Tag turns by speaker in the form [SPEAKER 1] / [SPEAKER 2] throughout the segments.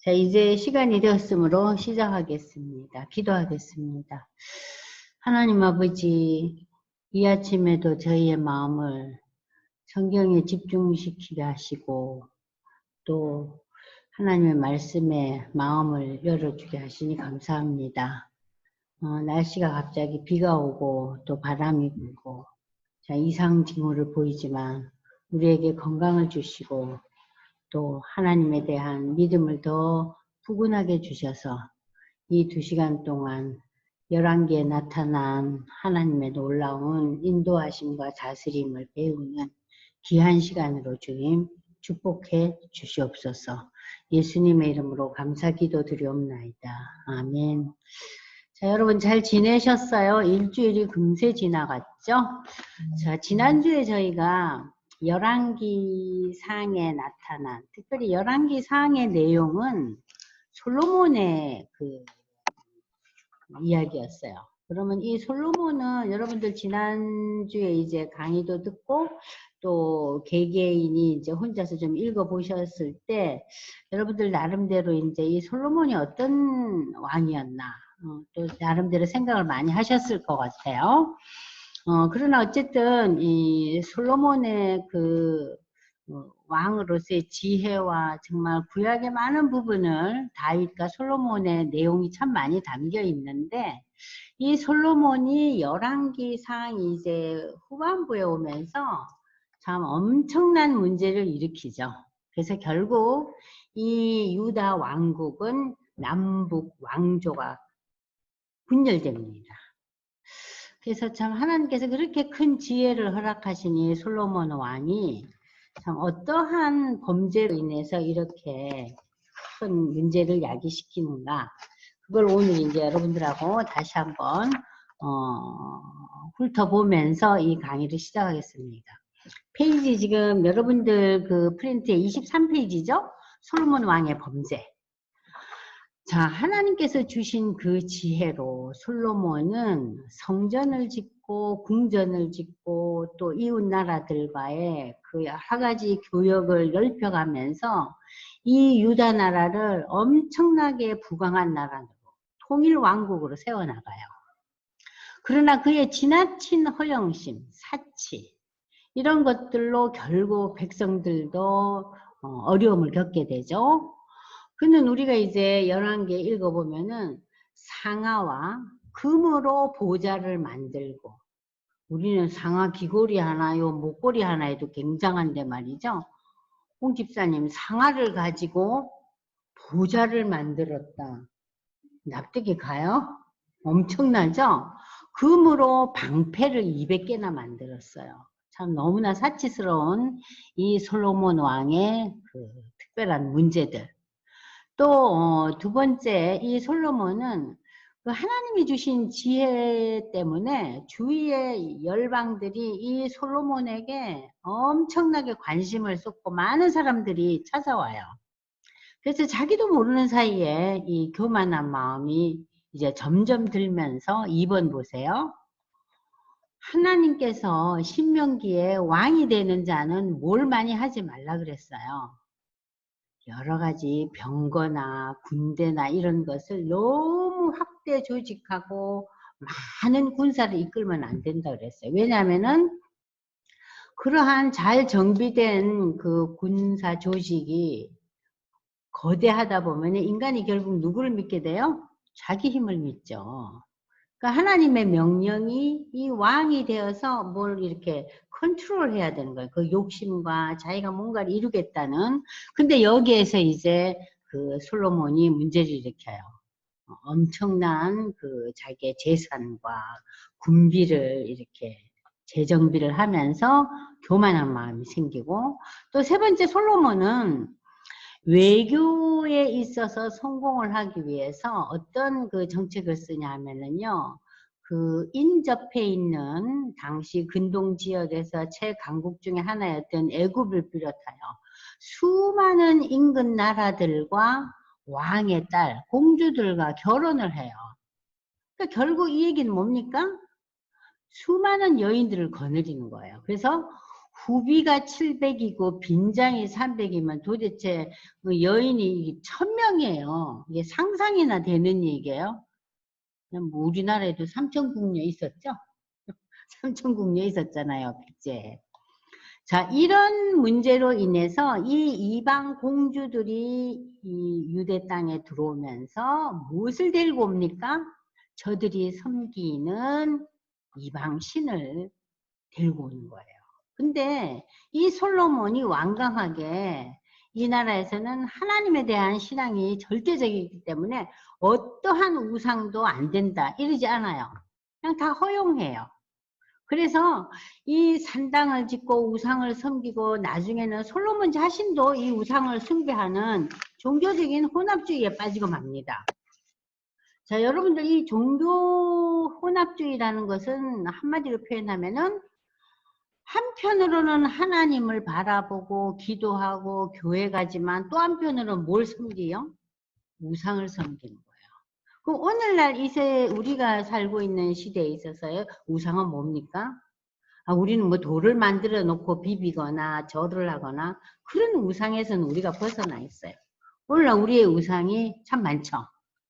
[SPEAKER 1] 자, 이제 시간이 되었으므로 시작하겠습니다. 기도하겠습니다. 하나님 아버지, 이 아침에도 저희의 마음을 성경에 집중시키게 하시고 또 하나님의 말씀에 마음을 열어주게 하시니 감사합니다. 날씨가 갑자기 비가 오고 또 바람이 불고 자, 이상 징후를 보이지만 우리에게 건강을 주시고 또 하나님에 대한 믿음을 더 부근하게 주셔서 이 2시간 동안 11개에 나타난 하나님의 놀라운 인도하심과 다스림을 배우는 귀한 시간으로 주님 축복해 주시옵소서. 예수님의 이름으로 감사기도 드리옵나이다. 아멘. 자, 여러분 잘 지내셨어요? 일주일이 금세 지나갔죠? 자, 지난주에 저희가 열왕기 상에 나타난, 특별히 열왕기 상의 내용은 솔로몬의 그 이야기였어요. 그러면 이 솔로몬은 여러분들 지난주에 이제 강의도 듣고 또 개개인이 이제 혼자서 좀 읽어보셨을 때 여러분들 나름대로 이제 이 솔로몬이 어떤 왕이었나 또 나름대로 생각을 많이 하셨을 것 같아요. 그러나 어쨌든 이 솔로몬의 그 왕으로서의 지혜와 정말 구약의 많은 부분을 다윗과 솔로몬의 내용이 참 많이 담겨 있는데 이 솔로몬이 열왕기상 이제 후반부에 오면서 참 엄청난 문제를 일으키죠. 그래서 결국 이 유다 왕국은 남북 왕조가 분열됩니다. 그래서 참 하나님께서 그렇게 큰 지혜를 허락하시니 솔로몬 왕이 참 어떠한 범죄로 인해서 이렇게 큰 문제를 야기시키는가 그걸 오늘 이제 여러분들하고 다시 한번 훑어보면서 이 강의를 시작하겠습니다. 페이지 지금 여러분들 그 프린트에 23페이지죠? 솔로몬 왕의 범죄. 자, 하나님께서 주신 그 지혜로 솔로몬은 성전을 짓고 궁전을 짓고 또 이웃 나라들과의 그 여러 가지 교역을 넓혀가면서 이 유다 나라를 엄청나게 부강한 나라로 통일 왕국으로 세워나가요. 그러나 그의 지나친 허영심, 사치 이런 것들로 결국 백성들도 어려움을 겪게 되죠. 그는 우리가 이제 11개 읽어보면은 상아와 금으로 보좌를 만들고 우리는 상아 귀걸이 하나요 목걸이 하나에도 굉장한데 말이죠. 홍 집사님 상아를 가지고 보좌를 만들었다. 납득이 가요? 엄청나죠? 금으로 방패를 200개나 만들었어요. 참 너무나 사치스러운 이 솔로몬 왕의 그 특별한 문제들. 또 두 번째 이 솔로몬은 그 하나님이 주신 지혜 때문에 주위의 열방들이 이 솔로몬에게 엄청나게 관심을 쏟고 많은 사람들이 찾아와요. 그래서 자기도 모르는 사이에 이 교만한 마음이 이제 점점 들면서 2번 보세요. 하나님께서 신명기에 왕이 되는 자는 뭘 많이 하지 말라 그랬어요. 여러 가지 병거나 군대나 이런 것을 너무 확대 조직하고 많은 군사를 이끌면 안 된다 그랬어요. 왜냐하면은 그러한 잘 정비된 그 군사 조직이 거대하다 보면 인간이 결국 누구를 믿게 돼요? 자기 힘을 믿죠. 그러니까 하나님의 명령이 이 왕이 되어서 뭘 이렇게 컨트롤 해야 되는 거예요. 그 욕심과 자기가 뭔가를 이루겠다는. 근데 여기에서 이제 그 솔로몬이 문제를 일으켜요. 엄청난 그 자기의 재산과 군비를 이렇게 재정비를 하면서 교만한 마음이 생기고 또 세 번째 솔로몬은 외교에 있어서 성공을 하기 위해서 어떤 그 정책을 쓰냐 하면은요, 그 인접해 있는 당시 근동 지역에서 최강국 중에 하나였던 애굽을 비롯하여 수많은 인근 나라들과 왕의 딸, 공주들과 결혼을 해요. 그러니까 결국 이 얘기는 뭡니까? 수많은 여인들을 거느리는 거예요. 그래서 후비가 700이고 빈장이 300이면 도대체 그 여인이 1000명이에요. 이게 상상이나 되는 얘기예요. 뭐 우리나라에도 삼천궁녀 있었죠? 삼천궁녀 있었잖아요. 백제. 자, 이런 문제로 인해서 이 이방 공주들이 이 유대 땅에 들어오면서 무엇을 데리고 옵니까? 저들이 섬기는 이방 신을 데리고 오는 거예요. 근데 이 솔로몬이 완강하게 이 나라에서는 하나님에 대한 신앙이 절대적이기 때문에 어떠한 우상도 안 된다 이러지 않아요. 그냥 다 허용해요. 그래서 이 산당을 짓고 우상을 섬기고 나중에는 솔로몬 자신도 이 우상을 숭배하는 종교적인 혼합주의에 빠지고 맙니다. 자, 여러분들 이 종교 혼합주의라는 것은 한마디로 표현하면은 한편으로는 하나님을 바라보고 기도하고 교회 가지만 또 한편으로는 뭘 섬기요? 우상을 섬기는 거예요. 그럼 오늘날 우리가 살고 있는 시대에 있어서요, 우상은 뭡니까? 우리는 뭐 돌을 만들어 놓고 비비거나 절을 하거나 그런 우상에서는 우리가 벗어나 있어요. 오늘날 우리의 우상이 참 많죠.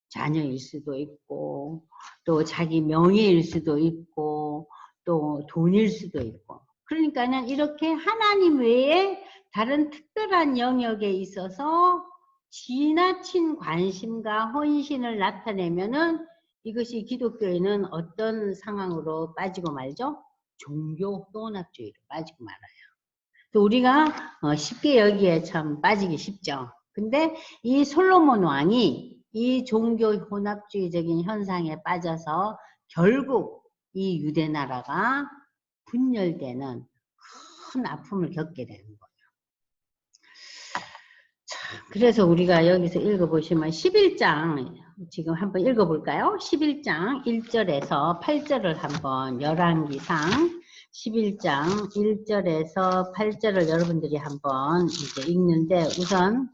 [SPEAKER 1] 자녀일 수도 있고 또 자기 명예일 수도 있고 또 돈일 수도 있고 그러니까는 이렇게 하나님 외에 다른 특별한 영역에 있어서 지나친 관심과 헌신을 나타내면은 이것이 기독교에는 어떤 상황으로 빠지고 말죠? 종교 혼합주의로 빠지고 말아요. 우리가 쉽게 여기에 참 빠지기 쉽죠. 근데 이 솔로몬 왕이 이 종교 혼합주의적인 현상에 빠져서 결국 이 유대 나라가 분열되는 큰 아픔을 겪게 되는 거예요. 자, 그래서 우리가 여기서 읽어보시면 11장 지금 한번 읽어볼까요? 11장 1절에서 8절을 한번 열왕기상 11장 1절에서 8절을 여러분들이 한번 이제 읽는데 우선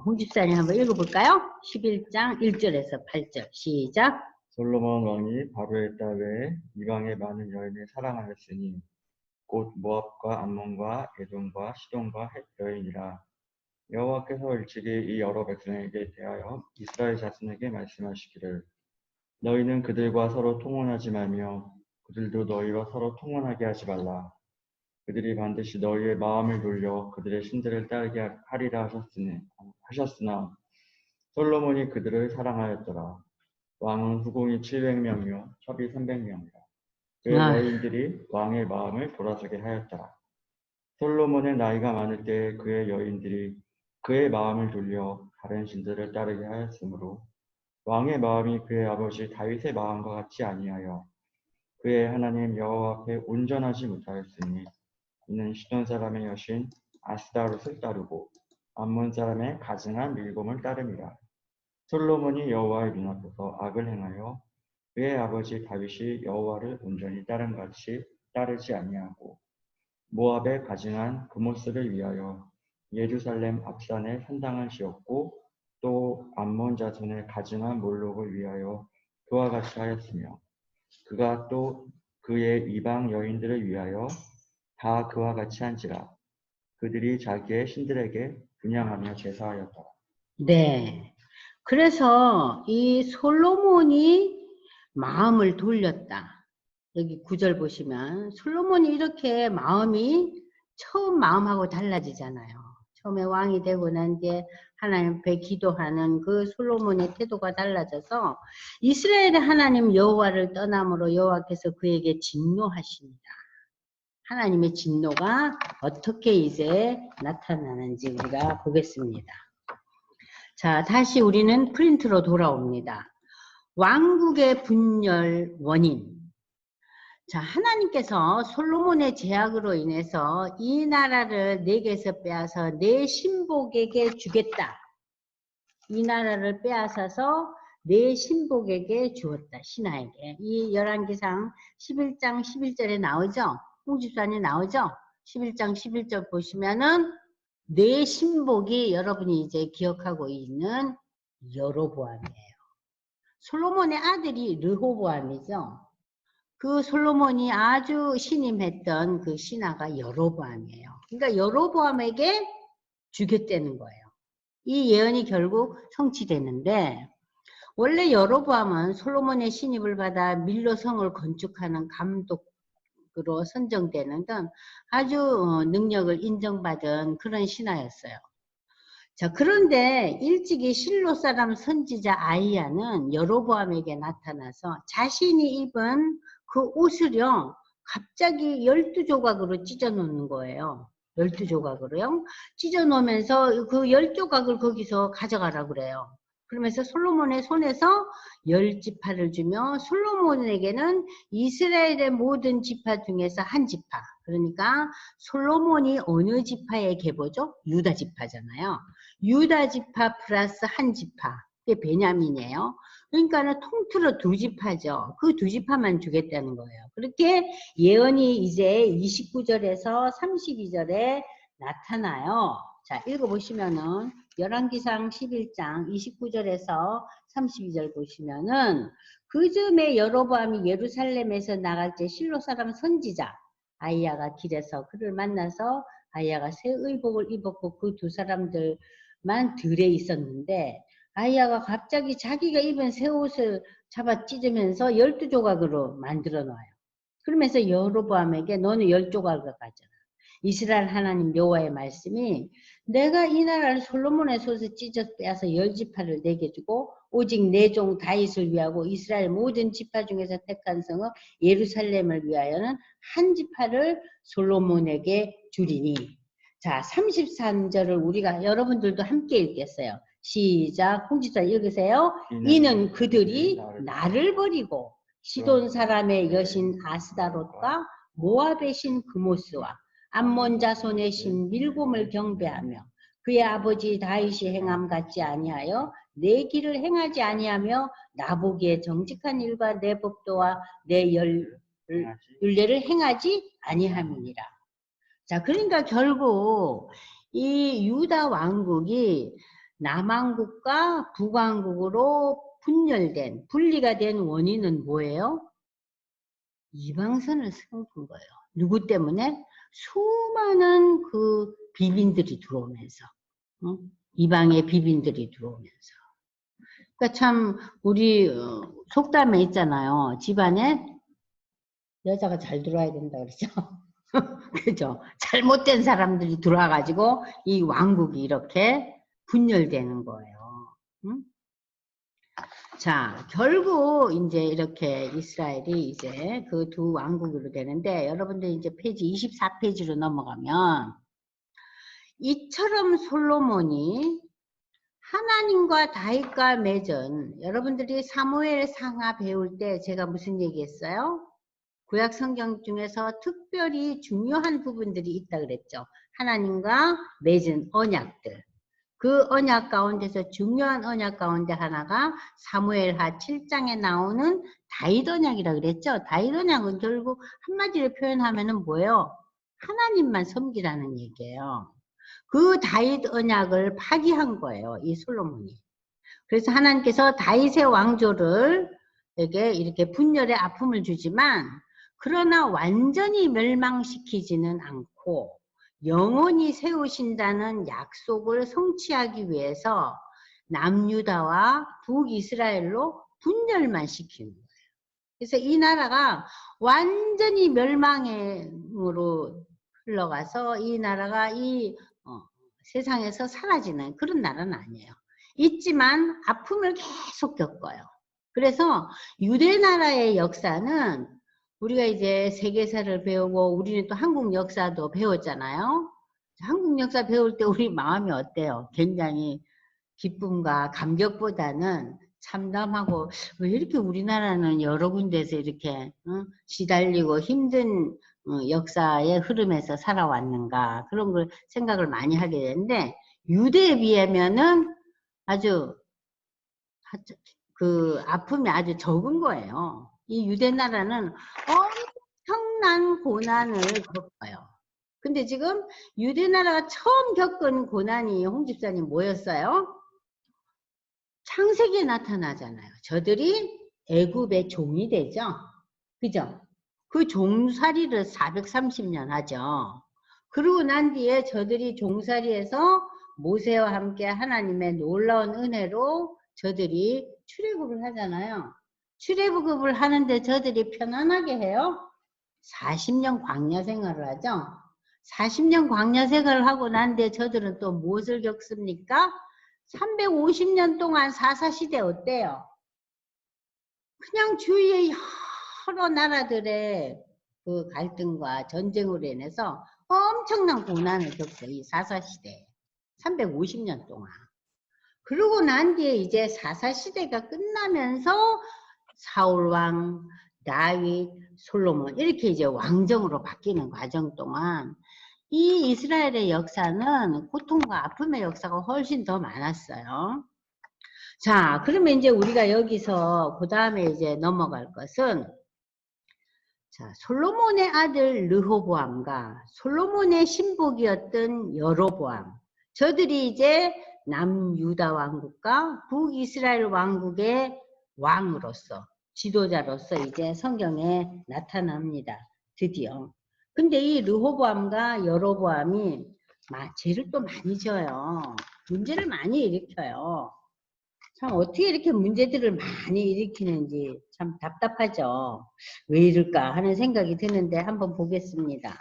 [SPEAKER 1] 홍 집사님 한번 읽어볼까요? 11장 1절에서 8절 시작.
[SPEAKER 2] 솔로몬 왕이 바로의 딸 외에 이방의 많은 여인을 사랑하였으니 곧 모압과 암몬과 에돔과 시돈과 헷 여인이라. 여호와께서 일찍이 이 여러 백성에게 대하여 이스라엘 자손에게 말씀하시기를 너희는 그들과 서로 통혼하지 말며 그들도 너희와 서로 통혼하게 하지 말라. 그들이 반드시 너희의 마음을 돌려 그들의 신들을 따르게 하리라 하셨으나 솔로몬이 그들을 사랑하였더라. 왕은 후궁이 700명이요 첩이 300명이라. 그 여인들이 왕의 마음을 돌아서게 하였더라. 솔로몬의 나이가 많을 때에 그의 여인들이 그의 마음을 돌려 다른 신들을 따르게 하였으므로 왕의 마음이 그의 아버지 다윗의 마음과 같지 아니하여 그의 하나님 여호와 앞에 온전하지 못하였으니 이는 시돈 사람의 여신 아스다롯을 따르고 암몬 사람의 가증한 밀곰을 따름이라. 솔로몬이 여호와의 눈앞에서 악을 행하여 그의 아버지 다윗이 여호와를 온전히 따름같이 따르지 아니하고 모압의 가증한 그모스를 위하여 예루살렘 앞산에 산당을 지었고 또 암몬 자손의 가증한 몰록을 위하여 그와 같이 하였으며 그가 또 그의 이방 여인들을 위하여 다 그와 같이 한지라. 그들이 자기의 신들에게 분향하며 제사하였더라.
[SPEAKER 1] 네. 그래서 이 솔로몬이 마음을 돌렸다. 여기 9절 보시면 솔로몬이 이렇게 마음이 처음 마음하고 달라지잖아요. 처음에 왕이 되고 난 뒤에 하나님 앞에 기도하는 그 솔로몬의 태도가 달라져서 이스라엘의 하나님 여호와를 떠남으로 여호와께서 그에게 진노하십니다. 하나님의 진노가 어떻게 이제 나타나는지 우리가 보겠습니다. 자, 다시 우리는 프린트로 돌아옵니다. 왕국의 분열 원인. 자, 하나님께서 솔로몬의 제약으로 인해서 이 나라를 내게서 빼앗아 내 신복에게 주겠다. 이 나라를 빼앗아서 내 신복에게 주었다. 신하에게. 이 열왕기상 11장 11절에 나오죠? 홍집사님 나오죠? 11장 11절 보시면은 내 신복이 여러분이 이제 기억하고 있는 여로보암이에요. 솔로몬의 아들이 르호보암이죠. 그 솔로몬이 아주 신임했던 그 신하가 여로보암이에요. 그러니까 여로보암에게 주겠다는 거예요. 이 예언이 결국 성취되는데, 원래 여로보암은 솔로몬의 신임을 받아 밀로 성을 건축하는 감독으로 선정되는 등 아주 능력을 인정받은 그런 신하였어요. 자, 그런데 일찍이 실로 사람 선지자 아이야는 여로보암에게 나타나서 자신이 입은 그 옷을요, 갑자기 12조각으로 찢어 놓는 거예요. 12조각으로요. 찢어 놓으면서 그 10조각을 거기서 가져가라 그래요. 그러면서 솔로몬의 손에서 10지파를 주며 솔로몬에게는 이스라엘의 모든 지파 중에서 한 지파. 그러니까 솔로몬이 어느 지파의 계보죠? 유다 지파잖아요. 유다 지파 플러스 한 지파. 그게 베냐민이에요. 그러니까는 통틀어 2지파죠. 그 2지파만 주겠다는 거예요. 그렇게 예언이 이제 29절에서 32절에 나타나요. 자, 읽어보시면은 열왕기상 11장 29절에서 32절 보시면은 그 즈음에 여로보암이 예루살렘에서 나갈 때 실로 사람 선지자 아이야가 길에서 그를 만나서 아이야가 새 의복을 입었고 그 두 사람들만 들에 있었는데 아이야가 갑자기 자기가 입은 새 옷을 잡아 찢으면서 12조각으로 만들어 놔요. 그러면서 여로보암에게 너는 10조각을 가져라. 이스라엘 하나님 여호와의 말씀이 내가 이 나라를 솔로몬의 손에서 찢어 빼앗아 10지파를 내게 주고 오직 내 종 다윗을 위하고 이스라엘 모든 지파 중에서 택한 성을 예루살렘을 위하여는 한 지파를 솔로몬에게 주리니. 자, 33절을 우리가 여러분들도 함께 읽겠어요. 시작. 홍지자 읽으세요. 이는 그들이 나를 버리고 시돈 사람의 여신 아스다롯과 모압의 신 그모스와 암몬 자손의 신 밀곰을 경배하며 그의 아버지 다윗이 행함 같지 아니하여 내 길을 행하지 아니하며 나보기에 정직한 일과 내 법도와 내 율례를 행하지 아니함이니라. 자, 그러니까 결국 이 유다 왕국이 남왕국과 북왕국으로 분리가 된 원인은 뭐예요? 이방선을 세운 거예요. 누구 때문에? 수많은 그 비빈들이 들어오면서, 이방의 비빈들이 들어오면서. 그러니까 참 우리 속담에 있잖아요. 집안에 여자가 잘 들어와야 된다 그러죠. 그죠? 잘못된 사람들이 들어와가지고 이 왕국이 이렇게 분열되는 거예요. 응? 자, 결국 이제 이렇게 이스라엘이 이제 그 두 왕국으로 되는데 여러분들 이제 페이지 24페이지로 넘어가면 이처럼 솔로몬이 하나님과 다윗과 맺은 여러분들이 사무엘 상하 배울 때 제가 무슨 얘기했어요? 구약 성경 중에서 특별히 중요한 부분들이 있다 그랬죠. 하나님과 맺은 언약들. 그 언약 가운데서 중요한 언약 가운데 하나가 사무엘하 7장에 나오는 다윗 언약이라 그랬죠. 다윗 언약은 결국 한마디로 표현하면은 뭐예요? 하나님만 섬기라는 얘기예요. 그 다윗 언약을 파기한 거예요. 이 솔로몬이. 그래서 하나님께서 다윗의 왕조를 에게 이렇게 분열의 아픔을 주지만 그러나 완전히 멸망시키지는 않고 영원히 세우신다는 약속을 성취하기 위해서 남유다와 북이스라엘로 분열만 시키는 거예요. 그래서 이 나라가 완전히 멸망으로 흘러가서 이 나라가 이 세상에서 사라지는 그런 나라는 아니에요. 있지만 아픔을 계속 겪어요. 그래서 유대 나라의 역사는 우리가 이제 세계사를 배우고 우리는 또 한국 역사도 배웠잖아요. 한국 역사 배울 때 우리 마음이 어때요? 굉장히 기쁨과 감격보다는 참담하고 왜 이렇게 우리나라는 여러 군데서 이렇게 시달리고 힘든 역사의 흐름에서 살아왔는가 그런 걸 생각을 많이 하게 되는데 유대에 비하면은 아주 그 아픔이 아주 적은 거예요. 이 유대 나라는 엄청난 고난을 겪어요. 근데 지금 유대 나라가 처음 겪은 고난이 홍 집사님 뭐였어요? 창세기에 나타나잖아요. 저들이 애굽의 종이 되죠. 그죠? 그 종살이를 430년 하죠. 그러고 난 뒤에 저들이 종살이에서 모세와 함께 하나님의 놀라운 은혜로 저들이 출애굽을 하잖아요. 출애굽을 하는데 저들이 편안하게 해요. 40년 광야 생활을 하죠. 40년 광야 생활을 하고 난 뒤에 저들은 또 무엇을 겪습니까? 350년 동안 사사시대 어때요? 그냥 주위의 여러 나라들의 그 갈등과 전쟁으로 인해서 엄청난 고난을 겪어요. 이 사사시대. 350년 동안. 그러고 난 뒤에 이제 사사시대가 끝나면서 사울왕, 다윗, 솔로몬 이렇게 이제 왕정으로 바뀌는 과정 동안 이 이스라엘의 역사는 고통과 아픔의 역사가 훨씬 더 많았어요. 자, 그러면 이제 우리가 여기서 그 다음에 이제 넘어갈 것은 자, 솔로몬의 아들 르호보암과 솔로몬의 신복이었던 여로보암. 저들이 이제 남유다 왕국과 북이스라엘 왕국의 왕으로서 지도자로서 이제 성경에 나타납니다. 드디어. 근데 이 르호보암과 여로보암이 죄를 또 많이 져요. 문제를 많이 일으켜요. 참 어떻게 이렇게 문제들을 많이 일으키는지 참 답답하죠. 왜 이럴까 하는 생각이 드는데 한번 보겠습니다.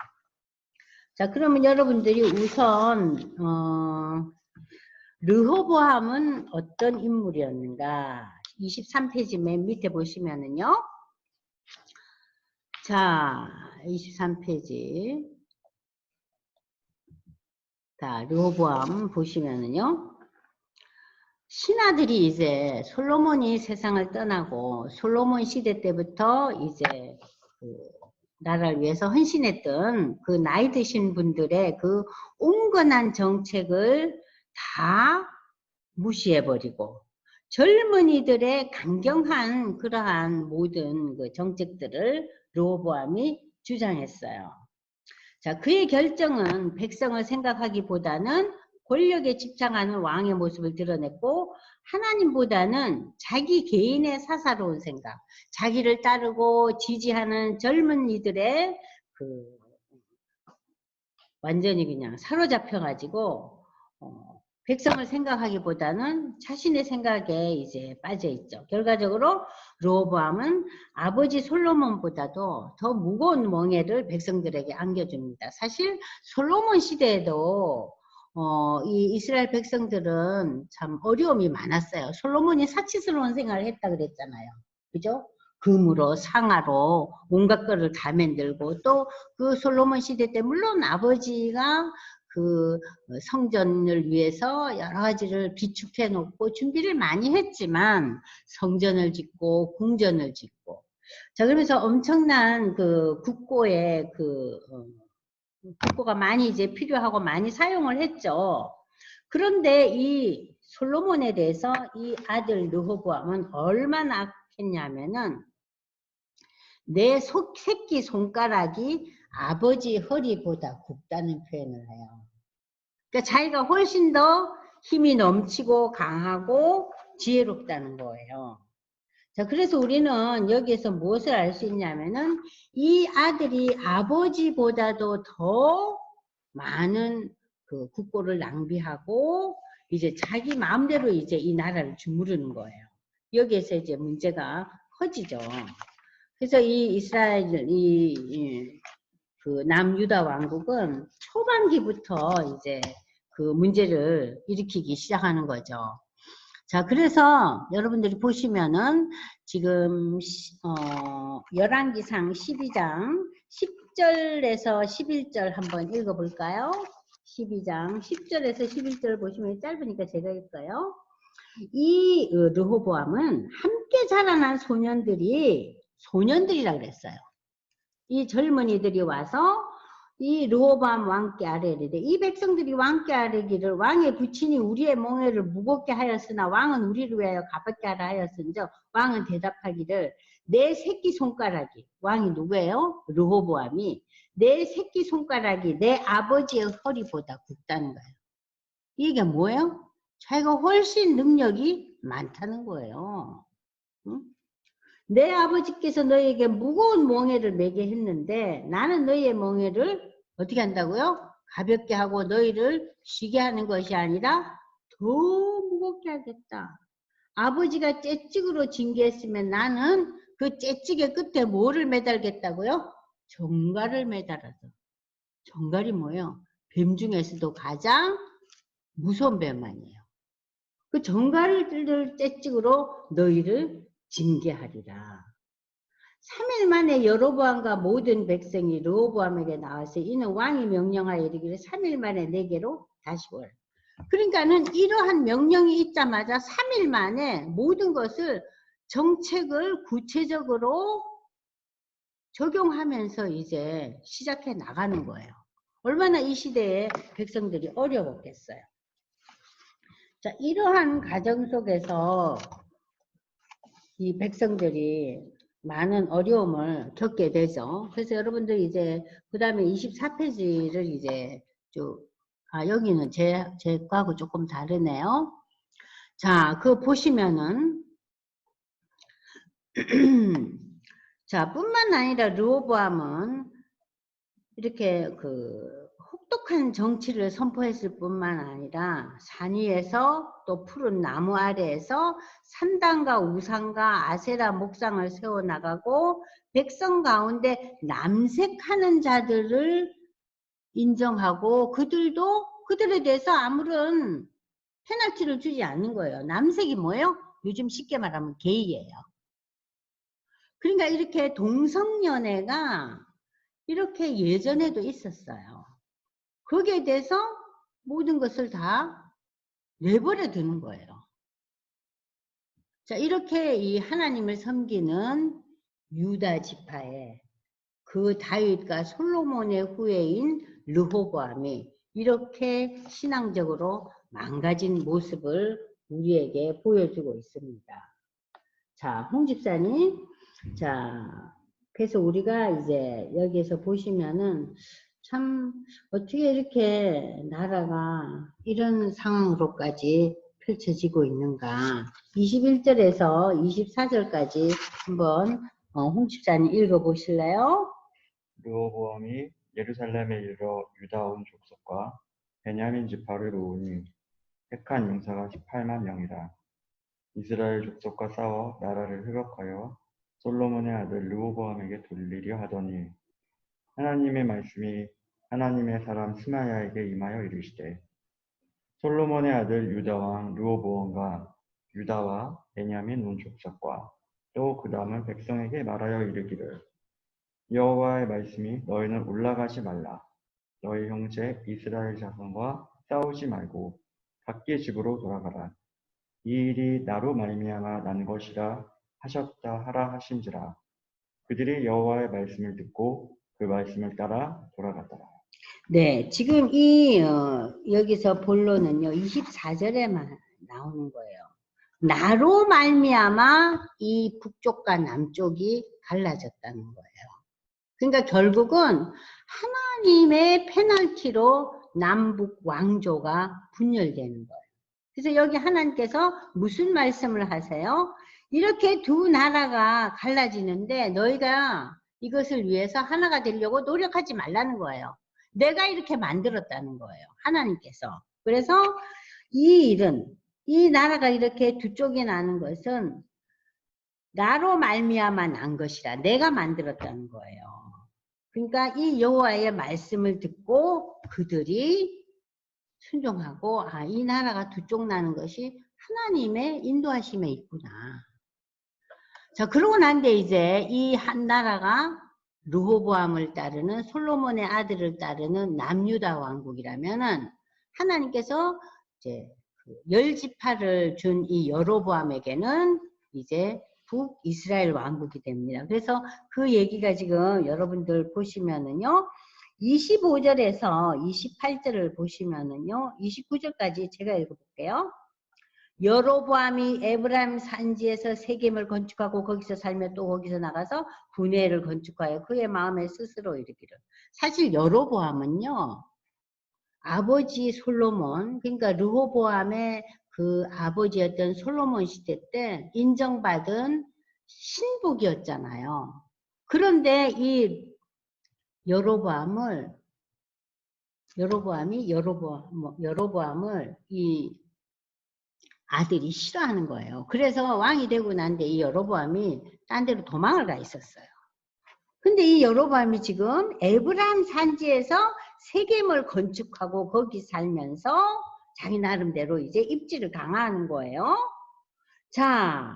[SPEAKER 1] 자, 그러면 여러분들이 우선 르호보암은 어떤 인물이었는가? 23페이지 맨 밑에 보시면은요. 자, 23페이지. 자, 르호보암 보시면은요. 신하들이 이제 솔로몬이 세상을 떠나고 솔로몬 시대 때부터 이제 그 나라를 위해서 헌신했던 그 나이 드신 분들의 그 온건한 정책을 다 무시해버리고 젊은이들의 강경한 그러한 모든 그 정책들을 르호보암이 주장했어요. 자, 그의 결정은 백성을 생각하기보다는 권력에 집착하는 왕의 모습을 드러냈고 하나님보다는 자기 개인의 사사로운 생각, 자기를 따르고 지지하는 젊은이들의 그 완전히 그냥 사로잡혀가지고 백성을 생각하기보다는 자신의 생각에 이제 빠져 있죠. 결과적으로 르호보암은 아버지 솔로몬보다도 더 무거운 멍에를 백성들에게 안겨줍니다. 사실 솔로몬 시대에도 이 이스라엘 백성들은 참 어려움이 많았어요. 솔로몬이 사치스러운 생활을 했다 그랬잖아요. 그죠? 금으로 상아로 온갖 거를 다 만들고 또 그 솔로몬 시대 때 물론 아버지가 그 성전을 위해서 여러 가지를 비축해 놓고 준비를 많이 했지만 성전을 짓고 궁전을 짓고 자 그러면서 엄청난 그 국고에 국고가 많이 이제 필요하고 많이 사용을 했죠. 그런데 이 솔로몬에 대해서 이 아들 르호보암은 얼마나 악했냐면은 내 새끼 손가락이 아버지 허리보다 굵다는 표현을 해요. 그러니까 자기가 훨씬 더 힘이 넘치고 강하고 지혜롭다는 거예요. 자, 그래서 우리는 여기에서 무엇을 알 수 있냐면은 이 아들이 아버지보다도 더 많은 그 국고를 낭비하고 이제 자기 마음대로 이제 이 나라를 주무르는 거예요. 여기에서 이제 문제가 커지죠. 그래서 이 이스라엘 그 남유다 왕국은 초반기부터 이제 그 문제를 일으키기 시작하는 거죠. 자, 그래서 여러분들이 보시면은 지금 열왕기상 12장 10절에서 11절 한번 읽어볼까요? 12장 10절에서 11절 보시면 짧으니까 제가 읽어요. 이 르호보암은 함께 자라난 소년들이라 그랬어요. 이 젊은이들이 와서 이 르호보암 왕께 아뢰리되 이 백성들이 왕께 아뢰기를 왕의 부친이 우리의 멍에를 무겁게 하였으나 왕은 우리를 위하여 가볍게 하라 하였은즉 왕은 대답하기를 내 새끼 손가락이 왕이 누구예요? 르호보암이 내 새끼 손가락이 내 아버지의 허리보다 굵다는 거예요. 이게 뭐예요? 자기가 훨씬 능력이 많다는 거예요. 응? 내 아버지께서 너에게 무거운 멍에를 매게 했는데 나는 너희의 멍에를 어떻게 한다고요? 가볍게 하고 너희를 쉬게 하는 것이 아니라 더 무겁게 하겠다. 아버지가 채찍으로 징계했으면 나는 그 채찍의 끝에 뭐를 매달겠다고요? 정갈을 매달아서. 정갈이 뭐예요? 뱀 중에서도 가장 무서운 뱀 아니에요. 그 정갈을 채찍으로 너희를 징계하리라. 3일 만에 여로보암과 모든 백성이 르호보암에게 나와서 이는 왕이 명령하여 이르기를 3일 만에 내게로 다시 오라. 그러니까는 이러한 명령이 있자마자 3일 만에 모든 것을 정책을 구체적으로 적용하면서 이제 시작해 나가는 거예요. 얼마나 이 시대에 백성들이 어려웠겠어요. 자, 이러한 과정 속에서 이 백성들이 많은 어려움을 겪게 되죠. 그래서 여러분들 이제 그 다음에 24페이지를 이제 쭉 여기는 제 거하고 조금 다르네요. 자, 그 보시면은 자, 뿐만 아니라 르호보암은 이렇게 그 혹독한 정치를 선포했을 뿐만 아니라 산 위에서 또 푸른 나무 아래에서 산당과 우상과 아세라 목상을 세워나가고 백성 가운데 남색하는 자들을 인정하고 그들에 대해서 아무런 페널티를 주지 않는 거예요. 남색이 뭐예요? 요즘 쉽게 말하면 게이예요. 그러니까 이렇게 동성연애가 이렇게 예전에도 있었어요. 거기에 대해서 모든 것을 다 내버려 두는 거예요. 자, 이렇게 이 하나님을 섬기는 유다 지파에 그 다윗과 솔로몬의 후예인 르호보암이 이렇게 신앙적으로 망가진 모습을 우리에게 보여주고 있습니다. 자, 홍 집사님. 자, 그래서 우리가 이제 여기에서 보시면은 참 어떻게 이렇게 나라가 이런 상황으로까지 펼쳐지고 있는가. 21절에서 24절까지 한번 홍 집사님 읽어보실래요?
[SPEAKER 2] 르호보암이 예루살렘에 이르러 유다 온 족속과 베냐민 지파를 모으니 택한 용사가 18만 명이라. 이스라엘 족속과 싸워 나라를 회복하여 솔로몬의 아들 르호보암에게 돌리려 하더니 하나님의 말씀이 하나님의 사람 스마야에게 임하여 이르시되 솔로몬의 아들 유다 왕 르호보암과 유다와 베냐민 온 족속과 또 그 다음은 백성에게 말하여 이르기를 여호와의 말씀이 너희는 올라가지 말라. 너희 형제 이스라엘 자손과 싸우지 말고 각기 집으로 돌아가라. 이 일이 나로 말미암아 난 것이라 하셨다 하라 하신지라. 그들이 여호와의 말씀을 듣고 그 말씀을 따라 돌아갔더라.
[SPEAKER 1] 네, 지금 여기서 본론은요 24절에만 나오는 거예요. 나로 말미암아 이 북쪽과 남쪽이 갈라졌다는 거예요. 그러니까 결국은 하나님의 페널티로 남북 왕조가 분열되는 거예요. 그래서 여기 하나님께서 무슨 말씀을 하세요? 이렇게 두 나라가 갈라지는데 너희가 이것을 위해서 하나가 되려고 노력하지 말라는 거예요. 내가 이렇게 만들었다는 거예요. 하나님께서. 그래서 이 일은 이 나라가 이렇게 두 쪽이 나는 것은 나로 말미암아 난 것이라 내가 만들었다는 거예요. 그러니까 이 여호와의 말씀을 듣고 그들이 순종하고 이 나라가 두 쪽 나는 것이 하나님의 인도하심에 있구나. 자, 그러고 난 뒤에 이제 이 한 나라가 르호보암을 따르는 솔로몬의 아들을 따르는 남유다 왕국이라면은 하나님께서 이제 열 지파를 준 이 여로보암에게는 이제 북이스라엘 왕국이 됩니다. 그래서 그 얘기가 지금 여러분들 보시면은요. 25절에서 28절을 보시면은요. 29절까지 제가 읽어볼게요. 여로보암이 에브라임 산지에서 세겜을 건축하고 거기서 살며 또 거기서 나가서 분회를 건축하여 그의 마음에 스스로 이르기를. 사실 여로보암은요. 아버지 솔로몬, 그러니까 르호보암의 그 아버지였던 솔로몬 시대 때 인정받은 신복이었잖아요. 그런데 이 여로보암을 이 아들이 싫어하는 거예요. 그래서 왕이 되고 난 뒤에 이 여로보암이 딴 데로 도망을 가 있었어요. 근데 이 여로보암이 지금 에브라임 산지에서 세겜을 건축하고 거기 살면서 자기 나름대로 이제 입지를 강화하는 거예요. 자,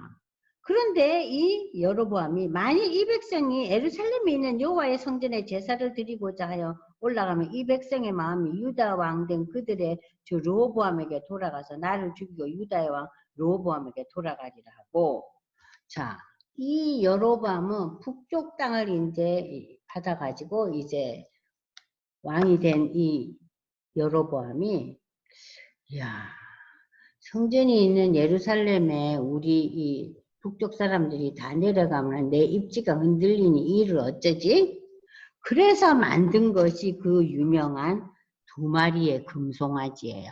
[SPEAKER 1] 그런데 이 여로보암이 만일 이 백성이 예루살렘에 있는 여호와의 성전에 제사를 드리고자 하여 올라가면 이 백성의 마음이 유다 왕 된 그들의 저 르호보암에게 돌아가서 나를 죽이고 유다의 왕 르호보암에게 돌아가리라 하고, 자, 이 여로보암은 북쪽 땅을 이제 받아가지고 이제 왕이 된 이 여로보암이, 이야, 성전이 있는 예루살렘에 우리 이 북쪽 사람들이 다 내려가면 내 입지가 흔들리니 이 일을 어쩌지? 그래서 만든 것이 그 유명한 2마리의 금송아지예요.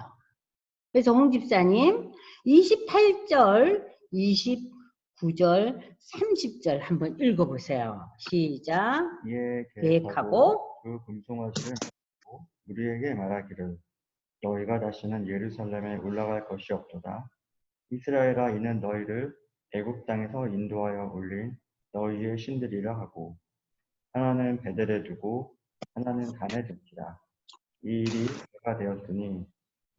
[SPEAKER 1] 그래서 홍 집사님 28절, 29절, 30절 한번 읽어보세요. 시작.
[SPEAKER 2] 이에
[SPEAKER 1] 계획하고
[SPEAKER 2] 그 금송아지를 놓고 우리에게 말하기를 너희가 다시는 예루살렘에 올라갈 것이 없도다. 이스라엘아, 이는 너희를 애굽 땅에서 인도하여 올린 너희의 신들이라 하고, 하나는 베델에 두고 하나는 단에 둘지라. 이 일이 때가 되었으니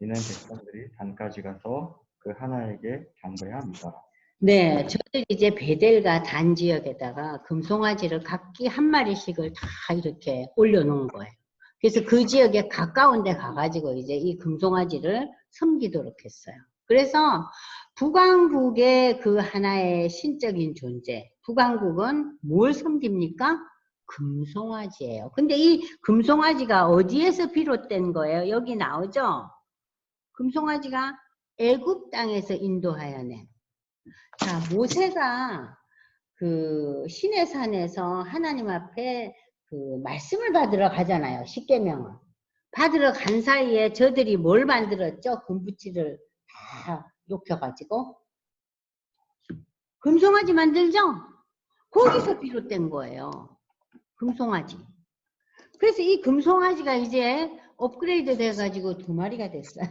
[SPEAKER 2] 이는 백성들이 단까지 가서 그 하나에게 경배해야 합니다.
[SPEAKER 1] 네, 저들이 이제 베델과 단 지역에다가 금송아지를 각기 1마리씩을 다 이렇게 올려놓은 거예요. 그래서 그 지역에 가까운 데 가가지고 이제 이 금송아지를 섬기도록 했어요. 그래서 북왕국의 그 하나의 신적인 존재, 북왕국은 뭘 섬깁니까? 금송아지예요. 근데 이 금송아지가 어디에서 비롯된 거예요? 여기 나오죠? 금송아지가 애굽 땅에서 인도하여 낸. 자, 모세가 그 시내산에서 하나님 앞에 그 말씀을 받으러 가잖아요. 십계명을. 받으러 간 사이에 저들이 뭘 만들었죠? 금붙이를 다 녹여가지고. 금송아지 만들죠? 거기서 비롯된 거예요. 금송아지. 그래서 이 금송아지가 이제 업그레이드 돼가지고 2마리가 됐어요.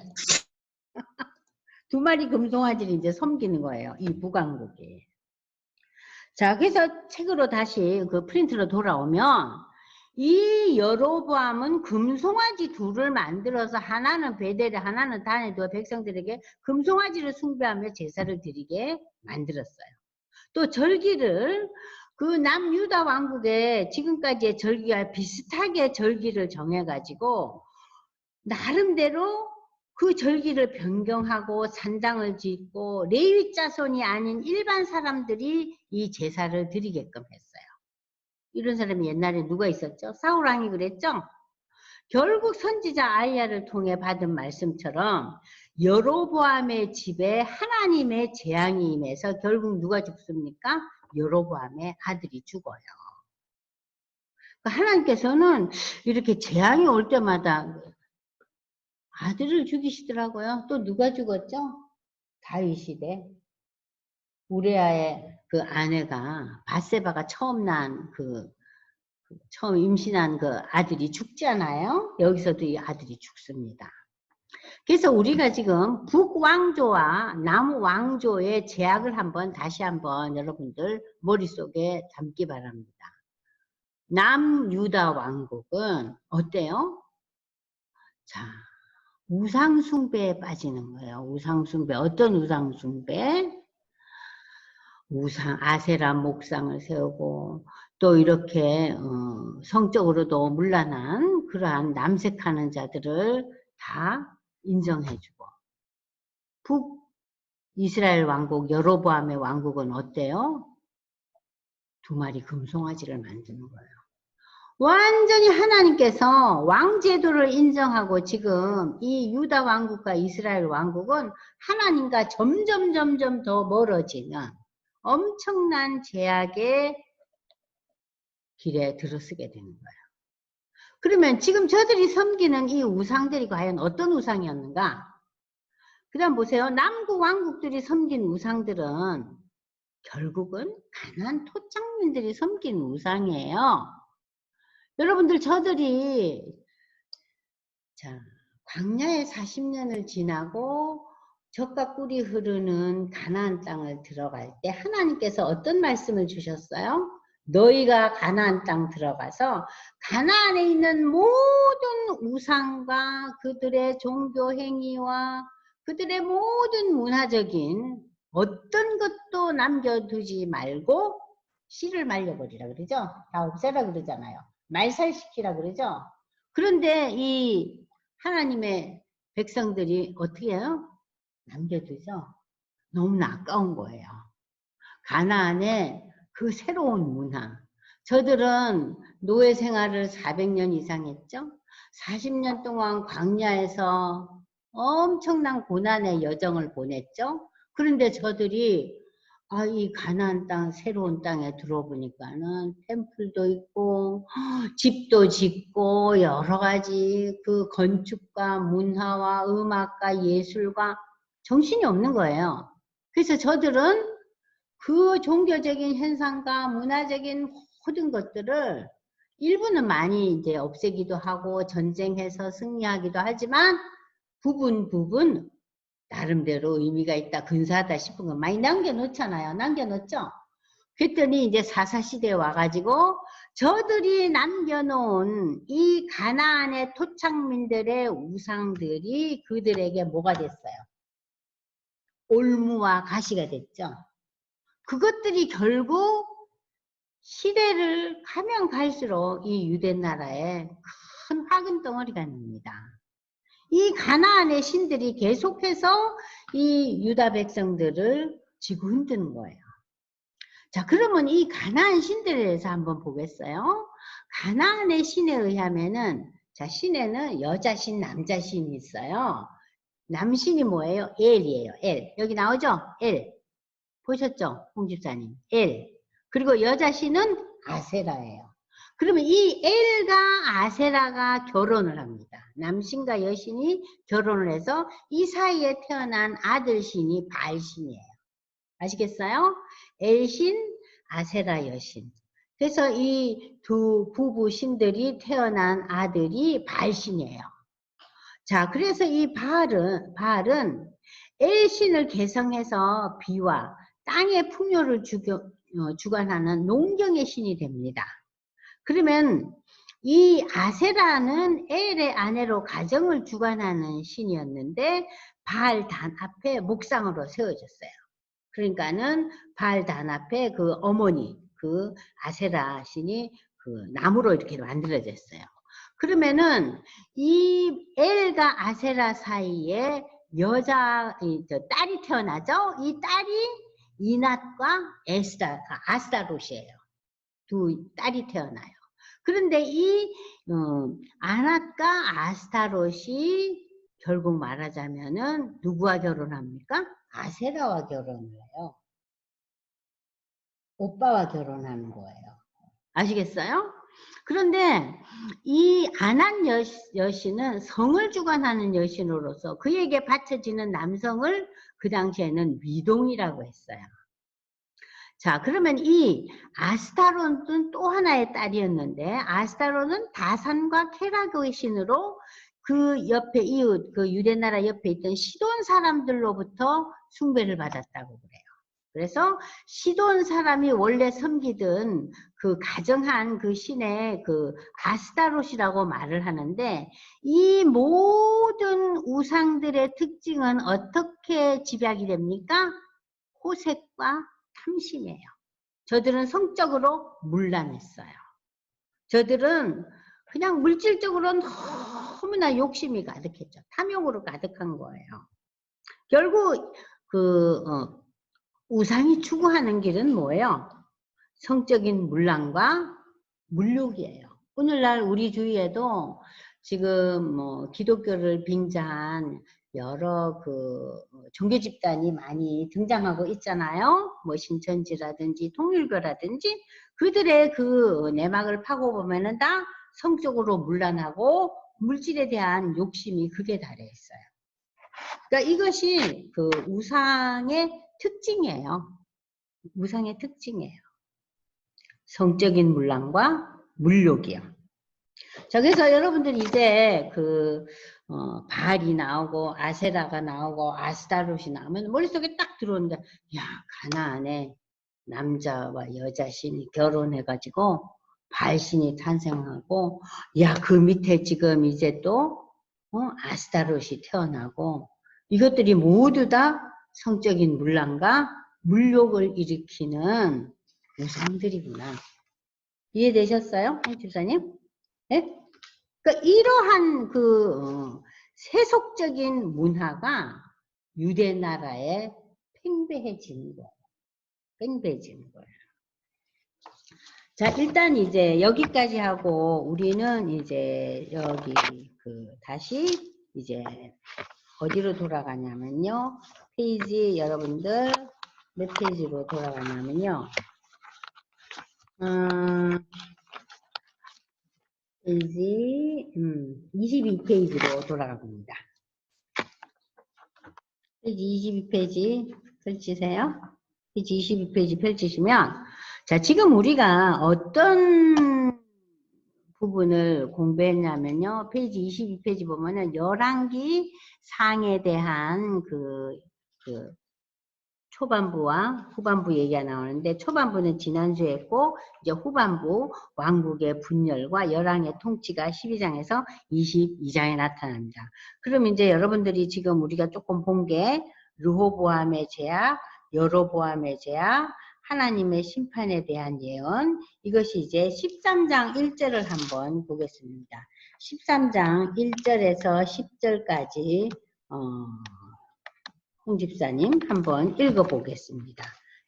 [SPEAKER 1] 2마리 금송아지를 이제 섬기는 거예요. 이 북왕국이. 자, 그래서 책으로 다시 그 프린트로 돌아오면 이 여로보암은 금송아지 2를 만들어서 하나는 베델에 하나는 단에 두어 백성들에게 금송아지를 숭배하며 제사를 드리게 만들었어요. 또 절기를 그 남유다 왕국의 지금까지의 절기와 비슷하게 절기를 정해가지고 나름대로 그 절기를 변경하고 산당을 짓고 레위 자손이 아닌 일반 사람들이 이 제사를 드리게끔 했어요. 이런 사람이 옛날에 누가 있었죠? 사울 왕이 그랬죠? 결국 선지자 아이야를 통해 받은 말씀처럼 여로보암의 집에 하나님의 재앙이 임해서 결국 누가 죽습니까? 여로보암의 아들이 죽어요. 하나님께서는 이렇게 재앙이 올 때마다 아들을 죽이시더라고요. 또 누가 죽었죠? 다윗 시대. 우레아의 그 아내가 밧세바가 처음 처음 임신한 그 아들이 죽잖아요. 여기서도 이 아들이 죽습니다. 그래서 우리가 지금 북왕조와 남왕조의 제약을 다시 한번 여러분들 머릿속에 담기 바랍니다. 남유다 왕국은 어때요? 자, 우상숭배에 빠지는 거예요. 우상숭배. 어떤 우상숭배? 아세라 목상을 세우고 또 이렇게 성적으로도 문란한 그러한 남색하는 자들을 다 인정해주고, 북이스라엘 왕국 여로보암의 왕국은 어때요? 2마리 금송아지를 만드는 거예요. 완전히 하나님께서 왕제도를 인정하고 지금 이 유다 왕국과 이스라엘 왕국은 하나님과 점점 더 멀어지는 엄청난 제약의 길에 들어서게 되는 거예요. 그러면 지금 저들이 섬기는 이 우상들이 과연 어떤 우상이었는가? 그 다음 보세요. 남국 왕국들이 섬긴 우상들은 결국은 가나안 토착민들이 섬긴 우상이에요. 여러분들 저들이 자 광야에 40년을 지나고 젖과 꿀이 흐르는 가나안 땅을 들어갈 때 하나님께서 어떤 말씀을 주셨어요? 너희가 가나안 땅 들어가서 가나안에 있는 모든 우상과 그들의 종교 행위와 그들의 모든 문화적인 어떤 것도 남겨두지 말고 씨를 말려버리라 그러죠. 다 없애라 그러잖아요. 말살시키라 그러죠. 그런데 이 하나님의 백성들이 어떻게 해요? 남겨두죠. 너무나 아까운 거예요. 가나안의 그 새로운 문화. 저들은 노예 생활을 400년 이상 했죠. 40년 동안 광야에서 엄청난 고난의 여정을 보냈죠. 그런데 저들이 이 가나안 땅, 새로운 땅에 들어보니까는 템플도 있고 집도 짓고 여러 가지 그 건축과 문화와 음악과 예술과 정신이 없는 거예요. 그래서 저들은 그 종교적인 현상과 문화적인 모든 것들을 일부는 많이 이제 없애기도 하고 전쟁해서 승리하기도 하지만 부분 나름대로 의미가 있다, 근사하다 싶은 거 많이 남겨놓잖아요. 남겨놓죠? 그랬더니 이제 사사시대에 와가지고 저들이 남겨놓은 이 가나안의 토착민들의 우상들이 그들에게 뭐가 됐어요? 올무와 가시가 됐죠. 그것들이 결국 시대를 가면 갈수록 이 유대 나라에 큰 화근 덩어리가 됩니다. 이 가나안의 신들이 계속해서 이 유다 백성들을 지고 흔드는 거예요. 자, 그러면 이 가나안 신들에 대해서 한번 보겠어요. 가나안의 신에 의하면은, 자, 신에는 여자 신, 남자 신이 있어요. 남신이 뭐예요? 엘이에요. 엘. 여기 나오죠? 엘. 보셨죠? 홍 집사님. 엘. 그리고 여자 신은 아세라예요. 그러면 이 엘과 아세라가 결혼을 합니다. 남신과 여신이 결혼을 해서 이 사이에 태어난 아들 신이 바알신이에요. 아시겠어요? 엘신, 아세라 여신. 그래서 이 두 부부 신들이 태어난 아들이 바알신이에요. 자, 그래서 이 바알은 엘신을 개성해서 비와 땅의 풍요를 주관하는 농경의 신이 됩니다. 그러면 이 아세라는 엘의 아내로 가정을 주관하는 신이었는데 바알 단 앞에 목상으로 세워졌어요. 그러니까는 바알 단 앞에 그 어머니, 그 아세라 신이 그 나무로 이렇게 만들어졌어요. 그러면은 이 엘과 아세라 사이에 딸이 태어나죠? 이 딸이 이낫과 아스타롯이에요. 두 딸이 태어나요. 그런데 이 아낫과 아스타롯이 결국 말하자면은 누구와 결혼합니까? 아세라와 결혼을 해요. 오빠와 결혼하는 거예요. 아시겠어요? 그런데 이 아낫 여신은 성을 주관하는 여신으로서 그에게 바쳐지는 남성을 그 당시에는 미동이라고 했어요. 자, 그러면 이 아스타롯은 또 하나의 딸이었는데 아스타롯은 다산과 케라그의 신으로 그 옆에 이웃, 그 유대나라 옆에 있던 시돈 사람들로부터 숭배를 받았다고 그래요. 그래서 시돈 사람이 원래 섬기던 그 가정한 그 신의 그 아스타롯이라고 말을 하는데 이 모든 우상들의 특징은 어떻게 집약이 됩니까? 호색과 탐심이에요. 저들은 성적으로 문란했어요. 저들은 그냥 물질적으로 너무나 욕심이 가득했죠. 탐욕으로 가득한 거예요. 결국 우상이 추구하는 길은 뭐예요? 성적인 문란과 물욕이에요. 오늘날 우리 주위에도 지금 뭐 기독교를 빙자한 여러 그 종교 집단이 많이 등장하고 있잖아요. 뭐 신천지라든지 통일교라든지 그들의 그 내막을 파고 보면은 다 성적으로 문란하고 물질에 대한 욕심이 극에 달해 있어요. 그러니까 이것이 그 우상의 특징이에요. 우상의 특징이에요. 성적인 문란과 물욕이요. 자, 그래서 여러분들이 이제 바알이 나오고 아세라가 나오고 아스타롯이 나오면 머릿속에 딱 들어오는데, 야, 가나안에 남자와 여자 신이 결혼해가지고 바알신이 탄생하고, 야, 그 밑에 지금 이제 또 아스타롯이 태어나고, 이것들이 모두 다 성적인 문란과 물욕을 일으키는 우상들이구나. 이해되셨어요, 홍 집사님? 네? 그러니까 이러한 세속적인 문화가 유대 나라에 팽배해지는 거예요. 팽배해지는 거예요. 자, 일단 이제 여기까지 하고 우리는 이제 여기 다시 이제 어디로 돌아가냐면요. 페이지 여러분들 몇 페이지로 돌아가냐면요. 페이지 22페이지로 돌아갑니다. 페이지 22페이지 펼치세요. 페이지 22페이지 펼치시면, 자, 지금 우리가 어떤 부분을 공부했냐면요. 페이지 22페이지 보면은 열왕기 상에 대한 초반부와 후반부 얘기가 나오는데, 초반부는 지난주에 했고, 이제 후반부 왕국의 분열과 열왕의 통치가 12장에서 22장에 나타납니다. 그럼 이제 여러분들이 지금 우리가 조금 본 게 르호보암의 죄악, 여로보암의 죄악, 하나님의 심판에 대한 예언, 이것이 이제 13장 1절을 한번 보겠습니다. 13장 1절에서 10절까지 홍 집사님 한번 읽어보겠습니다.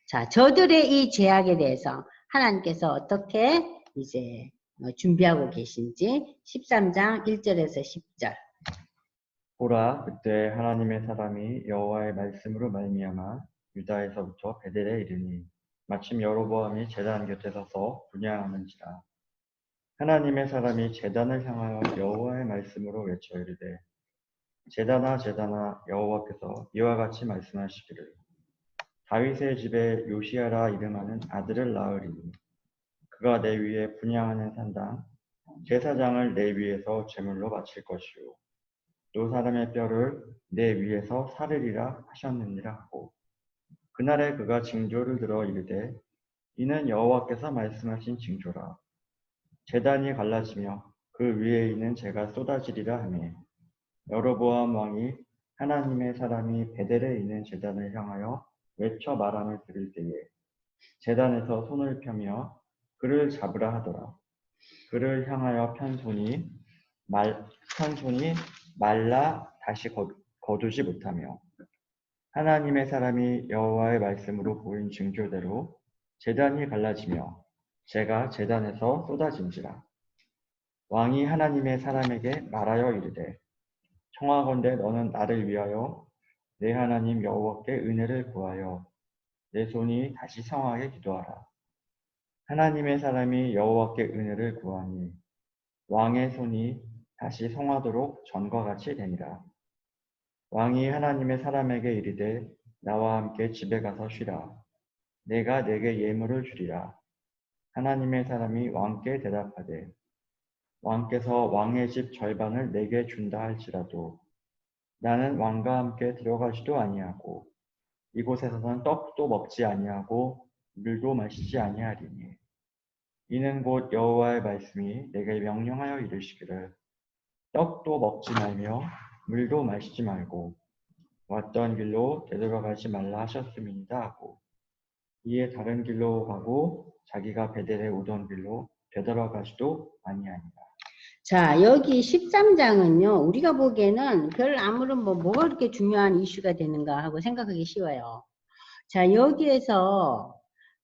[SPEAKER 1] 자, 저들의 이 죄악에 대해서 하나님께서 어떻게 이제 준비하고 계신지 13장 1절에서 10절.
[SPEAKER 2] 보라, 그때 하나님의 사람이 여호와의 말씀으로 말미암아 유다에서부터 베델에 이르니 마침 여로보암이 제단 곁에 서서 분향하는지라. 하나님의 사람이 제단을 향하여 여호와의 말씀으로 외쳐 이르되, 제단아 제단아, 여호와께서 이와 같이 말씀하시기를, 다윗의 집에 요시야라 이름하는 아들을 낳으리니 그가 내 위에 분향하는 산당 제사장을 내 위에서 제물로 바칠 것이요 또 사람의 뼈를 내 위에서 사르리라 하셨느니라 하고, 그날에 그가 징조를 들어 이르되, 이는 여호와께서 말씀하신 징조라. 제단이 갈라지며 그 위에 있는 재가 쏟아지리라 하매, 여로보암 왕이 하나님의 사람이 베델에 있는 제단을 향하여 외쳐 말함을 들을 때에 제단에서 손을 펴며 그를 잡으라 하더라. 그를 향하여 편 손이 말라 다시 거두지 못하며, 하나님의 사람이 여호와의 말씀으로 보인 징조대로 제단이 갈라지며 재가 제단에서 쏟아진지라. 왕이 하나님의 사람에게 말하여 이르되, 청하건대 너는 나를 위하여 내 하나님 여호와께 은혜를 구하여 내 손이 다시 성하게 기도하라. 하나님의 사람이 여호와께 은혜를 구하니 왕의 손이 다시 성하도록 전과 같이 되니라. 왕이 하나님의 사람에게 이르되, 나와 함께 집에 가서 쉬라. 내가 내게 예물을 주리라. 하나님의 사람이 왕께 대답하되, 왕께서 왕의 집 절반을 내게 준다 할지라도 나는 왕과 함께 들어가지도 아니하고 이곳에서는 떡도 먹지 아니하고 물도 마시지 아니하리니, 이는 곧 여호와의 말씀이 내게 명령하여 이르시기를, 떡도 먹지 말며 물도 마시지 말고 왔던 길로 되돌아가지 말라 하셨음이니이다 하고, 이에 다른 길로 가고 자기가 베델에 오던 길로 되돌아가지도 아니하니라.
[SPEAKER 1] 자, 여기 13장은요, 우리가 보기에는 별 아무런 뭐가 그렇게 중요한 이슈가 되는가 하고 생각하기 쉬워요. 자, 여기에서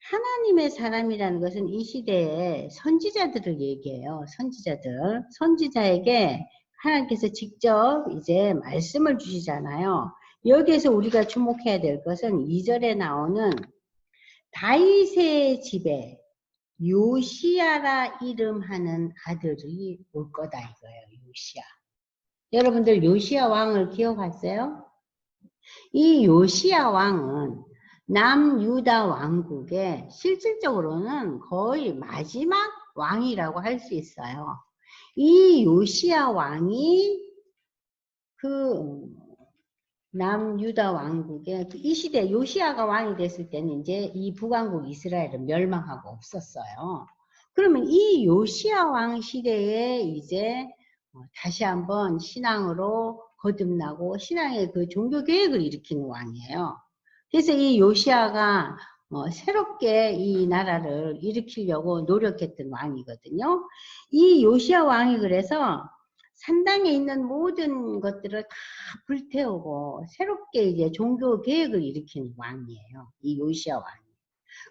[SPEAKER 1] 하나님의 사람이라는 것은 이 시대에 선지자들을 얘기해요. 선지자들. 선지자에게 하나님께서 직접 이제 말씀을 주시잖아요. 여기에서 우리가 주목해야 될 것은 2절에 나오는 다윗의 집에 요시야라 이름하는 아들이 올 거다 이거예요. 요시야. 여러분들 요시야 왕을 기억하세요? 이 요시야 왕은 남유다 왕국의 실질적으로는 거의 마지막 왕이라고 할 수 있어요. 이 요시야 왕이 그 남유다 왕국의 이 시대 요시야가 왕이 됐을 때는 이제 이 북왕국 이스라엘은 멸망하고 없었어요. 그러면 이 요시야 왕 시대에 이제 다시 한번 신앙으로 거듭나고 신앙의 그 종교 개혁을 일으키는 왕이에요. 그래서 이 요시야가 새롭게 이 나라를 일으키려고 노력했던 왕이거든요. 이 요시야 왕이 그래서 산당에 있는 모든 것들을 다 불태우고 새롭게 이제 종교 개혁을 일으키는 왕이에요. 이 요시야 왕이.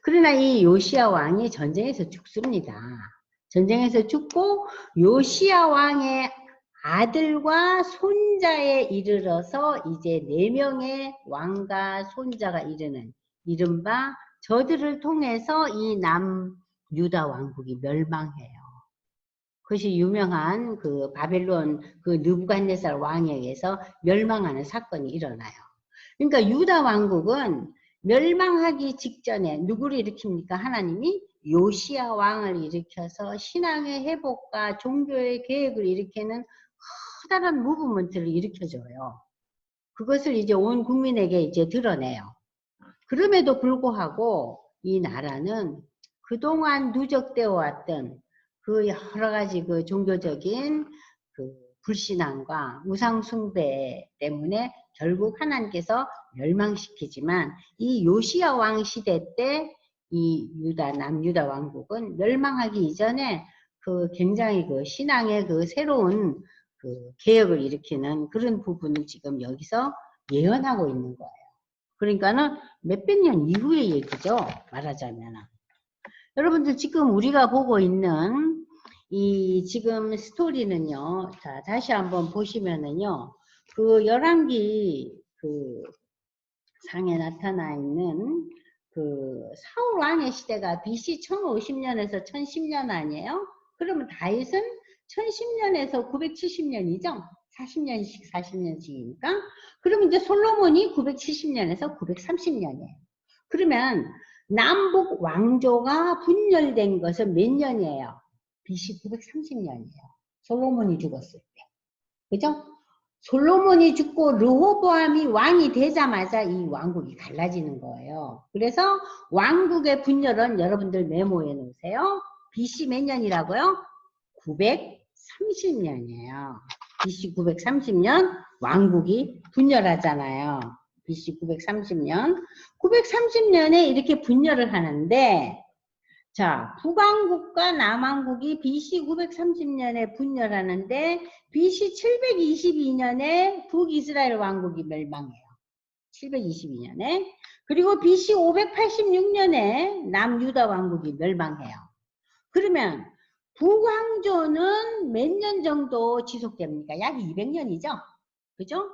[SPEAKER 1] 그러나 이 요시야 왕이 전쟁에서 죽습니다. 전쟁에서 죽고 요시야 왕의 아들과 손자에 이르러서 이제 4명의 왕과 손자가 이르는 이른바 저들을 통해서 이 남유다 왕국이 멸망해요. 그것이 유명한 그 바벨론 그 느부갓네살 왕에 의해서 멸망하는 사건이 일어나요. 그러니까 유다 왕국은 멸망하기 직전에 누구를 일으킵니까? 하나님이 요시야 왕을 일으켜서 신앙의 회복과 종교의 계획을 일으키는 커다란 무브먼트를 일으켜줘요. 그것을 이제 온 국민에게 이제 드러내요. 그럼에도 불구하고 이 나라는 그동안 누적되어 왔던 그 여러 가지 그 종교적인 그 불신앙과 우상숭배 때문에 결국 하나님께서 멸망시키지만 이 요시야 왕 시대 때 이 남유다 왕국은 멸망하기 이전에 그 굉장히 그 신앙의 그 새로운 그 개혁을 일으키는 그런 부분을 지금 여기서 예언하고 있는 거예요. 그러니까는 몇백 년 이후의 얘기죠. 말하자면. 여러분들 지금 우리가 보고 있는 이 지금 스토리는요. 자, 다시 한번 보시면은요. 그 열왕기 그 상에 나타나 있는 그 사울 왕의 시대가 BC 1050년에서 1010년 아니에요? 그러면 다윗은 1010년에서 970년이죠? 40년씩이니까. 그러면 이제 솔로몬이 970년에서 930년이에요. 그러면 남북 왕조가 분열된 것은 몇 년이에요? BC 930년이에요. 솔로몬이 죽었을 때. 그죠? 솔로몬이 죽고 르호보암이 왕이 되자마자 이 왕국이 갈라지는 거예요. 그래서 왕국의 분열은 여러분들 메모해 놓으세요. BC 몇 년이라고요? 930년이에요. BC 930년 왕국이 분열하잖아요. BC 930년. 930년에 이렇게 분열을 하는데 자, 북왕국과 남왕국이 BC 930년에 분열하는데 BC 722년에 북이스라엘 왕국이 멸망해요. 722년에. 그리고 BC 586년에 남유다 왕국이 멸망해요. 그러면 북왕조는 몇 년 정도 지속됩니까? 약 200년이죠? 그죠?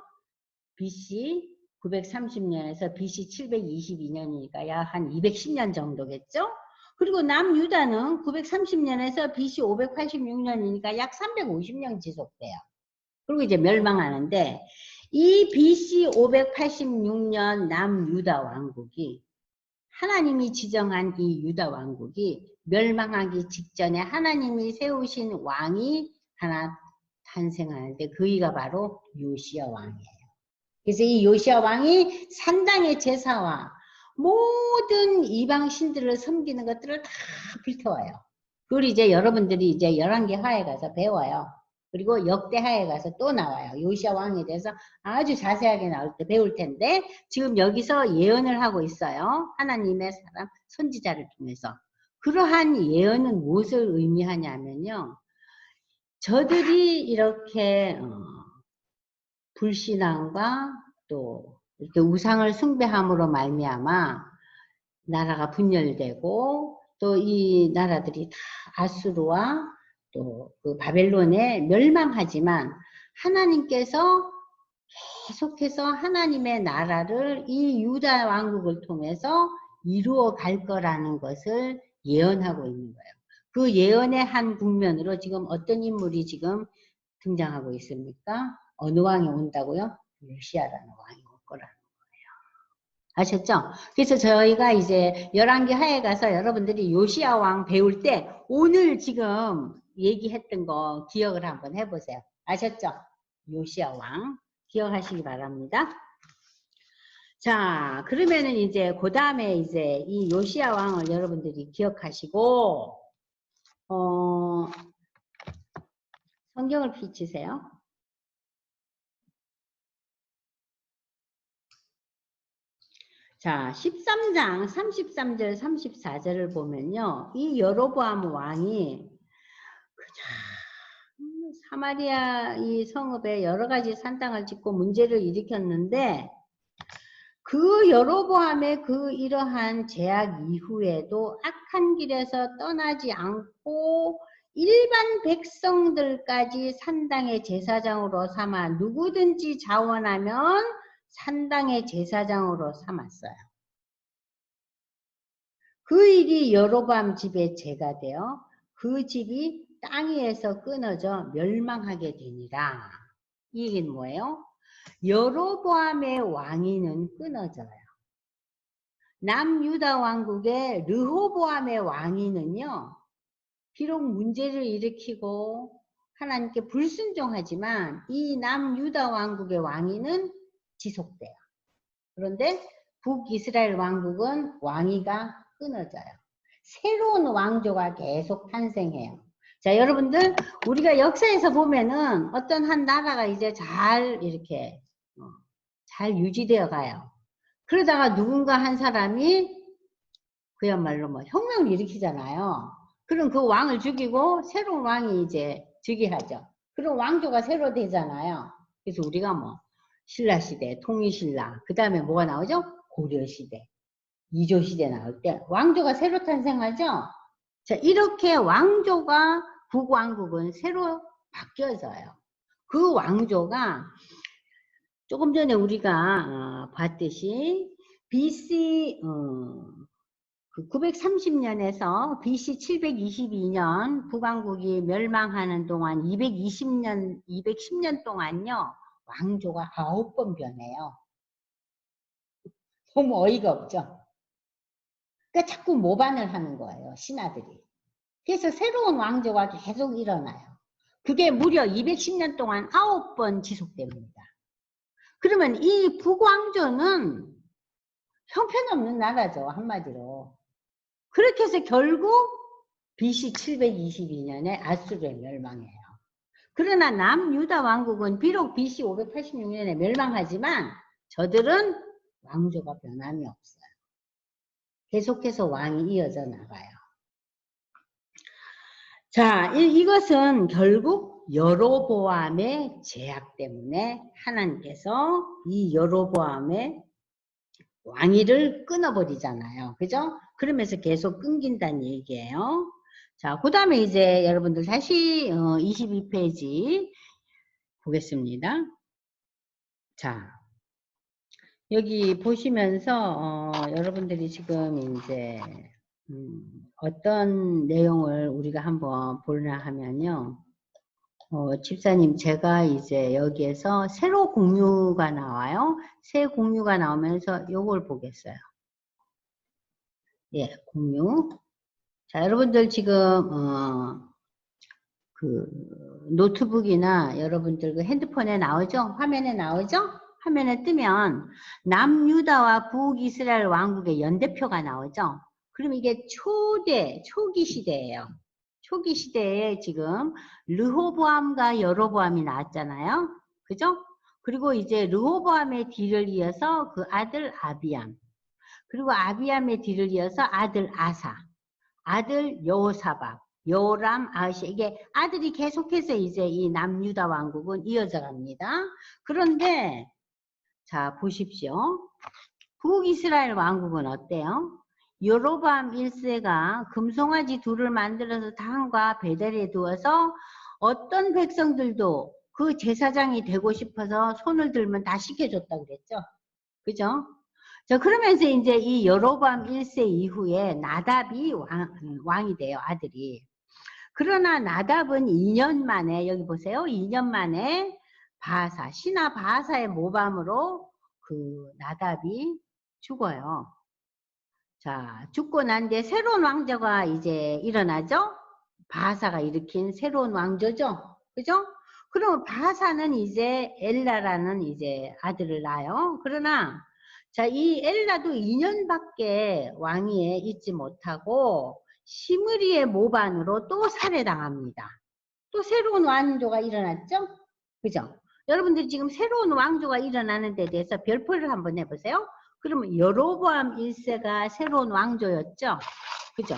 [SPEAKER 1] BC 930년에서 BC 722년이니까 약 한 210년 정도겠죠? 그리고 남유다는 930년에서 BC 586년이니까 약 350년 지속돼요. 그리고 이제 멸망하는데 이 BC 586년 남유다 왕국이 하나님이 지정한 이 유다 왕국이 멸망하기 직전에 하나님이 세우신 왕이 하나 탄생하는데 그이가 바로 요시야 왕이에요. 그래서 이 요시야 왕이 산당의 제사와 모든 이방 신들을 섬기는 것들을 다 불태워요. 그걸 이제 여러분들이 이제 열왕기 하에 가서 배워요. 그리고 역대 하에 가서 또 나와요. 요시야 왕에 대해서 아주 자세하게 나올 때 배울 텐데 지금 여기서 예언을 하고 있어요. 하나님의 사람 선지자를 통해서. 그러한 예언은 무엇을 의미하냐면요. 저들이 이렇게 불신앙과 또 이렇게 우상을 숭배함으로 말미암아 나라가 분열되고 또 이 나라들이 다 아수르와 또 그 바벨론에 멸망하지만 하나님께서 계속해서 하나님의 나라를 이 유다 왕국을 통해서 이루어 갈 거라는 것을 예언하고 있는 거예요. 그 예언의 한 국면으로 지금 어떤 인물이 지금 등장하고 있습니까? 어느 왕이 온다고요? 요시야라는 왕이 올 거라는 거예요. 아셨죠? 그래서 저희가 이제 열왕기 하에 가서 여러분들이 요시야 왕 배울 때 오늘 지금 얘기했던 거 기억을 한번 해보세요. 아셨죠? 요시야 왕 기억하시기 바랍니다. 자, 그러면은 이제 그 다음에 이제 이 요시야 왕을 여러분들이 기억하시고 성경을 펼치세요. 자, 13장 33절 34절을 보면요. 이 여로보암 왕이 사마리아 이 성읍에 여러 가지 산당을 짓고 문제를 일으켰는데 그 여로보암의 그 이러한 제약 이후에도 악한 길에서 떠나지 않고 일반 백성들까지 산당의 제사장으로 삼아 누구든지 자원하면 산당의 제사장으로 삼았어요. 그 일이 여로보암 집의 죄가 되어 그 집이 땅 위에서 끊어져 멸망하게 되니라. 이 얘기는 뭐예요? 여로보암의 왕위는 끊어져요. 남유다 왕국의 르호보암의 왕위는요. 비록 문제를 일으키고 하나님께 불순종하지만 이 남유다 왕국의 왕위는 지속돼요. 그런데 북이스라엘 왕국은 왕위가 끊어져요. 새로운 왕조가 계속 탄생해요. 자, 여러분들 우리가 역사에서 보면은 어떤 한 나라가 이제 잘 이렇게 잘 유지되어 가요. 그러다가 누군가 한 사람이 그야말로 뭐 혁명을 일으키잖아요. 그럼 그 왕을 죽이고 새로운 왕이 이제 즉위하죠. 그럼 왕조가 새로 되잖아요. 그래서 우리가 뭐 신라시대, 통일신라, 그 다음에 뭐가 나오죠? 고려시대, 이조시대 나올 때 왕조가 새로 탄생하죠. 자, 이렇게 왕조가 북왕국은 새로 바뀌어져요. 그 왕조가 조금 전에 우리가 봤듯이 BC 930년에서 BC 722년 북왕국이 멸망하는 동안 210년 동안요. 왕조가 9번 변해요. 너무 어이가 없죠. 그러니까 자꾸 모반을 하는 거예요. 신하들이. 그래서 새로운 왕조가 계속 일어나요. 그게 무려 210년 동안 9번 지속됩니다. 그러면 이 북왕조는 형편없는 나라죠. 한마디로. 그렇게 해서 결국 BC 722년에 아수르에 멸망해요. 그러나 남유다 왕국은 비록 BC 586년에 멸망하지만 저들은 왕조가 변함이 없어요. 계속해서 왕이 이어져 나가요. 자, 이것은 결국 여로보암의 제약 때문에 하나님께서 이 여로보암의 왕위를 끊어버리잖아요. 그죠? 그러면서 계속 끊긴다는 얘기예요. 자, 그 다음에 이제 여러분들 다시 22페이지 보겠습니다. 자, 여기 보시면서 여러분들이 지금 이제 어떤 내용을 우리가 한번 보려 하면요. 집사님, 제가 이제 여기에서 세로 공유가 나와요. 새 공유가 나오면서 요걸 보겠어요. 예, 공유. 자, 여러분들 지금, 그, 노트북이나 여러분들 그 핸드폰에 나오죠? 화면에 나오죠? 화면에 뜨면 남유다와 북이스라엘 왕국의 연대표가 나오죠? 그럼 이게 초기 시대예요. 초기 시대에 지금 르호보암과 여로보암이 나왔잖아요. 그죠? 그리고 이제 르호보암의 뒤를 이어서 그 아들 아비암, 그리고 아비암의 뒤를 이어서 아들 아사, 아들 여호사박, 요람, 아시, 이게 아들이 계속해서 이제 이 남유다 왕국은 이어져 갑니다. 그런데 자 보십시오. 북이스라엘 왕국은 어때요? 여로보암 1세가 금송아지 둘을 만들어서 단과 베델에 두어서 어떤 백성들도 그 제사장이 되고 싶어서 손을 들면 다 시켜줬다 그랬죠. 그죠? 자, 그러면서 이제 이 여로보암 1세 이후에 나답이 왕이 돼요, 아들이. 그러나 나답은 2년 만에, 여기 보세요. 2년 만에 신하 바사의 모함으로 그 나답이 죽어요. 자, 죽고 난 뒤에 새로운 왕조가 이제 일어나죠? 바하사가 일으킨 새로운 왕조죠? 그죠? 그럼 바하사는 이제 엘라라는 이제 아들을 낳아요. 그러나, 자, 이 엘라도 2년밖에 왕위에 있지 못하고, 시므리의 모반으로 또 살해당합니다. 또 새로운 왕조가 일어났죠? 그죠? 여러분들이 지금 새로운 왕조가 일어나는 데 대해서 별표를 한번 해보세요. 그러면 여로보암 1세가 새로운 왕조였죠? 그죠?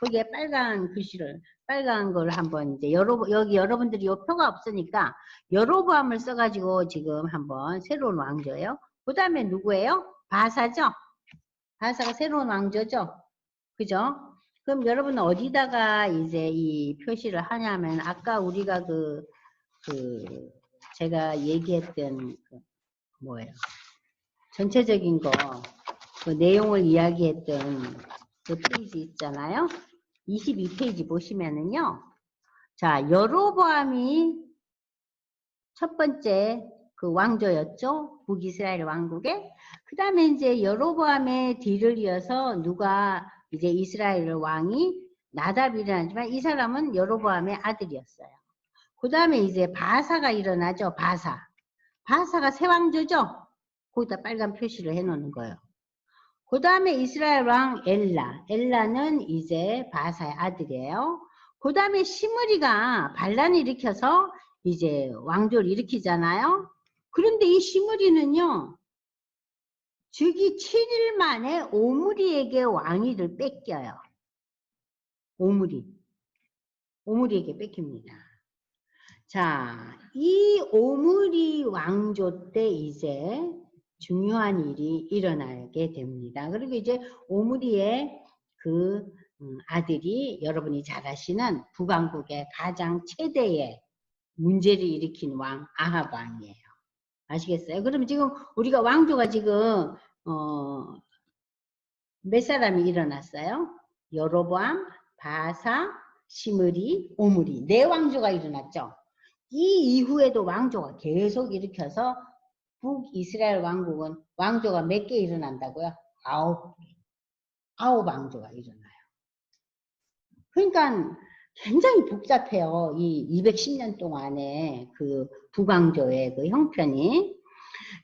[SPEAKER 1] 거기에 빨간 글씨를, 빨간 걸 한번 이제 여기 여러분들이 요 표가 없으니까 여로보암을 써가지고 지금 한번 새로운 왕조예요. 그 다음에 누구예요? 바사죠? 바사가 새로운 왕조죠? 그죠? 그럼 여러분 어디다가 이제 이 표시를 하냐면 아까 우리가 제가 얘기했던 뭐예요? 전체적인 거, 그 내용을 이야기했던 그 페이지 있잖아요. 22페이지 보시면은요. 자, 여로보암이 첫 번째 그 왕조였죠. 북이스라엘 왕국에. 그 다음에 이제 여로보암의 뒤를 이어서 누가 이제 이스라엘 왕이 나답이라지만 이 사람은 여로보암의 아들이었어요. 그 다음에 이제 바사가 일어나죠. 바사가 새 왕조죠. 거기다 빨간 표시를 해놓는 거예요. 그 다음에 이스라엘 왕 엘라는 이제 바사의 아들이에요. 그 다음에 시므리가 반란을 일으켜서 이제 왕조를 일으키잖아요. 그런데 이 시므리는요, 즉위 7일 만에 오므리에게 왕위를 뺏겨요. 오므리에게 뺏깁니다. 자, 이 오므리 왕조 때 이제 중요한 일이 일어나게 됩니다. 그리고 이제 오므리의 그 아들이 여러분이 잘 아시는 북왕국의 가장 최대의 문제를 일으킨 왕 아합 왕이에요. 아시겠어요? 그럼 지금 우리가 왕조가 지금 몇 사람이 일어났어요? 여로보암, 바사, 시므리, 오므리 네 왕조가 일어났죠. 이 이후에도 왕조가 계속 일으켜서 북이스라엘 왕국은 왕조가 몇 개 일어난다고요? 9개. 9 왕조가 일어나요. 그러니까 굉장히 복잡해요. 이 210년 동안에 그 북왕조의 그 형편이.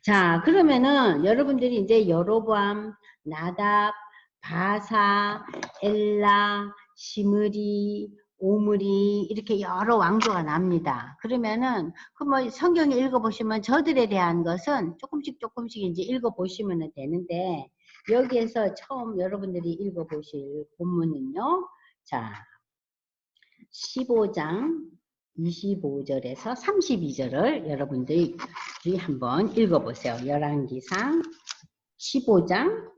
[SPEAKER 1] 자, 그러면은 여러분들이 이제 여로보암, 나답, 바사, 엘라, 시므리, 오므리 이렇게 여러 왕조가 납니다. 그러면은 그 뭐 성경에 읽어보시면 저들에 대한 것은 조금씩 이제 읽어보시면 되는데 여기에서 처음 여러분들이 읽어보실 본문은요. 자, 15장 25절에서 32절을 여러분들이 한번 읽어보세요. 열왕기상 15장.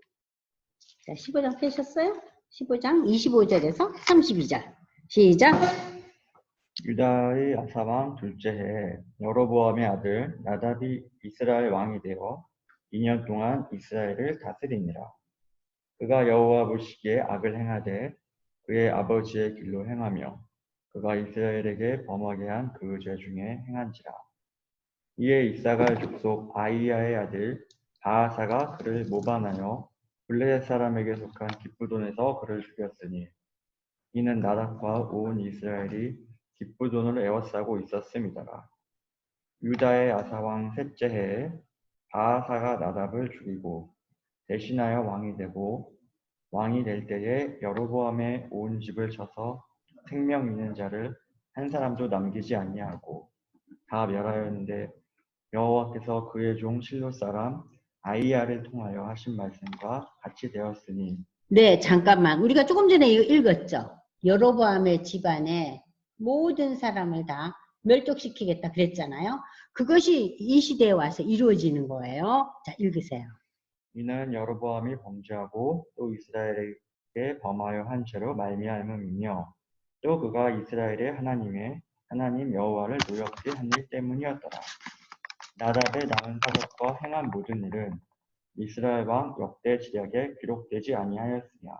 [SPEAKER 1] 자, 15장 펴셨어요? 15장 25절에서 32절. 시작.
[SPEAKER 2] 유다의 아사왕 둘째 해에 여로보암의 아들 나답이 이스라엘 왕이 되어 2년 동안 이스라엘을 다스리니라. 그가 여호와 보시기에 악을 행하되 그의 아버지의 길로 행하며 그가 이스라엘에게 범하게 한 그 죄 중에 행한지라. 이에 이사갈 족속 아이야의 아들 바하사가 그를 모반하여 블레셋 사람에게 속한 기브돈에서 그를 죽였으니 이는 나답과 온 이스라엘이 기브돈을 에워싸고 있었음이더라. 유다의 아사왕 셋째 해에 바하사가 나답을 죽이고 대신하여 왕이 되고 왕이 될 때에 여로보암의 온 집을 쳐서 생명 있는 자를 한 사람도 남기지 아니하고 다 멸하였는데 여호와께서 그의 종 실로 사람 아이야를 통하여 하신 말씀과 같이 되었으니.
[SPEAKER 1] 네, 잠깐만. 우리가 조금 전에 읽었죠. 여로보암의 집안에 모든 사람을 다 멸족시키겠다 그랬잖아요. 그것이 이 시대에 와서 이루어지는 거예요. 자, 읽으세요.
[SPEAKER 2] 이는 여로보암이 범죄하고 또 이스라엘에게 범하여 한 죄로 말미암음이며 또 그가 이스라엘의 하나님 여호와를 노엽게 한 일 때문이었더라. 나답의 남은 사적과 행한 모든 일은 이스라엘 왕 역대 지략에 기록되지 아니하였으며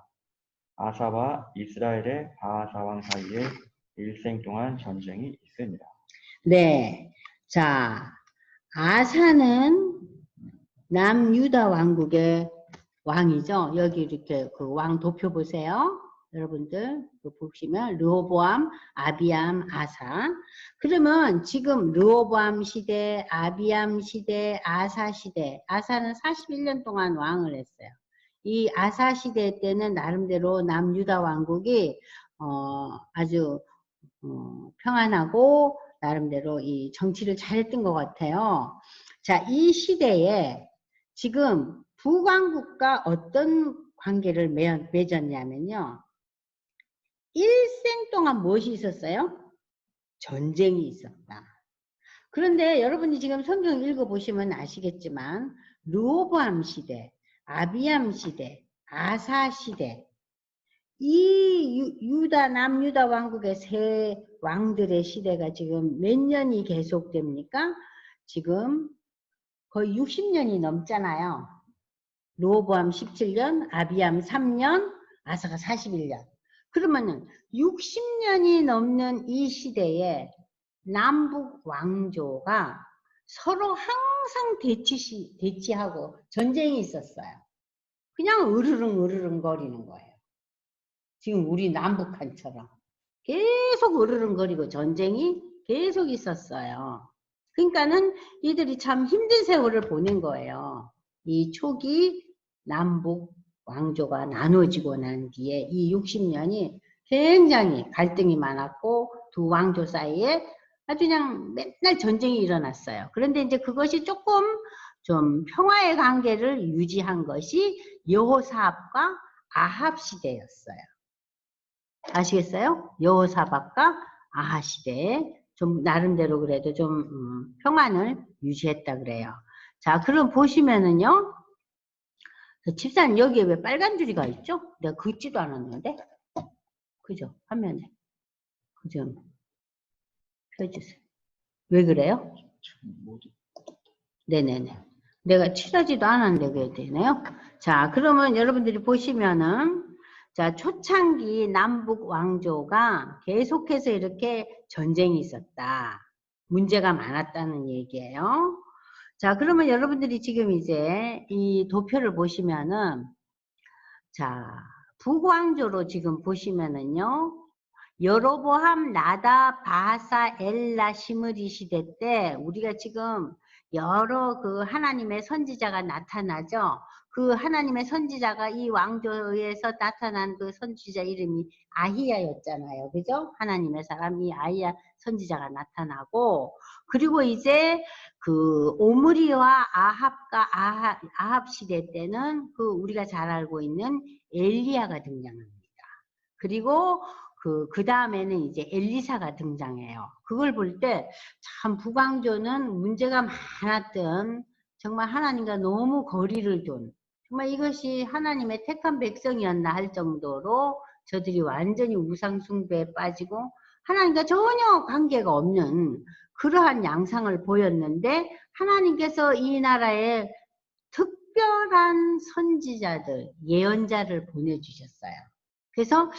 [SPEAKER 2] 아사와 이스라엘의 바하사 왕 사이에 일생 동안 전쟁이 있습니다.
[SPEAKER 1] 네, 자, 아사는 남유다 왕국의 왕이죠. 여기 이렇게 그 왕 도표 보세요. 여러분들 보시면 르호보암, 아비암, 아사. 그러면 지금 르호보암 시대, 아비암 시대, 아사 시대. 아사는 41년 동안 왕을 했어요. 이 아사 시대 때는 나름대로 남유다 왕국이 아주 평안하고 나름대로 이 정치를 잘했던 것 같아요. 자, 이 시대에 지금 북왕국과 어떤 관계를 맺었냐면요. 일생 동안 무엇이 있었어요? 전쟁이 있었다. 그런데 여러분이 지금 성경 읽어보시면 아시겠지만 르호보암 시대, 아비암 시대, 아사 시대 이 유다 남유다 왕국의 세 왕들의 시대가 지금 몇 년이 계속됩니까? 지금 거의 60년이 넘잖아요. 르호보암 17년, 아비암 3년, 아사가 41년. 그러면은 60년이 넘는 이 시대에 남북 왕조가 서로 항상 대치하고 전쟁이 있었어요. 그냥 으르릉 거리는 거예요. 지금 우리 남북한처럼 계속 으르릉거리고 전쟁이 계속 있었어요. 그러니까는 이들이 참 힘든 세월을 보낸 거예요. 이 초기 남북 왕조가 나눠지고 난 뒤에 이 60년이 굉장히 갈등이 많았고 두 왕조 사이에 아주 그냥 맨날 전쟁이 일어났어요. 그런데 이제 그것이 조금 좀 평화의 관계를 유지한 것이 여호사압과 아합 시대였어요. 아시겠어요? 여호사밧과 아하 시대에 좀 나름대로 그래도 좀 평안을 유지했다 그래요. 자, 그럼 보시면은요. 집사님 여기에 왜 빨간 줄이가 있죠? 내가 긋지도 않았는데. 그죠? 화면에. 그 좀 펴주세요. 왜 그래요? 네네네. 내가 칠하지도 않았는데 그게 되네요. 자, 그러면 여러분들이 보시면은 자, 초창기 남북 왕조가 계속해서 이렇게 전쟁이 있었다. 문제가 많았다는 얘기예요. 자, 그러면 여러분들이 지금 이제 이 도표를 보시면은 자, 북왕조로 지금 보시면은요. 여로보암, 나다, 바사, 엘라, 시므리 시대 때 우리가 지금 여러 그 하나님의 선지자가 나타나죠. 그 하나님의 선지자가 이 왕조에서 나타난 그 선지자 이름이 아히야였잖아요. 그죠? 하나님의 사람이 아히야 선지자가 나타나고 그리고 이제 그 오므리와 아합과 아합 시대 때는 그 우리가 잘 알고 있는 엘리야가 등장합니다. 그리고 그 다음에는 이제 엘리사가 등장해요. 그걸 볼 때 참 북왕조는 문제가 많았던 정말 하나님과 너무 거리를 둔 정말 이것이 하나님의 택한 백성이었나 할 정도로 저들이 완전히 우상숭배에 빠지고 하나님과 전혀 관계가 없는 그러한 양상을 보였는데 하나님께서 이 나라에 특별한 선지자들, 예언자를 보내주셨어요. 그래서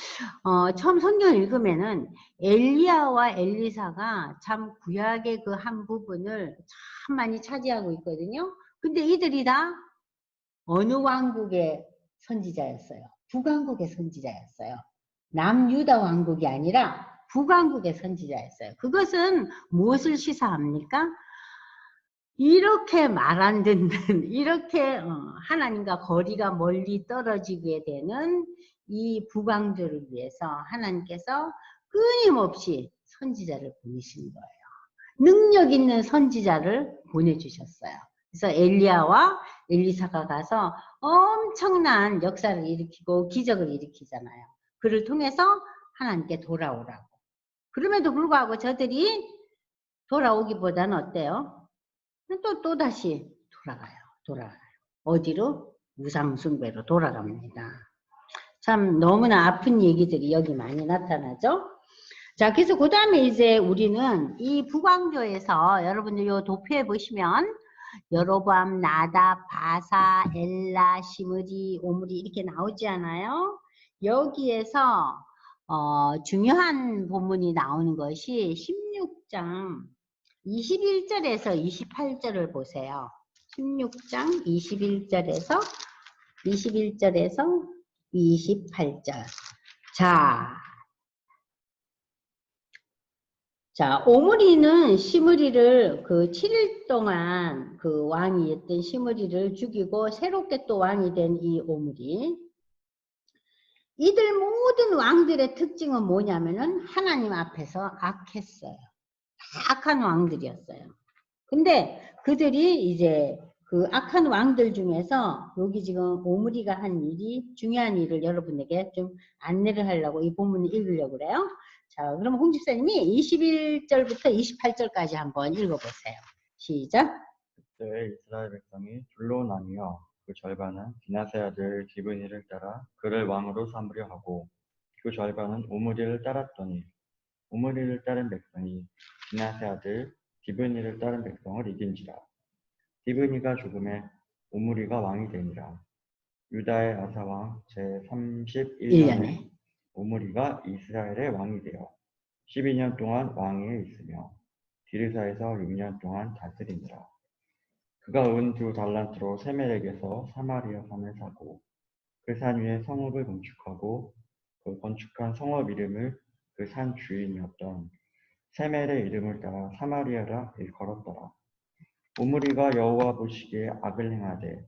[SPEAKER 1] 처음 성경을 읽으면은 엘리야와 엘리사가 참 구약의 그 한 부분을 참 많이 차지하고 있거든요. 근데 이들이 다 어느 왕국의 선지자였어요? 북왕국의 선지자였어요. 남유다 왕국이 아니라 북왕국의 선지자였어요. 그것은 무엇을 시사합니까? 이렇게 말 안 듣는, 이렇게 하나님과 거리가 멀리 떨어지게 되는 이 북왕조를 위해서 하나님께서 끊임없이 선지자를 보내신 거예요. 능력 있는 선지자를 보내주셨어요. 그래서 엘리야와 엘리사가 가서 엄청난 역사를 일으키고 기적을 일으키잖아요. 그를 통해서 하나님께 돌아오라고. 그럼에도 불구하고 저들이 돌아오기보다는 어때요? 또다시 돌아가요. 어디로? 우상숭배로 돌아갑니다. 참 너무나 아픈 얘기들이 여기 많이 나타나죠? 자, 그래서 그 다음에 이제 우리는 이 북왕조에서 여러분들 요 도표에 보시면 여로보암, 나다, 바사, 엘라, 시므리, 오므리 이렇게 나오지 않아요? 여기에서 중요한 본문이 나오는 것이 16장 21절에서 28절을 보세요. 16장 21절에서 21절에서 28절. 자, 오므리는 시므리를 그 7일 동안 그 왕이었던 시므리를 죽이고 새롭게 또 왕이 된 이 오므리. 이들 모든 왕들의 특징은 뭐냐면은 하나님 앞에서 악했어요. 다 악한 왕들이었어요. 근데 그들이 이제 그 악한 왕들 중에서 여기 지금 오므리가 한 일이 중요한 일을 여러분에게 좀 안내를 하려고 이 본문을 읽으려고 그래요. 자, 그럼 홍 집사님이 21절부터 28절까지 한번 읽어보세요. 시작.
[SPEAKER 2] 그때 이스라엘 백성이 둘로 나뉘어 그 절반은 비나세 아들 기브니를 따라 그를 왕으로 삼으려 하고 그 절반은 오므리를 따랐더니 오므리를 따른 백성이 비나세 아들 기브니를 따른 백성을 이긴지라. 기브니가 죽음에 오므리가 왕이 되니라. 유다의 아사 왕 제31년에 오므리가 이스라엘의 왕이 되어 12년 동안 왕위에 있으며 디르사에서 6년 동안 다스리니라. 그가 은 2달란트로 세멜에게서 사마리아 산을 사고 그 산 위에 성읍을 건축하고 그 건축한 성읍 이름을 그 산 주인이었던 세멜의 이름을 따라 사마리아라 일컬었더라. 오므리가 여호와 보시기에 악을 행하되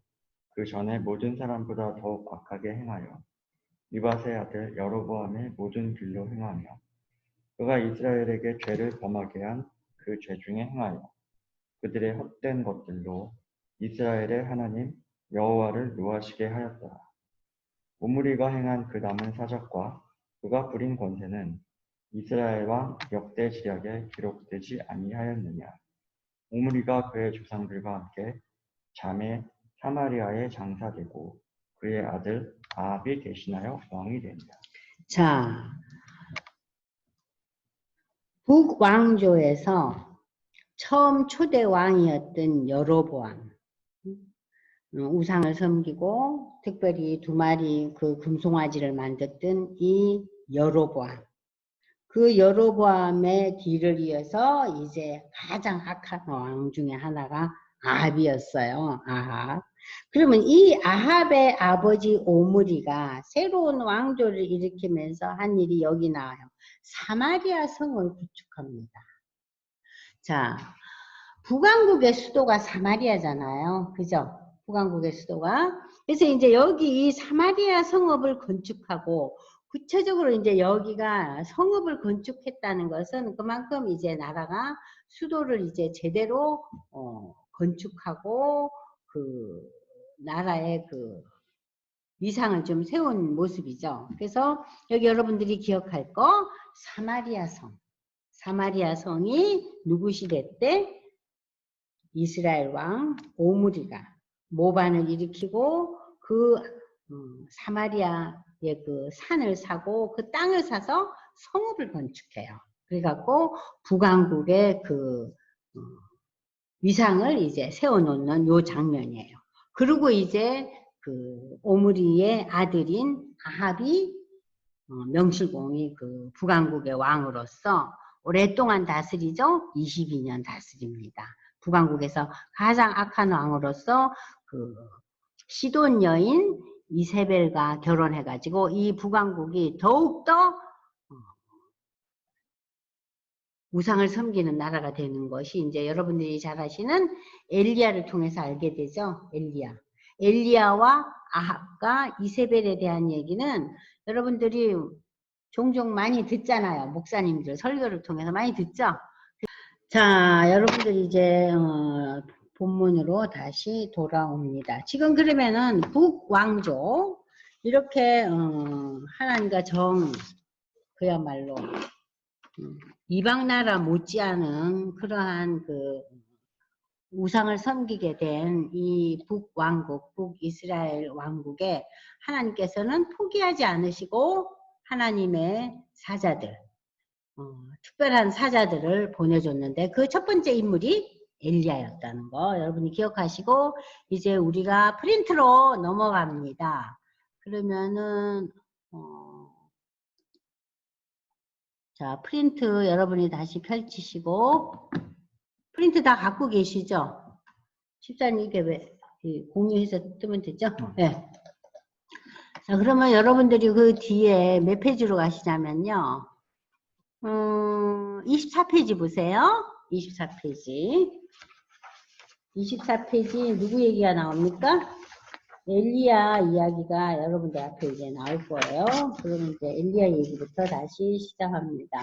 [SPEAKER 2] 그 전에 모든 사람보다 더욱 악하게 행하여 느밧의 아들 여로보암의 모든 길로 행하며 그가 이스라엘에게 죄를 범하게 한 그 죄 중에 행하여 그들의 헛된 것들로 이스라엘의 하나님 여호와를 노하시게 하였더라. 오므리가 행한 그 남은 사적과 그가 부린 권세는 이스라엘 왕 역대 지략에 기록되지 아니하였느냐. 오므리가 그의 조상들과 함께 잠에 사마리아에 장사되고 그의 아들 아합이 대신하여 왕이 됩니다.
[SPEAKER 1] 자, 북왕조에서 처음 초대 왕이었던 여로보암, 우상을 섬기고 특별히 2마리 그 금송아지를 만들었던 이 여로보암, 그 여로보암의 뒤를 이어서 이제 가장 악한 왕 중에 하나가 아합이었어요. 아합. 그러면 이 아합의 아버지 오므리가 새로운 왕조를 일으키면서 한 일이 여기 나와요. 사마리아 성을 구축합니다. 자, 북왕국의 수도가 사마리아잖아요. 그죠? 북왕국의 수도가. 그래서 이제 여기 이 사마리아 성읍을 건축하고 구체적으로 이제 여기가 성읍을 건축했다는 것은 그만큼 이제 나라가 수도를 이제 제대로 건축하고 그 나라의 그 위상을 좀 세운 모습이죠. 그래서 여기 여러분들이 기억할 거 사마리아 성. 사마리아 성이 누구 시대 때? 이스라엘 왕 오므리가 모반을 일으키고 그 사마리아의 그 산을 사고 그 땅을 사서 성읍을 건축해요. 그래갖고 북왕국의 그 위상을 이제 세워놓는 요 장면이에요. 그리고 이제 그 오므리의 아들인 아합이 명실공히 그 북왕국의 왕으로서 오랫동안 다스리죠. 22년 다스립니다. 북왕국에서 가장 악한 왕으로서 그 시돈 여인 이세벨과 결혼해가지고 이 북왕국이 더욱더 우상을 섬기는 나라가 되는 것이 이제 여러분들이 잘 아시는 엘리야를 통해서 알게 되죠. 엘리야와 아합과 이세벨에 대한 얘기는 여러분들이 종종 많이 듣잖아요. 목사님들 설교를 통해서 많이 듣죠. 자, 여러분들 이제 본문으로 다시 돌아옵니다. 지금 그러면은 북왕조 이렇게 하나님과 그야말로 이방 나라 못지않은 그러한 그 우상을 섬기게 된 이 북왕국, 북이스라엘 왕국에 하나님께서는 포기하지 않으시고 하나님의 사자들, 특별한 사자들을 보내줬는데 그 첫 번째 인물이 엘리야였다는 거 여러분이 기억하시고 이제 우리가 프린트로 넘어갑니다. 그러면은 자, 프린트 여러분이 다시 펼치시고 프린트 다 갖고 계시죠? 집사님 이게 왜 공유해서 뜨면 되죠? 네. 자, 그러면 여러분들이 그 뒤에 몇 페이지로 가시냐면요. 24페이지 보세요. 24페이지. 24페이지 누구 얘기가 나옵니까? 엘리야 이야기가 여러분들 앞에 이제 나올 거예요. 그러면 이제 엘리야 얘기부터 다시 시작합니다.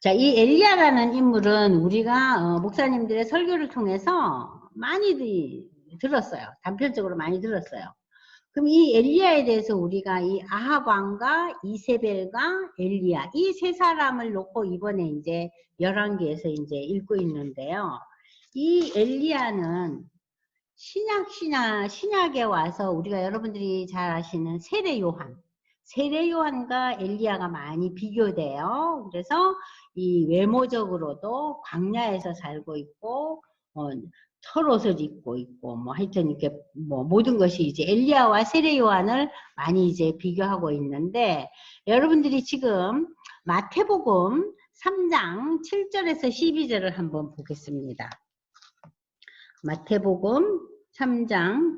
[SPEAKER 1] 자, 이 엘리야라는 인물은 우리가 목사님들의 설교를 통해서 많이 들었어요. 단편적으로 많이 들었어요. 그럼 이 엘리야에 대해서 우리가 이 아합 왕과 이세벨과 엘리야 이 세 사람을 놓고 이번에 이제 열왕기에서 이제 읽고 있는데요. 이 엘리야는 신약에 와서 우리가 여러분들이 잘 아시는 세례 요한과 엘리야가 많이 비교돼요. 그래서 이 외모적으로도 광야에서 살고 있고 털옷을 입고 있고 뭐 하여튼 이렇게 뭐 모든 것이 이제 엘리야와 세례 요한을 많이 이제 비교하고 있는데 여러분들이 지금 마태복음 3장 7절에서 12절을 한번 보겠습니다. 마태복음 3장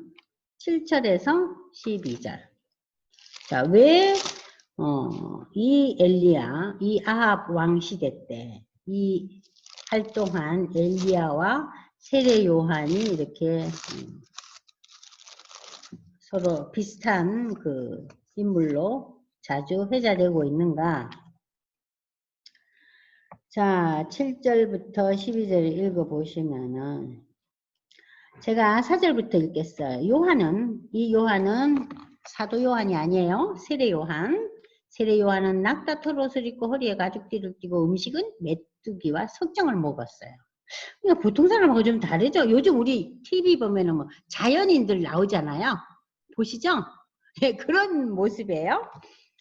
[SPEAKER 1] 7절에서 12절. 자, 왜 이 엘리야, 이 아합 왕 시대 때 이 활동한 엘리야와 세례 요한이 이렇게 서로 비슷한 그 인물로 자주 회자되고 있는가? 자, 7절부터 12절을 읽어보시면은 제가 4절부터 읽겠어요. 이 요한은 사도 요한이 아니에요. 세례 요한은 낙타 털옷을 입고 허리에 가죽띠를 띠고 음식은 메뚜기와 석정을 먹었어요. 그러니까 보통 사람하고 좀 다르죠. 요즘 우리 TV 보면은 뭐 자연인들 나오잖아요. 보시죠? 네, 그런 모습이에요.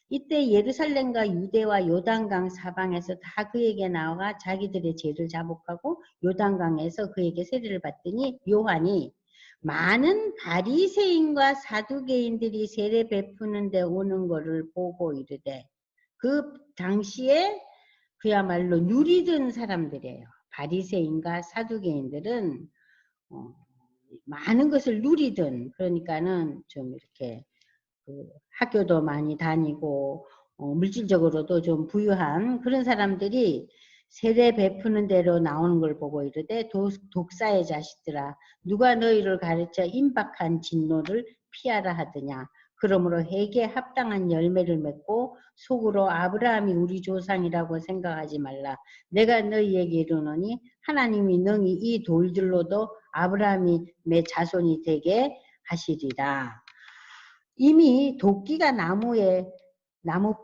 [SPEAKER 1] 이때 예루살렘과 유대와 요단강 사방에서 다 그에게 나와 자기들의 죄를 자복하고 요단강에서 그에게 세례를 받더니 요한이 많은 바리새인과 사두개인들이 세례 베푸는 데 오는 것을 보고 이르되 그 당시에 그야말로 누리던 사람들이에요. 바리새인과 사두개인들은 많은 것을 누리던 그러니까는 좀 이렇게 학교도 많이 다니고 물질적으로도 좀 부유한 그런 사람들이 세례 베푸는 대로 나오는 걸 보고 이르되 독사의 자식들아 누가 너희를 가르쳐 임박한 진노를 피하라 하더냐. 그러므로 회개에 합당한 열매를 맺고 속으로 아브라함이 우리 조상이라고 생각하지 말라. 내가 너희에게 이르노니 하나님이 능히 이 돌들로도 아브라함이 내 자손이 되게 하시리라. 이미 도끼가 나무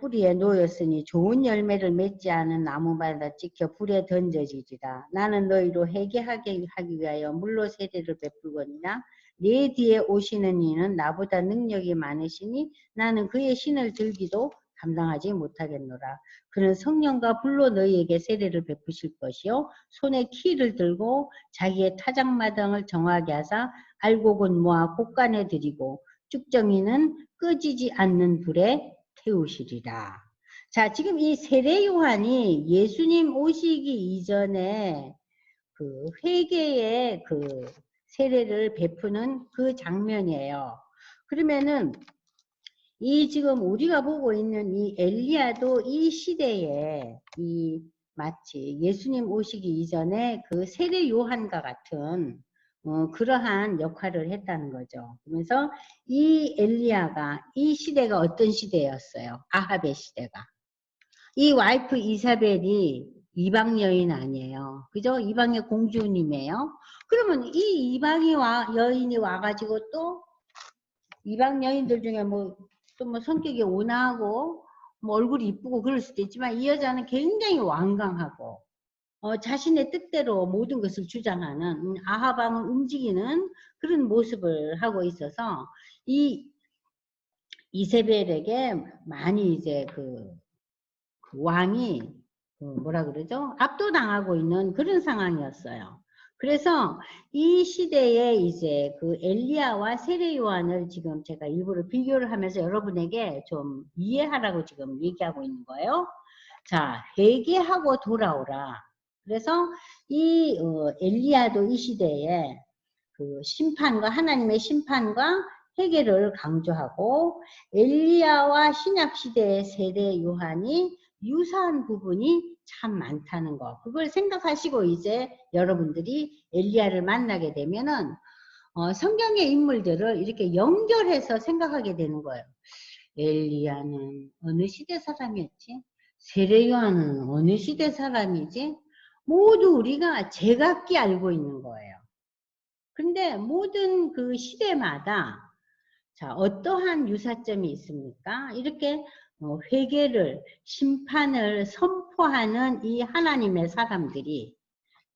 [SPEAKER 1] 뿌리에 놓였으니 좋은 열매를 맺지 않은 나무마다 찍혀 불에 던져지리라. 나는 너희로 회개하게 하기 위하여 물로 세례를 베풀거니와 내 뒤에 오시는 이는 나보다 능력이 많으시니 나는 그의 신을 들기도 감당하지 못하겠노라. 그는 성령과 불로 너희에게 세례를 베푸실 것이요 손에 키를 들고 자기의 타작마당을 정하게 하사 알곡은 모아 곳간에 들이고 쭉정이는 꺼지지 않는 불에 태우시리라. 자, 지금 이 세례 요한이 예수님 오시기 이전에 그 회개의 그 세례를 베푸는 그 장면이에요. 그러면은 이 지금 우리가 보고 있는 이 엘리야도 이 시대에 이 마치 예수님 오시기 이전에 그 세례 요한과 같은 그러한 역할을 했다는 거죠. 그래서 이 엘리야가 이 시대가 어떤 시대였어요? 아합의 시대가. 이 와이프 이사벨이 이방 여인 아니에요. 그죠? 이방의 공주님이에요. 그러면 이 여인이 와가지고 또 이방 여인들 중에 또 성격이 온화하고 얼굴이 이쁘고 그럴 수도 있지만 이 여자는 굉장히 완강하고 자신의 뜻대로 모든 것을 주장하는 아합 왕을 움직이는 그런 모습을 하고 있어서 이 이세벨에게 많이 이제 그 왕이 뭐라 그러죠? 압도당하고 있는 그런 상황이었어요. 그래서 이 시대에 이제 그 엘리야와 세례 요한을 지금 제가 일부러 비교를 하면서 여러분에게 좀 이해하라고 지금 얘기하고 있는 거예요. 자, 회개하고 돌아오라. 그래서 이 엘리야도 이 시대에 그 심판과 하나님의 심판과 회개를 강조하고 엘리야와 신약시대의 세대 요한이 유사한 부분이 참 많다는 거. 그걸 생각하시고 이제 여러분들이 엘리야를 만나게 되면은 성경의 인물들을 이렇게 연결해서 생각하게 되는 거예요. 엘리야는 어느 시대 사람이었지? 세례 요한은 어느 시대 사람이지? 모두 우리가 제각기 알고 있는 거예요. 근데 모든 그 시대마다 자, 어떠한 유사점이 있습니까? 이렇게 회개를, 심판을 선포하는 이 하나님의 사람들이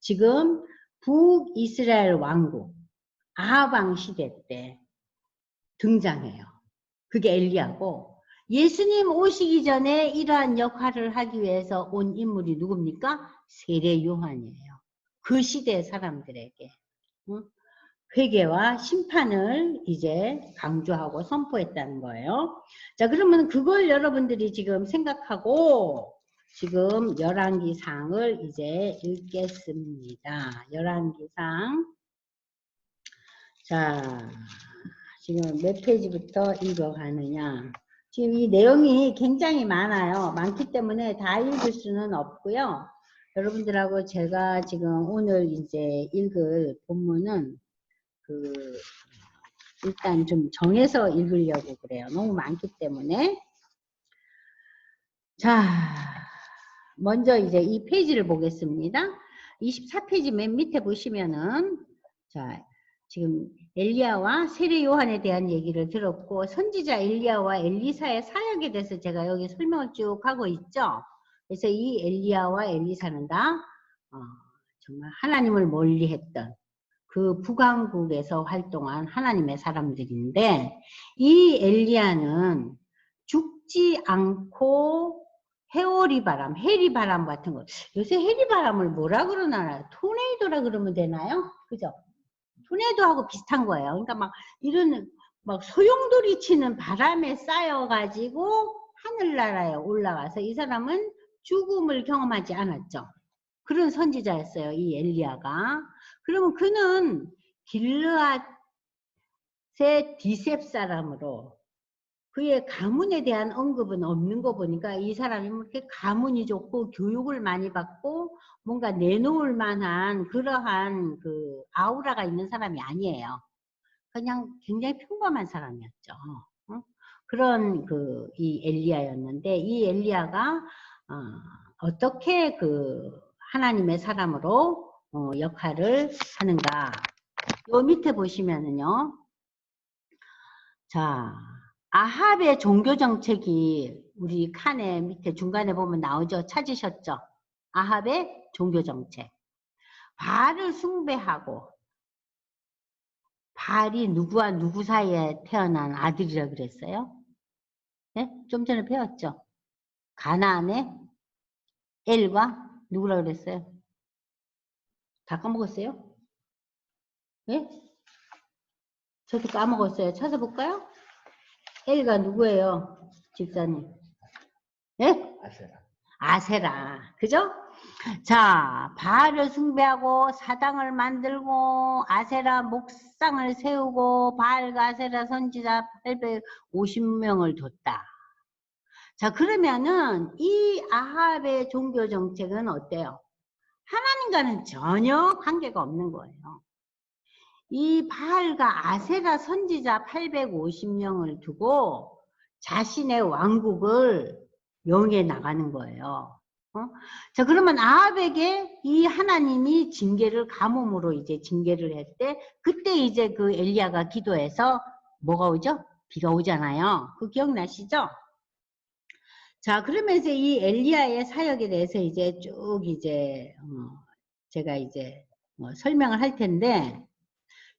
[SPEAKER 1] 지금 북이스라엘 왕국 아합 왕 시대 때 등장해요. 그게 엘리야고, 예수님 오시기 전에 이러한 역할을 하기 위해서 온 인물이 누굽니까? 세례 요한이에요. 그 시대 사람들에게 회개와 심판을 이제 강조하고 선포했다는 거예요. 자, 그러면 그걸 여러분들이 지금 생각하고 지금 열왕기상을 이제 읽겠습니다. 열왕기상. 자, 지금 몇 페이지부터 읽어가느냐. 지금 이 내용이 굉장히 많아요. 많기 때문에 다 읽을 수는 없고요. 여러분들하고 제가 지금 오늘 이제 읽을 본문은 일단 좀 정해서 읽으려고 그래요. 너무 많기 때문에. 자, 먼저 이제 이 페이지를 보겠습니다. 24페이지 맨 밑에 보시면은, 자, 지금 엘리야와 세례 요한에 대한 얘기를 들었고, 선지자 엘리야와 엘리사의 사역에 대해서 제가 여기 설명을 쭉 하고 있죠. 그래서 이 엘리야와 엘리사는 다 정말 하나님을 멀리했던 그 북왕국에서 활동한 하나님의 사람들인데, 이 엘리야는 죽지 않고 해오리바람, 해리바람 같은 거. 요새 해리바람을 뭐라 그러나? 토네이도라 그러면 되나요? 그죠? 토네이도하고 비슷한 거예요. 그러니까 막 이런 막 소용돌이 치는 바람에 쌓여가지고 하늘나라에 올라가서 이 사람은 죽음을 경험하지 않았죠. 그런 선지자였어요, 이 엘리야가. 그러면 그는 길르앗의 디셉 사람으로 그의 가문에 대한 언급은 없는 거 보니까 이 사람이 이렇게 가문이 좋고 교육을 많이 받고 뭔가 내놓을 만한 그러한 그 아우라가 있는 사람이 아니에요. 그냥 굉장히 평범한 사람이었죠. 그런 이 엘리야였는데, 이 엘리야가 어떻게 그 하나님의 사람으로 역할을 하는가. 요 밑에 보시면은요. 자, 아합의 종교 정책이 우리 칸의 밑에 중간에 보면 나오죠. 찾으셨죠? 아합의 종교 정책. 바알을 숭배하고, 바알이 누구와 누구 사이에 태어난 아들이라 그랬어요? 네? 좀 전에 배웠죠? 가나안의 엘과 누구라 그랬어요? 다 까먹었어요? 예? 저도 까먹었어요. 찾아볼까요? 엘가 누구예요? 집사님. 예?
[SPEAKER 2] 아세라.
[SPEAKER 1] 아세라. 그죠? 자, 바알을 숭배하고 사당을 만들고 아세라 목상을 세우고 바알과 아세라 선지자 850명을 뒀다. 자, 그러면은 이 아합의 종교 정책은 어때요? 하나님과는 전혀 관계가 없는 거예요. 이 바알과 아세라 선지자 850명을 두고 자신의 왕국을 영해 나가는 거예요. 자, 그러면 아합에게 이 하나님이 징계를 가뭄으로 이제 징계를 했대. 그때 이제 그 엘리야가 기도해서 뭐가 오죠? 비가 오잖아요. 그 기억나시죠? 자, 그러면서 이 엘리야의 사역에 대해서 이제 쭉 이제 제가 이제 설명을 할 텐데,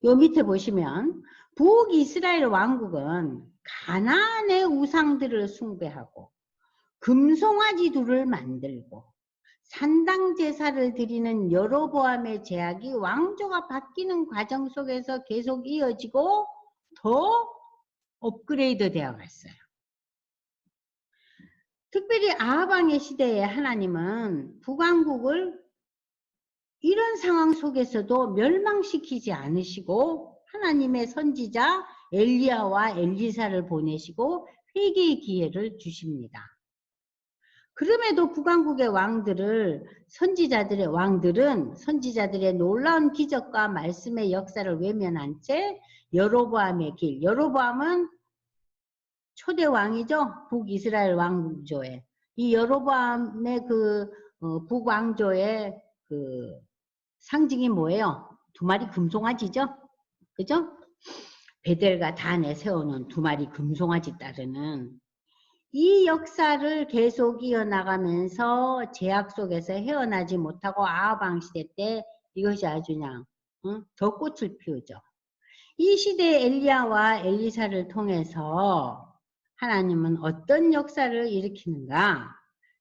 [SPEAKER 1] 요 밑에 보시면 북이스라엘 왕국은 가나안의 우상들을 숭배하고 금송아지 둘을 만들고 산당 제사를 드리는 여로보암의 제약이 왕조가 바뀌는 과정 속에서 계속 이어지고 더 업그레이드 되어 갔어요. 특별히 아합 왕의 시대에 하나님은 북왕국을 이런 상황 속에서도 멸망시키지 않으시고 하나님의 선지자 엘리야와 엘리사를 보내시고 회개의 기회를 주십니다. 그럼에도 북왕국의 왕들은 선지자들의 놀라운 기적과 말씀의 역사를 외면한 채 여로보암의 길, 여로보암은 초대 왕이죠. 북이스라엘 왕조의 이 여로보암의 북왕조의 상징이 뭐예요? 두 마리 금송아지죠. 그죠? 베델과 단에 세우는 두 마리 금송아지 따르는 이 역사를 계속 이어나가면서 제약 속에서 헤어나지 못하고 아합 왕 시대 때 이것이 아주 그냥 더 꽃을 피우죠. 이 시대의 엘리야와 엘리사를 통해서 하나님은 어떤 역사를 일으키는가?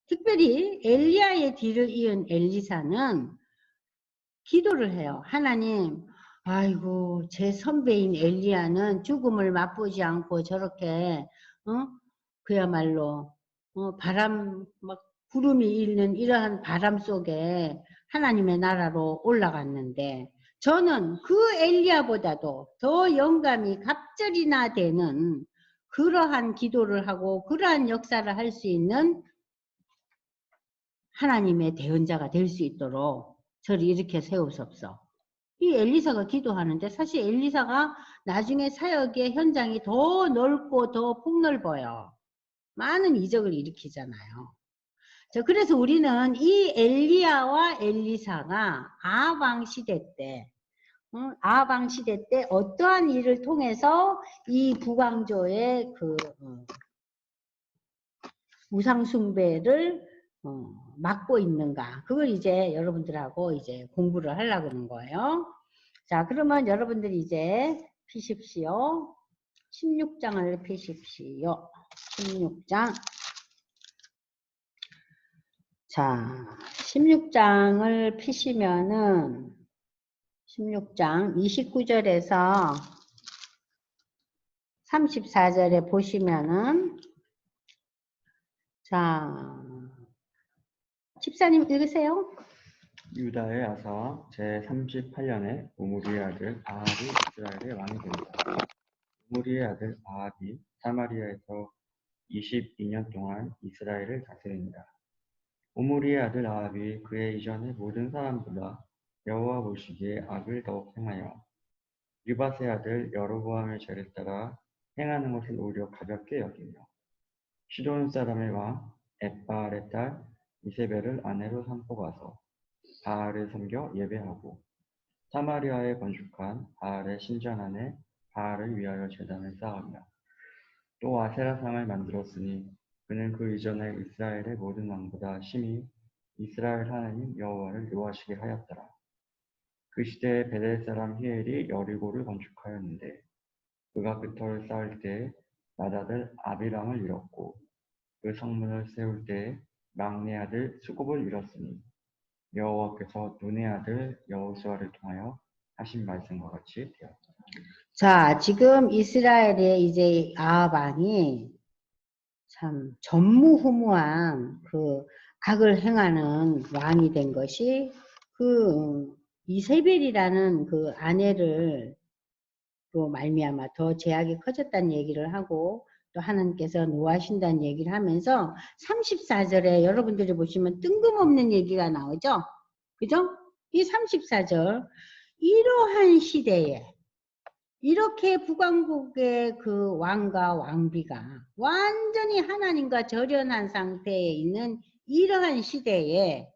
[SPEAKER 1] 특별히 엘리야의 뒤를 이은 엘리사는 기도를 해요. 하나님, 아이고 제 선배인 엘리야는 죽음을 맛보지 않고 저렇게 그야말로 바람 막 구름이 있는 이러한 바람 속에 하나님의 나라로 올라갔는데 저는 그 엘리야보다도 더 영감이 갑절이나 되는 그러한 기도를 하고 그러한 역사를 할 수 있는 하나님의 대언자가 될 수 있도록 저를 이렇게 세우소서. 이 엘리사가 기도하는데 사실 엘리사가 나중에 사역의 현장이 더 넓고 더 폭넓어요. 많은 이적을 일으키잖아요. 자, 그래서 우리는 이 엘리야와 엘리사가 아합 시대 때 아합 시대 때 어떠한 일을 통해서 이 북왕조의 우상 숭배를 막고 있는가. 그걸 이제 여러분들하고 이제 공부를 하려고 하는 거예요. 자, 그러면 여러분들이 이제 피십시오. 16장을 피십시오. 16장. 자, 16장을 피시면은 16장 29절에서 34절에 보시면은 자, 집사님 읽으세요.
[SPEAKER 2] 유다의 아사 제38년에 오므리의 아들 아합이 이스라엘의 왕이 되었다. 오므리의 아들 아합이 사마리아에서 22년 동안 이스라엘을 다스립니다. 오므리의 아들 아합이 그의 이전의 모든 사람보다 여호와 보시기에 악을 더욱 행하여 느밧의 아들 여로보암의 죄를 따라 행하는 것을 오히려 가볍게 여기며 시돈 사람의 왕 엣바알의 딸 이세벨을 아내로 삼고 가서 바알을 섬겨 예배하고 사마리아에 건축한 바알의 신전 안에 바알을 위하여 제단을 쌓으며 또 아세라상을 만들었으니 그는 그 이전에 이스라엘의 모든 왕보다 심히 이스라엘 하나님 여호와를 요하시게 하였더라. 그 시대에 베델 사람 히엘이 여리고를 건축하였는데 그가 그 터를 쌓을 때에 맏아들 아비람을 잃었고 그 성문을 세울 때에 막내 아들 수곱을 잃었으니 여호와께서 눈의 아들 여호수아를 통하여 하신 말씀과 같이 되었다.
[SPEAKER 1] 자, 지금 이스라엘의 이제 아합 왕이 참 전무후무한 악을 행하는 왕이 된 것이 이세벨이라는 그 아내를 또 말미암아 더 제약이 커졌다는 얘기를 하고 또 하나님께서 노하신다는 얘기를 하면서 34절에 여러분들이 보시면 뜬금없는 얘기가 나오죠. 그죠? 이 34절 이러한 시대에 이렇게 북왕국의 그 왕과 왕비가 완전히 하나님과 절연한 상태에 있는 이러한 시대에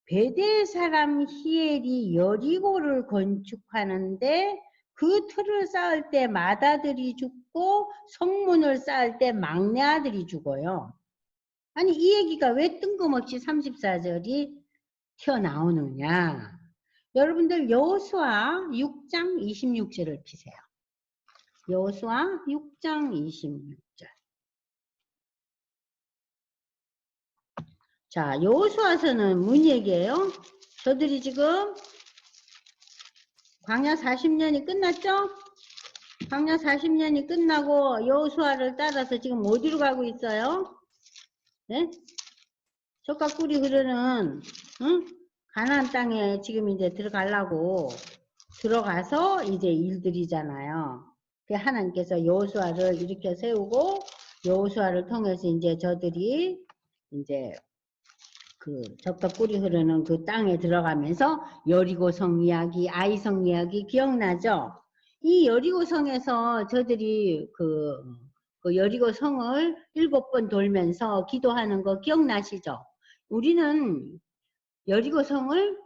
[SPEAKER 1] 베델 사람 히엘이 여리고를 건축하는데 그 틀을 쌓을 때 맏아들이 죽고 성문을 쌓을 때 막내 아들이 죽어요. 아니 이 얘기가 왜 뜬금없이 34절이 튀어나오느냐. 여러분들 여호수아 6장 26절을 피세요. 여호수아 6장 26절. 자, 여호수아서는 뭔 얘기예요? 저들이 지금 광야 40년이 끝났죠? 광야 40년이 끝나고 여호수아를 따라서 지금 어디로 가고 있어요? 네? 젖과 꿀이 흐르는 가나안 땅에 지금 이제 들어가려고 들어가서 이제 일들이잖아요. 그 하나님께서 여호수아를 일으켜 세우고 여호수아를 통해서 이제 저들이 이제 그 적적 꿀이 흐르는 그 땅에 들어가면서 여리고성 이야기, 아이성 이야기 기억나죠? 이 여리고성에서 저들이 그 여리고성을 7번 돌면서 기도하는 거 기억나시죠? 우리는 여리고성을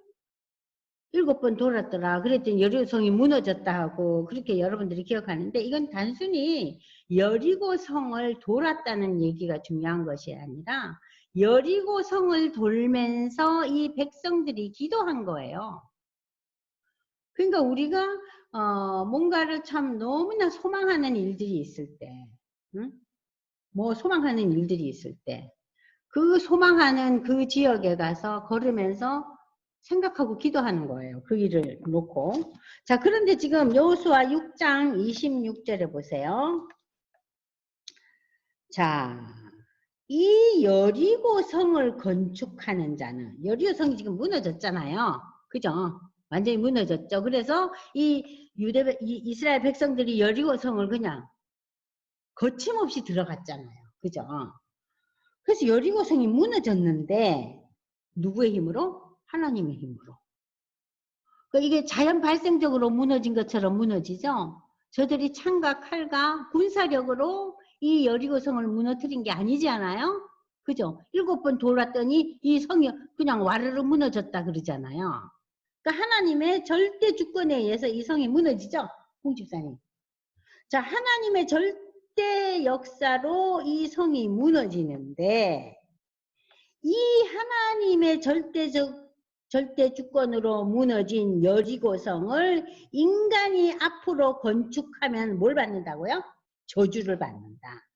[SPEAKER 1] 7번 돌았더라. 그랬더니 여리고성이 무너졌다 하고 그렇게 여러분들이 기억하는데 이건 단순히 여리고성을 돌았다는 얘기가 중요한 것이 아니라 여리고성을 돌면서 이 백성들이 기도한 거예요. 그러니까 우리가 뭔가를 참 너무나 소망하는 일들이 있을 때, 응? 뭐 소망하는 일들이 있을 때, 그 소망하는 그 지역에 가서 걸으면서 생각하고 기도하는 거예요. 그 일을 놓고. 자, 그런데 지금 여호수아 6장 26절에 보세요. 자, 이 여리고성을 건축하는 자는, 여리고성이 지금 무너졌잖아요. 그죠? 완전히 무너졌죠. 그래서 이 이스라엘 백성들이 여리고성을 그냥 거침없이 들어갔잖아요. 그죠? 그래서 여리고성이 무너졌는데 누구의 힘으로? 하나님의 힘으로. 이게 자연 발생적으로 무너진 것처럼 무너지죠. 저들이 창과 칼과 군사력으로 이 여리고성을 무너뜨린 게 아니지 않아요? 그죠? 7번 돌았더니 이 성이 그냥 와르르 무너졌다 그러잖아요. 그러니까 하나님의 절대 주권에 의해서 이 성이 무너지죠. 홍집사님. 자, 하나님의 절대 역사로 이 성이 무너지는데 이 하나님의 절대 주권으로 무너진 여리고성을 인간이 앞으로 건축하면 뭘 받는다고요? 저주를 받는다.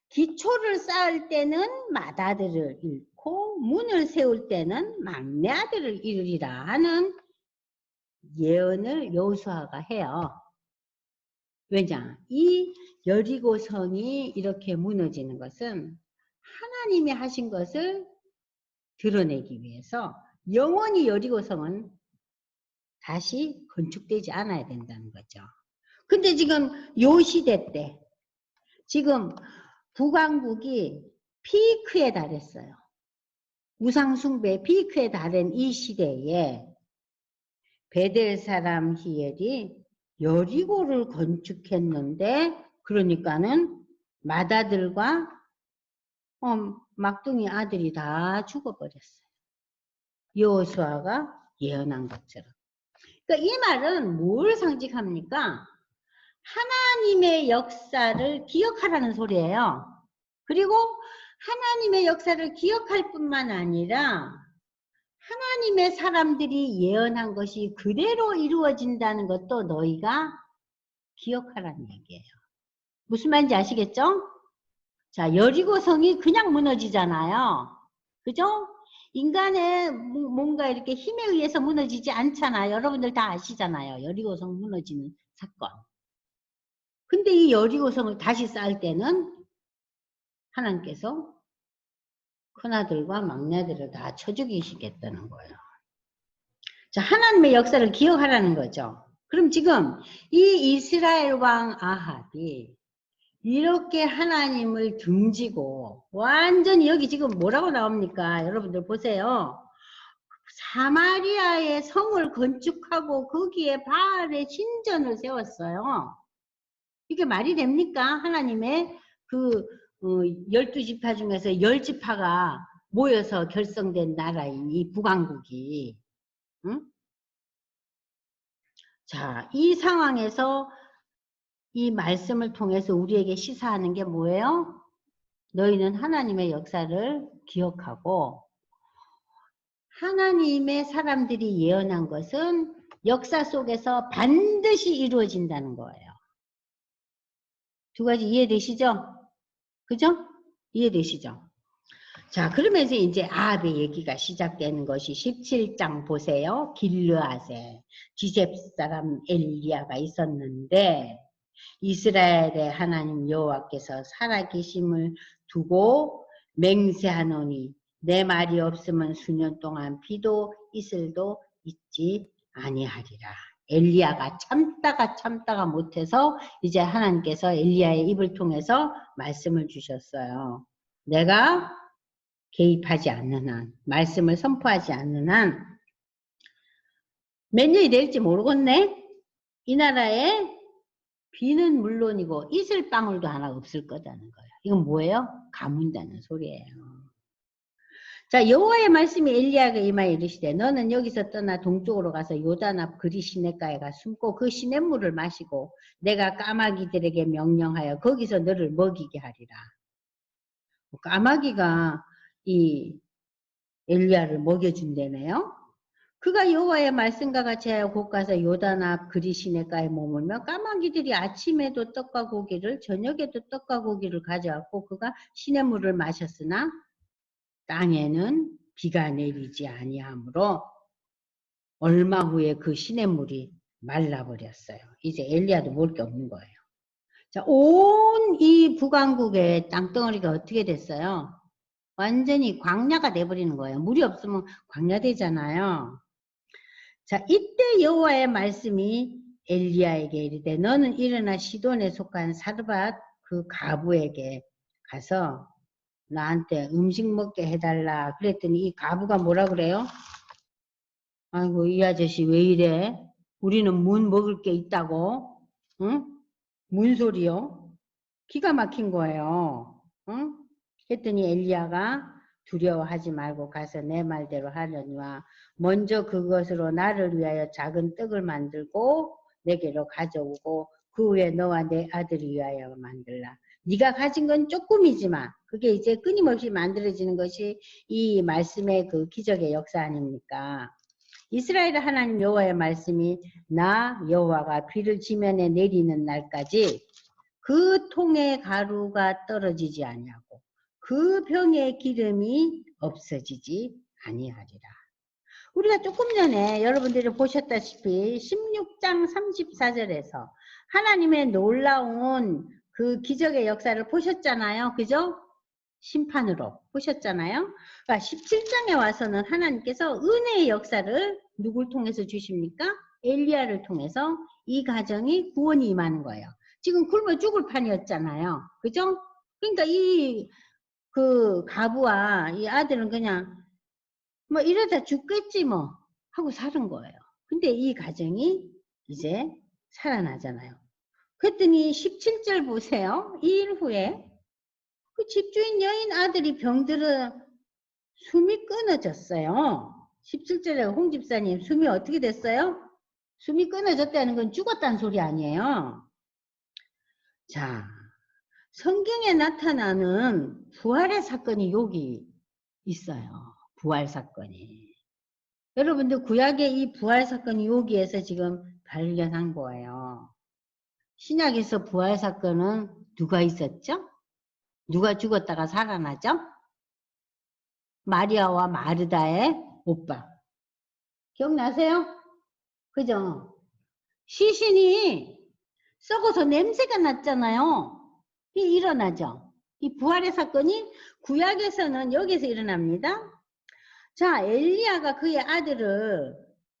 [SPEAKER 1] 기초를 쌓을 때는 맏아들을 잃고 문을 세울 때는 막내 아들을 잃으리라 하는 예언을 여호수아가 해요. 왜냐? 이 여리고성이 이렇게 무너지는 것은 하나님이 하신 것을 드러내기 위해서 영원히 여리고성은 다시 건축되지 않아야 된다는 거죠. 근데 지금 요 시대 때 지금 북왕국이 피크에 달했어요. 우상숭배 피크에 달한 이 시대에 베델 사람 히엘이 여리고를 건축했는데 그러니까는 맏아들과 막둥이 아들이 다 죽어버렸어요. 여호수아가 예언한 것처럼. 그러니까 이 말은 뭘 상징합니까? 하나님의 역사를 기억하라는 소리예요. 그리고 하나님의 역사를 기억할 뿐만 아니라 하나님의 사람들이 예언한 것이 그대로 이루어진다는 것도 너희가 기억하라는 얘기예요. 무슨 말인지 아시겠죠? 자, 여리고성이 그냥 무너지잖아요. 그죠? 인간의 뭔가 이렇게 힘에 의해서 무너지지 않잖아요. 여러분들 다 아시잖아요. 여리고성 무너지는 사건. 근데 이 여리고성을 다시 쌓을 때는 하나님께서 큰아들과 막내아들을 다 쳐 죽이시겠다는 거예요. 자, 하나님의 역사를 기억하라는 거죠. 그럼 지금 이 이스라엘 왕 아합이 이렇게 하나님을 등지고 완전히 여기 지금 뭐라고 나옵니까? 여러분들 보세요. 사마리아의 성을 건축하고 거기에 바알의 신전을 세웠어요. 이게 말이 됩니까? 하나님의 그 12지파 중에서 10지파가 모여서 결성된 나라인 이 북왕국이. 응? 자, 이 상황에서 이 말씀을 통해서 우리에게 시사하는 게 뭐예요? 너희는 하나님의 역사를 기억하고 하나님의 사람들이 예언한 것은 역사 속에서 반드시 이루어진다는 거예요. 두 가지 이해되시죠? 그죠? 이해되시죠? 자, 그러면서 이제 아합의 얘기가 시작되는 것이 17장 보세요. 길르앗에 디셉 사람 엘리야가 있었는데 이스라엘의 하나님 여호와께서 살아계심을 두고 맹세하노니 내 말이 없으면 수년 동안 비도 이슬도 있지 아니하리라. 엘리야가 참다가 못해서 이제 하나님께서 엘리야의 입을 통해서 말씀을 주셨어요. 내가 개입하지 않는 한, 말씀을 선포하지 않는 한 몇 년이 될지 모르겠네. 이 나라에 비는 물론이고 이슬 방울도 하나 없을 거다는 거예요. 이건 뭐예요? 가문다는 소리예요. 자, 여호와의 말씀이 엘리야가 이마에 이르시되 너는 여기서 떠나 동쪽으로 가서 요단 앞 그리 시냇가에 가 숨고 그 시냇물을 마시고 내가 까마귀들에게 명령하여 거기서 너를 먹이게 하리라. 까마귀가 이 엘리야를 먹여준다네요. 그가 여호와의 말씀과 같이 하여 곧 가서 요단 앞 그리 시냇가에 머물며 까마귀들이 아침에도 떡과 고기를 저녁에도 떡과 고기를 가져왔고 그가 시냇물을 마셨으나 땅에는 비가 내리지 아니하므로 얼마 후에 그 시냇물이 말라버렸어요. 이제 엘리야도 먹을 게 없는 거예요. 자, 온 이 북왕국의 땅덩어리가 어떻게 됐어요? 완전히 광야가 돼버리는 거예요. 물이 없으면 광야 되잖아요. 자, 이때 여호와의 말씀이 엘리야에게 이르되 너는 일어나 시돈에 속한 사르밧 그 가부에게 가서 나한테 음식 먹게 해달라 그랬더니 이 가부가 뭐라 그래요? 아이고 이 아저씨 왜 이래? 우리는 문 먹을 게 있다고? 응? 뭔 소리요? 기가 막힌 거예요. 응? 했더니 엘리야가 두려워하지 말고 가서 내 말대로 하려니와 먼저 그것으로 나를 위하여 작은 떡을 만들고 내게로 가져오고 그 후에 너와 내 아들을 위하여 만들라. 네가 가진 건 조금이지만 그게 이제 끊임없이 만들어지는 것이 이 말씀의 그 기적의 역사 아닙니까? 이스라엘 하나님 여호와의 말씀이 나 여호와가 비를 지면에 내리는 날까지 그 통의 가루가 떨어지지 아니하고 그 병의 기름이 없어지지 아니하리라. 우리가 조금 전에 여러분들이 보셨다시피 16장 34절에서 하나님의 놀라운 그 기적의 역사를 보셨잖아요. 그죠? 심판으로 보셨잖아요. 그러니까 17장에 와서는 하나님께서 은혜의 역사를 누굴 통해서 주십니까? 엘리야를 통해서 이 가정이 구원이 임하는 거예요. 지금 굶어 죽을 판이었잖아요. 그죠? 그러니까 이 그 가부와 이 아들은 그냥 뭐 이러다 죽겠지 뭐 하고 사는 거예요. 근데 이 가정이 이제 살아나잖아요. 그랬더니 17절 보세요. 2일 후에 그 집주인 여인 아들이 병들어 숨이 끊어졌어요. 17절에 홍 집사님 숨이 어떻게 됐어요? 숨이 끊어졌다는 건 죽었다는 소리 아니에요. 자, 성경에 나타나는 부활의 사건이 여기 있어요. 부활 사건이. 여러분들 구약의 이 부활 사건이 여기에서 지금 발견한 거예요. 신약에서 부활 사건은 누가 있었죠? 누가 죽었다가 살아나죠? 마리아와 마르다의 오빠. 기억나세요? 그죠? 시신이 썩어서 냄새가 났잖아요. 이게 일어나죠. 이 부활의 사건이 구약에서는 여기서 일어납니다. 자, 엘리야가 그의 아들을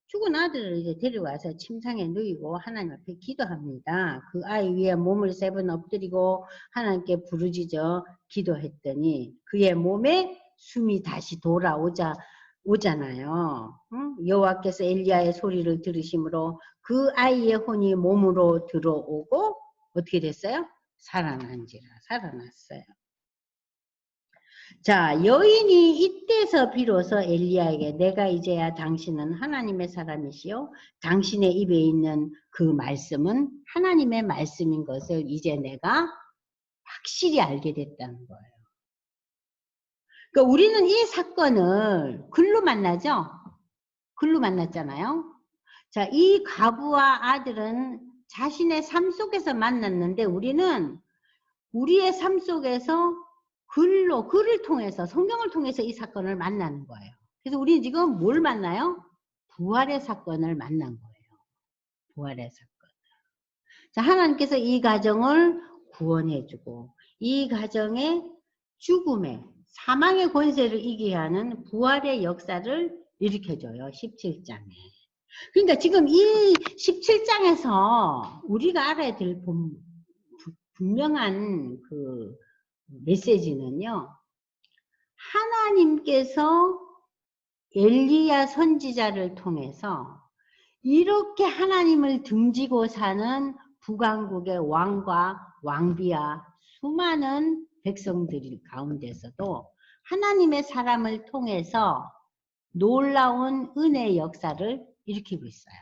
[SPEAKER 1] 죽은 아들을 이제 데려와서 침상에 누이고 하나님 앞에 기도합니다. 그 아이 위에 몸을 3번 엎드리고 하나님께 부르짖어 기도했더니 그의 몸에 숨이 다시 오잖아요. 응? 여호와께서 엘리야의 소리를 들으심으로 그 아이의 혼이 몸으로 들어오고 어떻게 됐어요? 살아났어요. 자, 여인이 이때서 비로소 엘리야에게 내가 이제야 당신은 하나님의 사람이시요 당신의 입에 있는 그 말씀은 하나님의 말씀인 것을 이제 내가 확실히 알게 됐다는 거예요. 그러니까 우리는 이 사건을 글로 만나죠? 글로 만났잖아요. 자, 이 가부와 아들은 자신의 삶 속에서 만났는데 우리는 우리의 삶 속에서 글을 통해서 성경을 통해서 이 사건을 만나는 거예요. 그래서 우리는 지금 뭘 만나요? 부활의 사건을 만난 거예요. 부활의 사건. 자, 하나님께서 이 가정을 구원해주고 이 가정의 죽음에 사망의 권세를 이기게 하는 부활의 역사를 일으켜줘요. 17장에. 그러니까 지금 이 17장에서 우리가 알아야 될 분명한 그 메시지는요. 하나님께서 엘리야 선지자를 통해서 이렇게 하나님을 등지고 사는 북왕국의 왕과 왕비와 수많은 백성들 가운데서도 하나님의 사람을 통해서 놀라운 은혜의 역사를 일으키고 있어요.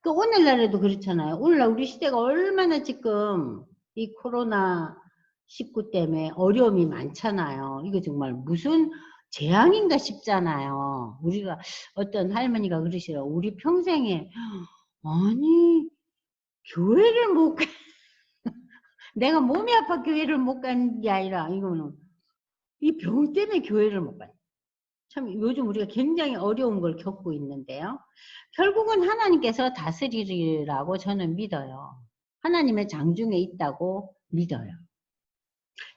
[SPEAKER 1] 그 오늘날에도 그렇잖아요. 오늘날 우리 시대가 얼마나 지금 이 코로나19 때문에 어려움이 많잖아요. 이거 정말 무슨 재앙인가 싶잖아요. 우리가 어떤 할머니가 그러시더라고. 우리 평생에 아니 교회를 못 가. 내가 몸이 아파 교회를 못 가는 게 아니라 이거는 이 병 때문에 교회를 못 가요. 참 요즘 우리가 굉장히 어려운 걸 겪고 있는데요. 결국은 하나님께서 다스리리라고 저는 믿어요. 하나님의 장중에 있다고 믿어요.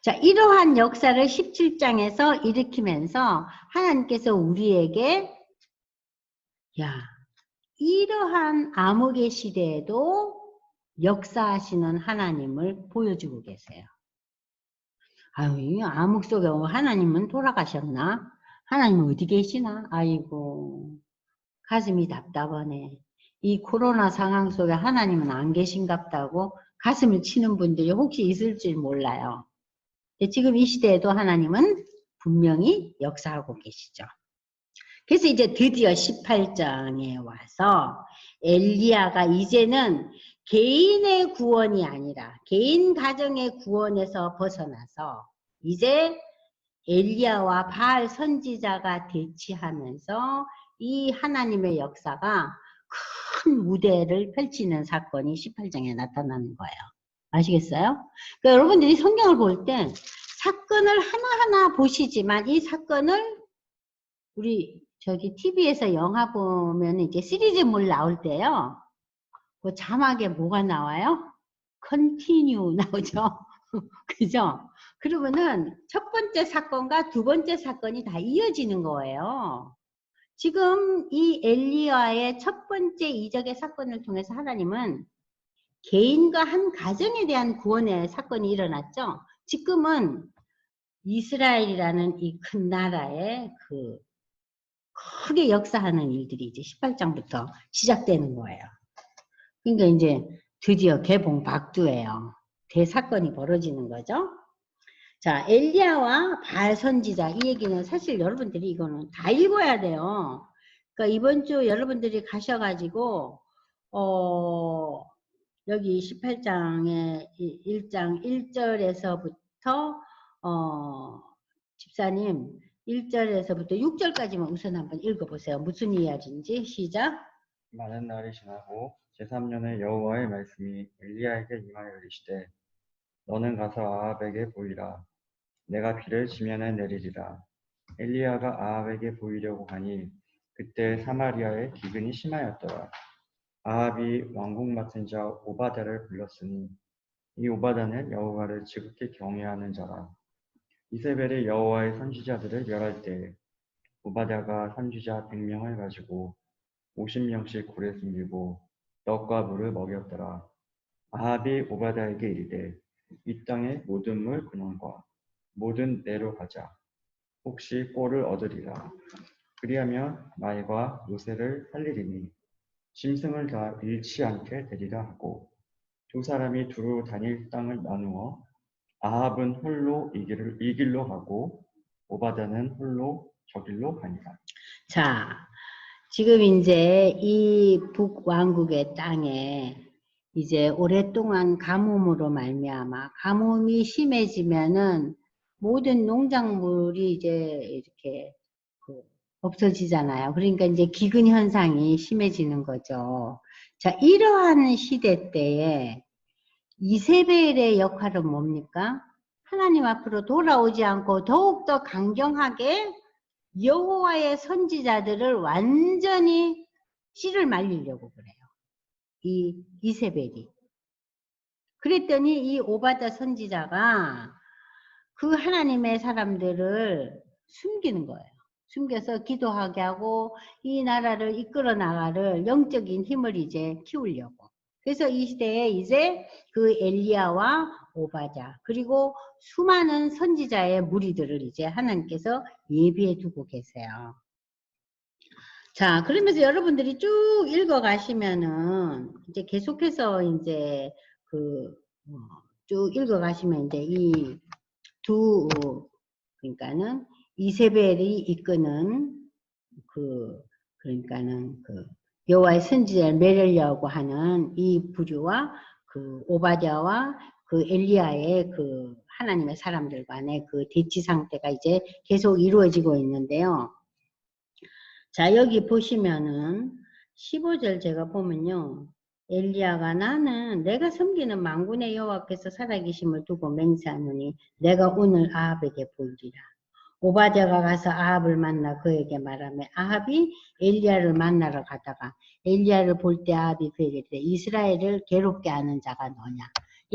[SPEAKER 1] 자, 이러한 역사를 17장에서 일으키면서 하나님께서 우리에게 야, 이러한 암흑의 시대에도 역사하시는 하나님을 보여주고 계세요. 아유, 이 암흑 속에 하나님은 돌아가셨나? 하나님은 어디 계시나? 아이고, 가슴이 답답하네. 이 코로나 상황 속에 하나님은 안 계신갑다고 가슴을 치는 분들이 혹시 있을지 몰라요. 지금 이 시대에도 하나님은 분명히 역사하고 계시죠. 그래서 이제 드디어 18장에 와서 엘리야가 이제는 개인의 구원이 아니라 개인 가정의 구원에서 벗어나서 이제 엘리야와 바알 선지자가 대치하면서 이 하나님의 역사가 큰 무대를 펼치는 사건이 18장에 나타나는 거예요. 아시겠어요? 그러니까 여러분들이 성경을 볼 때 사건을 하나하나 보시지만 이 사건을 우리 저기 TV에서 영화 보면 이제 시리즈물 나올 때요. 그 자막에 뭐가 나와요? Continue 나오죠. 그죠? 그러면은 첫 번째 사건과 두 번째 사건이 다 이어지는 거예요. 지금 이 엘리야의 첫 번째 이적의 사건을 통해서 하나님은 개인과 한 가정에 대한 구원의 사건이 일어났죠. 지금은 이스라엘이라는 이 큰 나라에 그 크게 역사하는 일들이 이제 18장부터 시작되는 거예요. 그러니까 이제 드디어 개봉 박두예요. 대사건이 벌어지는 거죠. 자, 엘리야와 바알 선지자 이 얘기는 사실 여러분들이 이거는 다 읽어야 돼요. 그러니까 이번 주 여러분들이 가셔가지고 여기 18장의 1장 1절에서부터 집사님 1절에서부터 6절까지만 우선 한번 읽어보세요. 무슨 이야기인지 시작.
[SPEAKER 2] 많은 날이 지나고 제3년에 여호와의 말씀이 엘리야에게 임하여 이르시되 너는 가서 아합에게 보이라. 내가 비를 지면에 내리리라. 엘리야가 아합에게 보이려고 하니 그때 사마리아에 기근이 심하였더라. 아합이 왕궁 맡은 자 오바다를 불렀으니 이 오바다는 여호와를 지극히 경외하는 자라. 이세벨이 여호와의 선지자들을 멸할 때에 오바다가 선지자 100명을 가지고 50명씩 굴에 숨기고 떡과 물을 먹였더라. 아합이 오바다에게 이르되 이 땅의 모든 물 근원과 모든 내로 가자. 혹시 꼴을 얻으리라. 그리하면 말과 노새를 살리리니 짐승을 다 잃지 않게 되리라 하고 두 사람이 두루 다닐 땅을 나누어 아합은 홀로 이 길로 가고 오바다는 홀로 저 길로 가니라.
[SPEAKER 1] 자, 지금 이제 이 북왕국의 땅에 이제 오랫동안 가뭄으로 말미암아 가뭄이 심해지면은 모든 농작물이 이제 이렇게 없어지잖아요. 그러니까 이제 기근 현상이 심해지는 거죠. 자, 이러한 시대 때에 이세벨의 역할은 뭡니까? 하나님 앞으로 돌아오지 않고 더욱더 강경하게 여호와의 선지자들을 완전히 씨를 말리려고 그래요. 이 이세벨이. 그랬더니 이 오바다 선지자가 그 하나님의 사람들을 숨기는 거예요. 숨겨서 기도하게 하고 이 나라를 이끌어 나가를 영적인 힘을 이제 키우려고. 그래서 이 시대에 이제 그 엘리야와 오바댜 그리고 수많은 선지자의 무리들을 이제 하나님께서 예비해 두고 계세요. 자, 그러면서 여러분들이 쭉 읽어 가시면은 이제 계속해서 이제 쭉 읽어 가시면 이제 이 그러니까는 이세벨이 이끄는 그러니까는 여호와의 선지자를 매려려고 하는 이 부류와 오바댜와 엘리야의 하나님의 사람들 간의 대치 상태가 이제 계속 이루어지고 있는데요. 자, 여기 보시면은 15절 제가 보면요. 엘리야가 나는 내가 섬기는 만군의 여호와께서 살아계심을 두고 맹세하노니 내가 오늘 아합에게 보이리라. 오바댜가 가서 아합을 만나 그에게 말하며 아합이 엘리야를 만나러 가다가 엘리야를 볼 때 아합이 그에게 이르되 이스라엘을 괴롭게 하는 자가 너냐.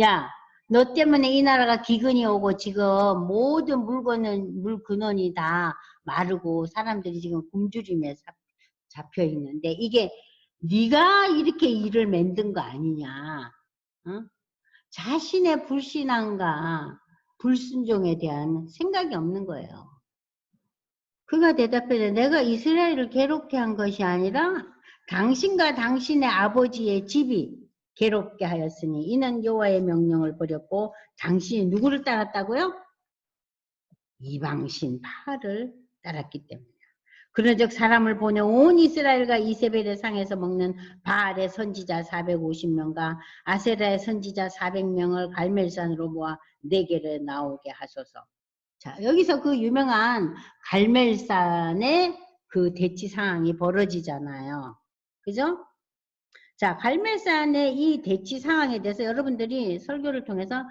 [SPEAKER 1] 야, 너 때문에 이 나라가 기근이 오고 지금 모든 물 근원이 다 마르고 사람들이 지금 굶주림에 잡혀 있는데 이게 네가 이렇게 일을 만든 거 아니냐. 어? 자신의 불신앙과 불순종에 대한 생각이 없는 거예요. 그가 대답하되 내가 이스라엘을 괴롭게 한 것이 아니라 당신과 당신의 아버지의 집이 괴롭게 하였으니 이는 여호와의 명령을 버렸고 당신이 누구를 따랐다고요? 이방신 바알을 따랐기 때문이야. 그러즉 사람을 보내 온 이스라엘과 이세벨의 상에서 먹는 바알의 선지자 450명과 아세라의 선지자 400명을 갈멜산으로 모아 내게로 나오게 하소서. 자, 여기서 그 유명한 갈멜산의 대치 상황이 벌어지잖아요. 그죠? 자, 갈멜산의 이 대치 상황에 대해서 여러분들이 설교를 통해서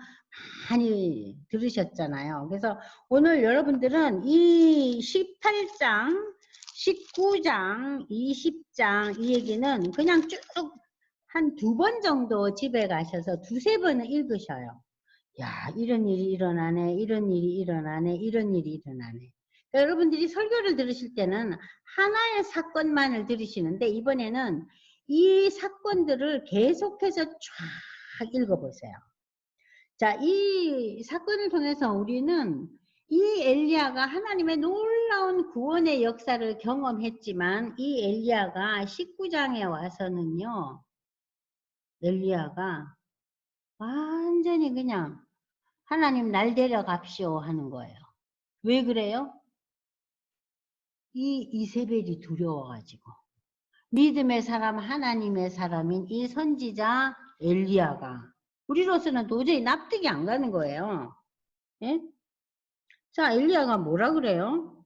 [SPEAKER 1] 많이 들으셨잖아요. 그래서 오늘 여러분들은 이 18장, 19장, 20장 이 얘기는 그냥 쭉 한 2번 정도 집에 가셔서 2~3번은 읽으셔요. 야, 이런 일이 일어나네, 이런 일이 일어나네, 이런 일이 일어나네. 그러니까 여러분들이 설교를 들으실 때는 하나의 사건만을 들으시는데 이번에는 이 사건들을 계속해서 쫙 읽어보세요. 자, 이 사건을 통해서 우리는 이 엘리야가 하나님의 놀라운 구원의 역사를 경험했지만 이 엘리야가 19장에 와서는요. 엘리야가 완전히 그냥 하나님 날 데려갑시오 하는 거예요. 왜 그래요? 이 이세벨이 두려워가지고. 믿음의 사람, 하나님의 사람인 이 선지자 엘리야가 우리로서는 도저히 납득이 안 가는 거예요. 예? 자, 엘리야가 뭐라 그래요?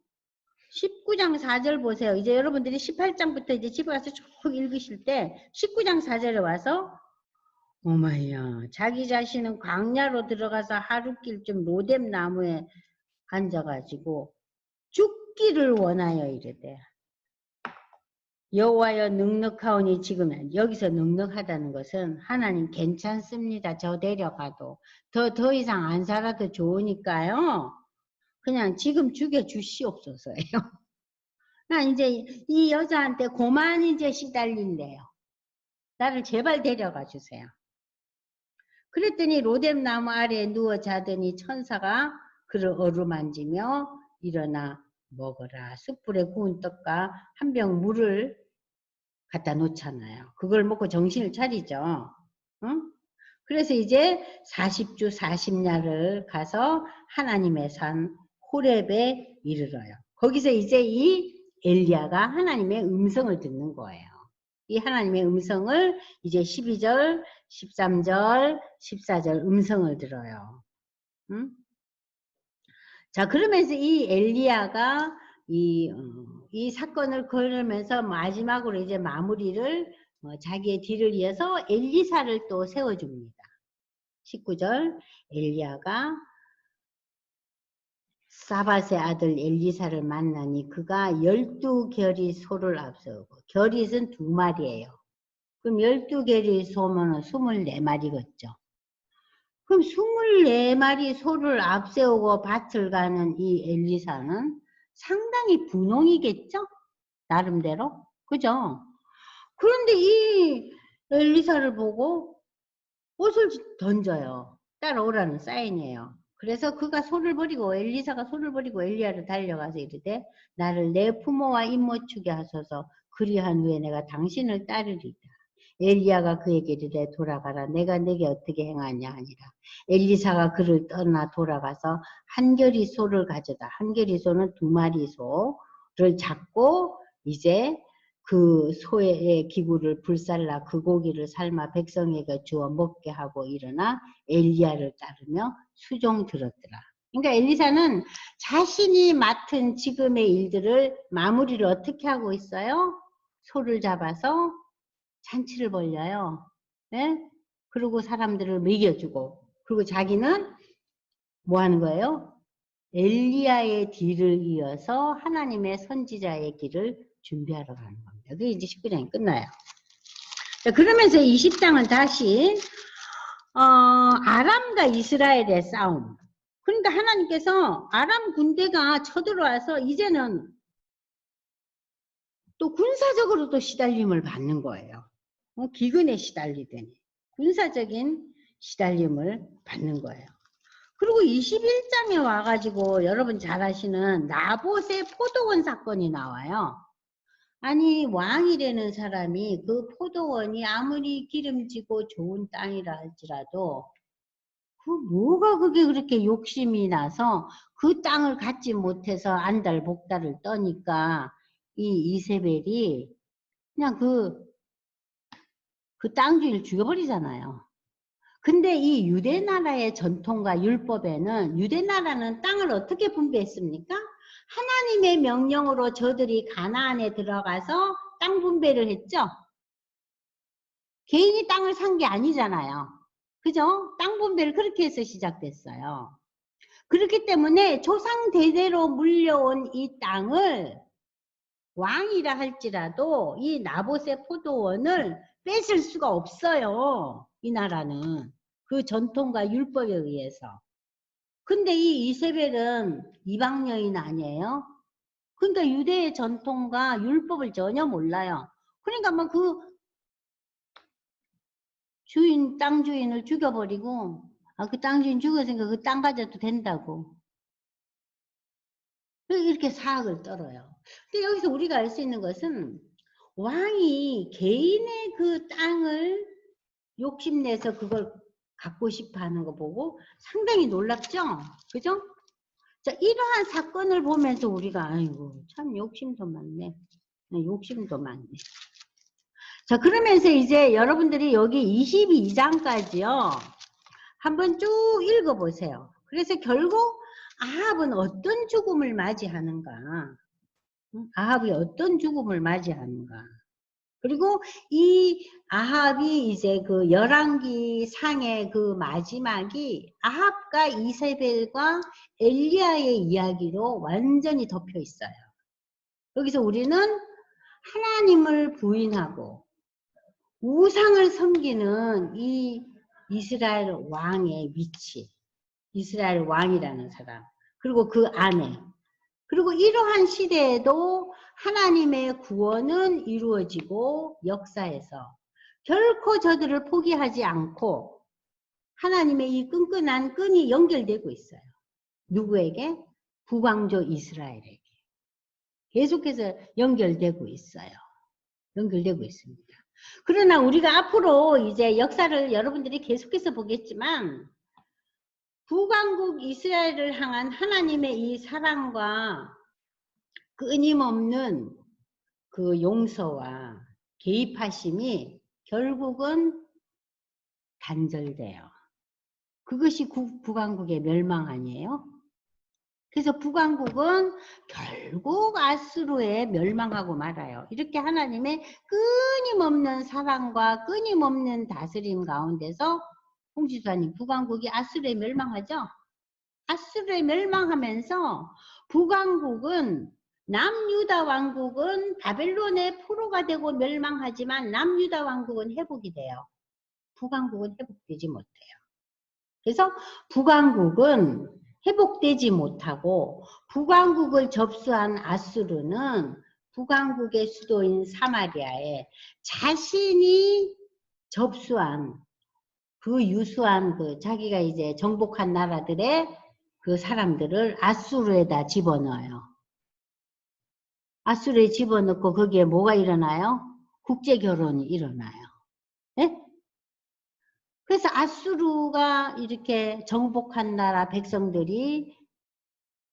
[SPEAKER 1] 19장 4절 보세요. 이제 여러분들이 18장부터 이제 집에 가서 쭉 읽으실 때 19장 4절에 와서 어머야, 자기 자신은 광야로 들어가서 하루길쯤 로뎀 나무에 앉아가지고 죽기를 원하여 이르되 여호와여 넉넉하오니 지금 여기서 넉넉하다는 것은 하나님 괜찮습니다. 저 데려가도 더 이상 안 살아도 좋으니까요. 그냥 지금 죽여주시옵소서예요. 나 이제 이 여자한테 고만 이제 시달린대요. 나를 제발 데려가 주세요. 그랬더니 로뎀 나무 아래에 누워 자더니 천사가 그를 어루만지며 일어나 먹어라. 숯불에 구운 떡과 한 병 물을 갖다 놓잖아요. 그걸 먹고 정신을 차리죠. 응? 그래서 이제 40주 40야를 가서 하나님의 산 호렙에 이르러요. 거기서 이제 이 엘리야가 하나님의 음성을 듣는 거예요. 이 하나님의 음성을 이제 12절, 13절, 14절 음성을 들어요. 응? 자, 그러면서 이 엘리야가 이 사건을 걸으면서 마지막으로 이제 마무리를 자기의 뒤를 이어서 엘리사를 또 세워줍니다. 19절 엘리야가 사밧의 아들 엘리사를 만나니 그가 12결의 소를 앞세우고 결의는 2마리예요. 그럼 12결의 소면 24마리겠죠. 그럼 24마리 소를 앞세우고 밭을 가는 이 엘리사는 상당히 분홍이겠죠? 나름대로. 그죠? 그런데 이 엘리사를 보고 옷을 던져요. 따라오라는 사인이에요. 그래서 그가 손을 버리고 엘리사가 손을 버리고 엘리야를 달려가서 이르되 나를 내 부모와 임모추게 하소서 그리한 후에 내가 당신을 따르리다. 엘리야가 그에게 이르되 돌아가라 내가 내게 어떻게 행하냐 하니라. 엘리사가 그를 떠나 돌아가서 한겨리 소를 가져다 한겨리 소는 2마리 소를 잡고 이제 그 소의 기구를 불살라 그 고기를 삶아 백성에게 주어 먹게 하고 일어나 엘리야를 따르며 수종 들었더라. 그러니까 엘리사는 자신이 맡은 지금의 일들을 마무리를 어떻게 하고 있어요? 소를 잡아서 잔치를 벌려요. 네? 그리고 사람들을 먹여주고 그리고 자기는 뭐 하는 거예요? 엘리야의 뒤를 이어서 하나님의 선지자의 길을 준비하러 가는 겁니다. 그게 이제 19장이 끝나요. 자, 그러면서 20장은 다시 아람과 이스라엘의 싸움. 그러니까 하나님께서 아람 군대가 쳐들어와서 이제는 또 군사적으로도 시달림을 받는 거예요. 기근에 시달리더니 군사적인 시달림을 받는 거예요. 그리고 21장에 와가지고 여러분 잘 아시는 나봇의 포도원 사건이 나와요. 아니 왕이라는 사람이 그 포도원이 아무리 기름지고 좋은 땅이라 할지라도 그 뭐가 그게 그렇게 욕심이 나서 그 땅을 갖지 못해서 안달복달을 떠니까 이 이세벨이 그냥 그 땅 주인을 죽여버리잖아요. 근데 이 유대나라의 전통과 율법에는 유대나라는 땅을 어떻게 분배했습니까? 하나님의 명령으로 저들이 가나안에 들어가서 땅 분배를 했죠. 개인이 땅을 산 게 아니잖아요. 그죠? 땅 분배를 그렇게 해서 시작됐어요. 그렇기 때문에 조상 대대로 물려온 이 땅을 왕이라 할지라도 이 나봇의 포도원을 뺏을 수가 없어요. 이 나라는 그 전통과 율법에 의해서. 근데 이 이세벨은 이방 여인 아니에요? 그러니까 유대의 전통과 율법을 전혀 몰라요. 그러니까 뭐 그 주인, 땅 주인을 죽여버리고, 그 땅 주인 죽었으니까 그 땅 가져도 된다고. 이렇게 사악을 떨어요. 근데 여기서 우리가 알 수 있는 것은 왕이 개인의 그 땅을 욕심내서 그걸 갖고 싶어 하는 거 보고 상당히 놀랍죠? 그죠? 자, 이러한 사건을 보면서 우리가, 아이고, 참 욕심도 많네. 욕심도 많네. 자, 그러면서 이제 여러분들이 여기 22장까지요. 한번 쭉 읽어보세요. 그래서 결국 아합은 어떤 죽음을 맞이하는가? 아합이 어떤 죽음을 맞이하는가? 그리고 이 아합이 이제 그 열왕기 상의 그 마지막이 아합과 이세벨과 엘리야의 이야기로 완전히 덮여 있어요. 여기서 우리는 하나님을 부인하고 우상을 섬기는 이 이스라엘 왕의 위치, 이스라엘 왕이라는 사람, 그리고 그 아내, 그리고 이러한 시대에도 하나님의 구원은 이루어지고 역사에서 결코 저들을 포기하지 않고 하나님의 이 끈끈한 끈이 연결되고 있어요. 누구에게? 북왕조 이스라엘에게. 계속해서 연결되고 있어요. 연결되고 있습니다. 그러나 우리가 앞으로 이제 역사를 여러분들이 계속해서 보겠지만 북왕국 이스라엘을 향한 하나님의 이 사랑과 끊임없는 그 용서와 개입하심이 결국은 단절돼요. 그것이 북왕국의 멸망 아니에요? 그래서 북왕국은 결국 아수르에 멸망하고 말아요. 이렇게 하나님의 끊임없는 사랑과 끊임없는 다스림 가운데서 홍지수님 북왕국이 아수르에 멸망하죠? 아수르에 멸망하면서 북왕국은 남유다 왕국은 바벨론의 포로가 되고 멸망하지만 남유다 왕국은 회복이 돼요. 북왕국은 회복되지 못해요. 그래서 북왕국은 회복되지 못하고 북왕국을 접수한 아수르는 북왕국의 수도인 사마리아에 자신이 접수한 그 유수한 그 자기가 이제 정복한 나라들의 그 사람들을 아수르에다 집어넣어요. 아수르에 집어넣고 거기에 뭐가 일어나요? 국제 결혼이 일어나요. 네? 그래서 아수르가 이렇게 정복한 나라 백성들이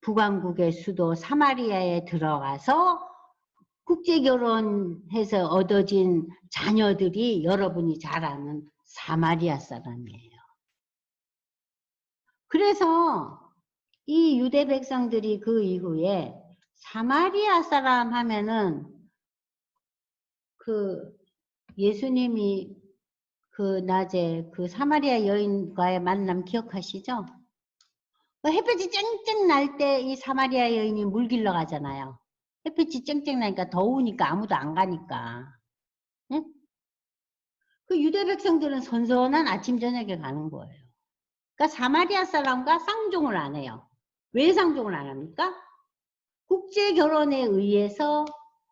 [SPEAKER 1] 북왕국의 수도 사마리아에 들어가서 국제 결혼해서 얻어진 자녀들이 여러분이 잘 아는 사마리아 사람이에요. 그래서 이 유대 백성들이 그 이후에 사마리아 사람 하면은 그 예수님이 그 낮에 그 사마리아 여인과의 만남 기억하시죠? 햇빛이 쨍쨍 날 때 이 사마리아 여인이 물 길러 가잖아요. 햇빛이 쨍쨍 나니까 더우니까 아무도 안 가니까. 응? 그 유대 백성들은 선선한 아침 저녁에 가는 거예요. 그러니까 사마리아 사람과 쌍종을 안 해요. 왜 쌍종을 안 합니까? 국제 결혼에 의해서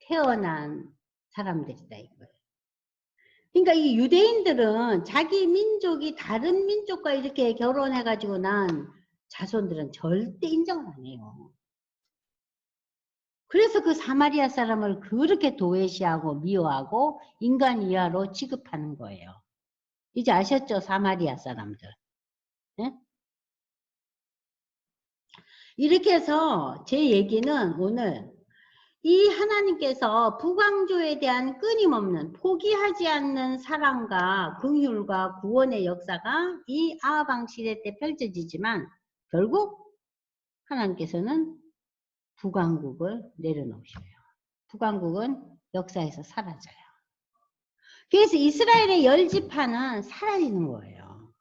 [SPEAKER 1] 태어난 사람들이다 이거예요. 그러니까 이 유대인들은 자기 민족이 다른 민족과 이렇게 결혼해가지고 난 자손들은 절대 인정을 안 해요. 그래서 그 사마리아 사람을 그렇게 도외시하고 미워하고 인간 이하로 취급하는 거예요. 이제 아셨죠? 사마리아 사람들. 네? 이렇게 해서 제 얘기는 오늘 이 하나님께서 북왕조에 대한 끊임없는 포기하지 않는 사랑과 긍휼과 구원의 역사가 이 아하방 시대 때 펼쳐지지만 결국 하나님께서는 북왕국을 내려놓으셔요. 북왕국은 역사에서 사라져요. 그래서 이스라엘의 10지파는 사라지는 거예요.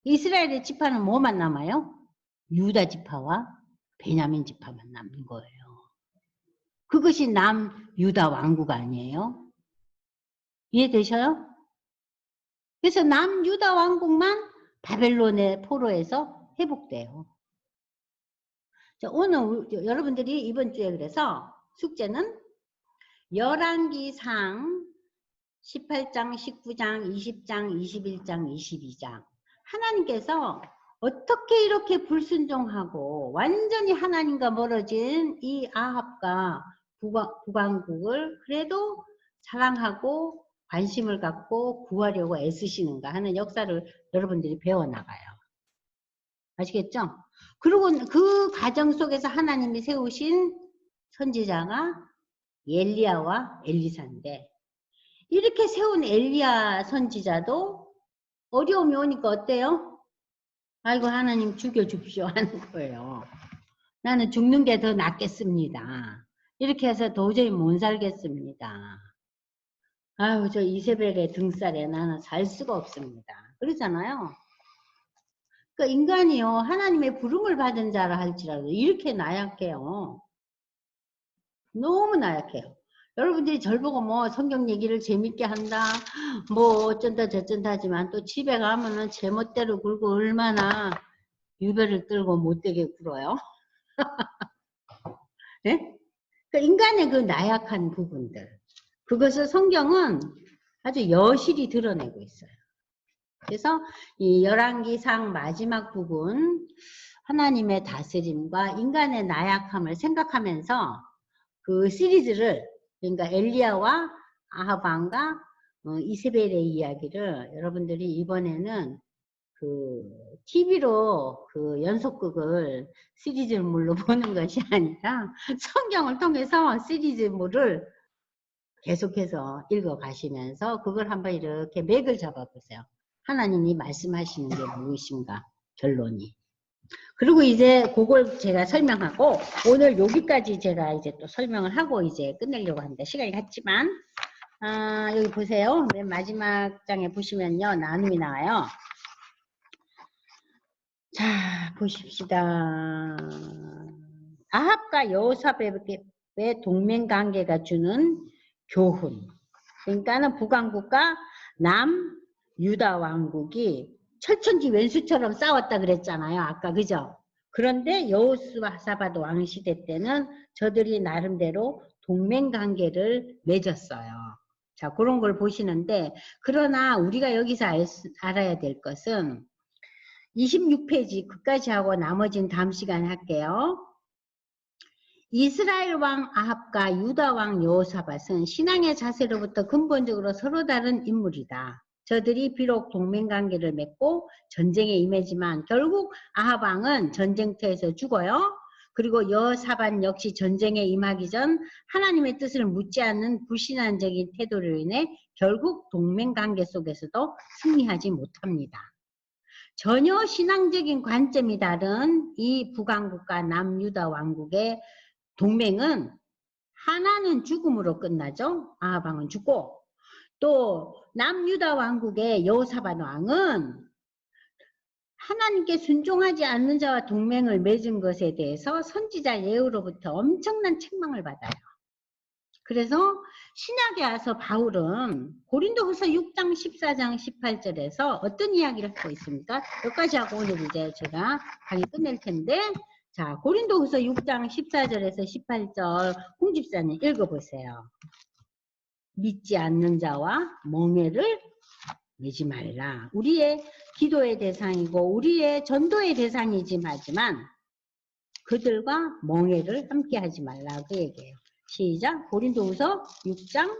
[SPEAKER 1] 이스라엘의 지파는 뭐만 남아요? 유다 지파와 베냐민 지파만 남는 거예요. 그것이 남유다 왕국 아니에요? 이해되셔요? 그래서 남유다 왕국만 바벨론의 포로에서 회복돼요. 자, 오늘 여러분들이 이번 주에 그래서 숙제는 열왕기상 18장, 19장, 20장, 21장, 22장 하나님께서 어떻게 이렇게 불순종하고 완전히 하나님과 멀어진 이 아합과 북왕국을 그래도 사랑하고 관심을 갖고 구하려고 애쓰시는가 하는 역사를 여러분들이 배워나가요. 아시겠죠? 그리고 그 과정 속에서 하나님이 세우신 선지자가 엘리야와 엘리사인데 이렇게 세운 엘리야 선지자도 어려움이 오니까 어때요? 아이고 하나님 죽여줍시오 하는 거예요. 나는 죽는 게 더 낫겠습니다. 이렇게 해서 도저히 못 살겠습니다. 아유 저 이세벨의 등살에 나는 살 수가 없습니다. 그러잖아요. 그러니까 인간이요 하나님의 부름을 받은 자라 할지라도 이렇게 나약해요. 너무 나약해요. 여러분들이 절 보고 뭐 성경 얘기를 재밌게 한다 뭐 어쩐다 저쩐다 하지만 또 집에 가면은 제멋대로 굴고 얼마나 유배를 떨고 못되게 굴어요. 네? 그러니까 인간의 그 나약한 부분들 그것을 성경은 아주 여실히 드러내고 있어요. 그래서 이 열왕기상 마지막 부분 하나님의 다스림과 인간의 나약함을 생각하면서 그 시리즈를 그러니까 엘리야와 아하방과 이세벨의 이야기를 여러분들이 이번에는 그 TV로 그 연속극을 시리즈물로 보는 것이 아니라 성경을 통해서 시리즈물을 계속해서 읽어가시면서 그걸 한번 이렇게 맥을 잡아보세요. 하나님이 말씀하시는 게 무엇인가 결론이. 그리고 이제 그걸 제가 설명하고 오늘 여기까지 제가 이제 또 설명을 하고 이제 끝내려고 합니다. 시간이 갔지만 여기 보세요. 맨 마지막 장에 보시면요. 나눔이 나와요. 자 보십시다. 아합과 여호사밧의 동맹관계가 주는 교훈. 그러니까는 북왕국과 남유다 왕국이 철천지 왼수처럼 싸웠다 그랬잖아요. 아까 그죠? 그런데 여호사밧 왕 시대 때는 저들이 나름대로 동맹관계를 맺었어요. 자, 그런 걸 보시는데, 그러나 우리가 여기서 알아야 될 것은 26페이지 끝까지 하고 나머지는 다음 시간에 할게요. 이스라엘 왕 아합과 유다 왕 여호사밧은 신앙의 자세로부터 근본적으로 서로 다른 인물이다. 저들이 비록 동맹관계를 맺고 전쟁에 임하지만 결국 아합 왕은 전쟁터에서 죽어요. 그리고 여호사밧 역시 전쟁에 임하기 전 하나님의 뜻을 묻지 않는 불신앙적인 태도로 인해 결국 동맹관계 속에서도 승리하지 못합니다. 전혀 신앙적인 관점이 다른 이 북왕국과 남유다 왕국의 동맹은 하나는 죽음으로 끝나죠. 아합 왕은 죽고, 또 남유다 왕국의 여호사밧 왕은 하나님께 순종하지 않는 자와 동맹을 맺은 것에 대해서 선지자 예후로부터 엄청난 책망을 받아요. 그래서 신약에 와서 바울은 고린도후서 6장 14장 18절에서 어떤 이야기를 하고 있습니까? 여기까지 하고 오늘 이제 제가 강의 끝낼 텐데, 자, 고린도후서 6장 14절에서 18절 홍집사님 읽어보세요. 믿지 않는 자와 멍에를 내지 말라. 우리의 기도의 대상이고 우리의 전도의 대상이지만 그들과 멍에를 함께 하지 말라. 그 얘기예요. 시작. 고린도후서 6장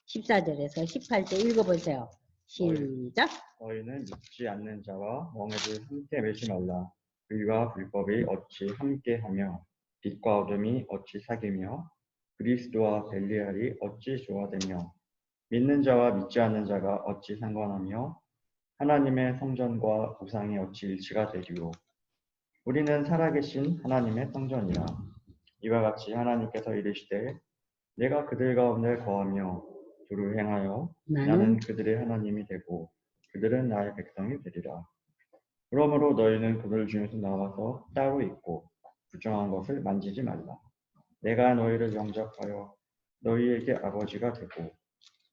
[SPEAKER 1] 14절에서 18절 읽어보세요. 시작.
[SPEAKER 2] 너희는 믿지 않는 자와 멍에를 함께 매지 말라. 의와 불법이 어찌 함께하며 빛과 어둠이 어찌 사귀며 그리스도와 벨리알이 어찌 조화되며 믿는 자와 믿지 않는 자가 어찌 상관하며 하나님의 성전과 우상이 어찌 일치가 되리요. 우리는 살아계신 하나님의 성전이라. 이와 같이 하나님께서 이르시되 내가 그들 가운데 거하며 두루 행하여 나는 그들의 하나님이 되고 그들은 나의 백성이 되리라. 그러므로 너희는 그들 중에서 나와서 따로 있고 부정한 것을 만지지 말라. 내가 너희를 영접하여 너희에게 아버지가 되고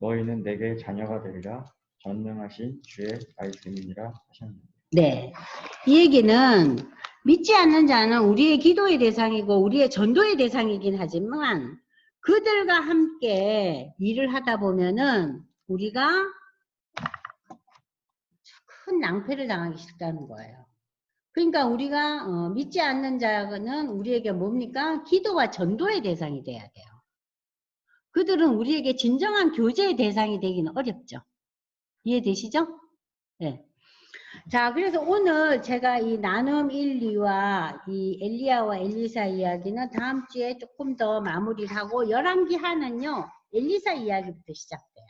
[SPEAKER 2] 너희는 내게 자녀가 되리라. 전능하신 주의 말씀이니라 하셨느니라.
[SPEAKER 1] 네, 이 얘기는 믿지 않는 자는 우리의 기도의 대상이고 우리의 전도의 대상이긴 하지만 그들과 함께 일을 하다 보면은 우리가 큰 낭패를 당하기 쉽다는 거예요. 그러니까 우리가 믿지 않는 자는 우리에게 뭡니까? 기도와 전도의 대상이 돼야 돼요. 그들은 우리에게 진정한 교제의 대상이 되기는 어렵죠. 이해되시죠? 네. 자, 그래서 오늘 제가 이 나눔 1, 2와 이 엘리야와 엘리사 이야기는 다음 주에 조금 더 마무리를 하고 열왕기 하는요 엘리사 이야기부터 시작돼요.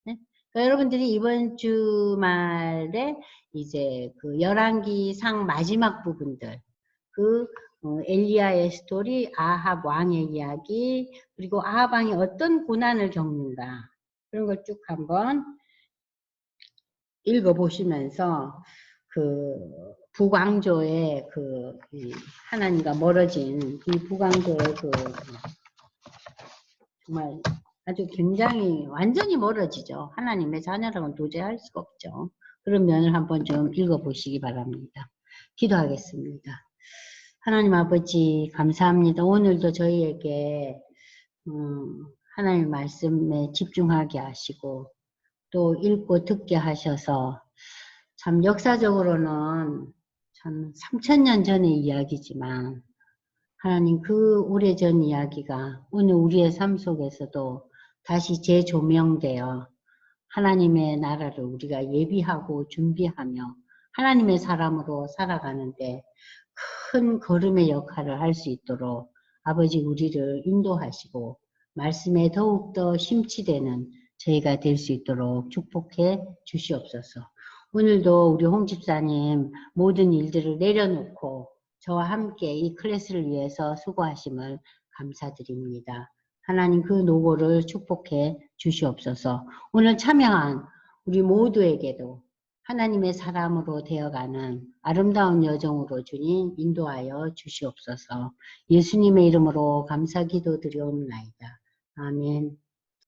[SPEAKER 1] 네? 그러니까 여러분들이 이번 주말에 이제 그 열왕기 상 마지막 부분들, 그 엘리야의 스토리, 아합 왕의 이야기, 그리고 아합 왕이 어떤 고난을 겪는가 그런 걸 쭉 한번 읽어보시면서 그 북왕조의 그 하나님과 멀어진 이 북왕조의 그 정말 아주 굉장히 완전히 멀어지죠. 하나님의 자녀라고는 도저히 할 수가 없죠. 그런 면을 한번 좀 읽어보시기 바랍니다. 기도하겠습니다. 하나님 아버지 감사합니다. 오늘도 저희에게 하나님 말씀에 집중하게 하시고 또 읽고 듣게 하셔서 참 역사적으로는 참 3000년 전의 이야기지만 하나님 그 오래전 이야기가 오늘 우리의 삶 속에서도 다시 재조명되어 하나님의 나라를 우리가 예비하고 준비하며 하나님의 사람으로 살아가는데 큰 걸음의 역할을 할 수 있도록 아버지 우리를 인도하시고 말씀에 더욱더 심취되는 저희가 될 수 있도록 축복해 주시옵소서. 오늘도 우리 홍 집사님 모든 일들을 내려놓고 저와 함께 이 클래스를 위해서 수고하심을 감사드립니다. 하나님 그 노고를 축복해 주시옵소서. 오늘 참여한 우리 모두에게도 하나님의 사람으로 되어가는 아름다운 여정으로 주님 인도하여 주시옵소서. 예수님의 이름으로 감사 기도 드리옵나이다. 아멘.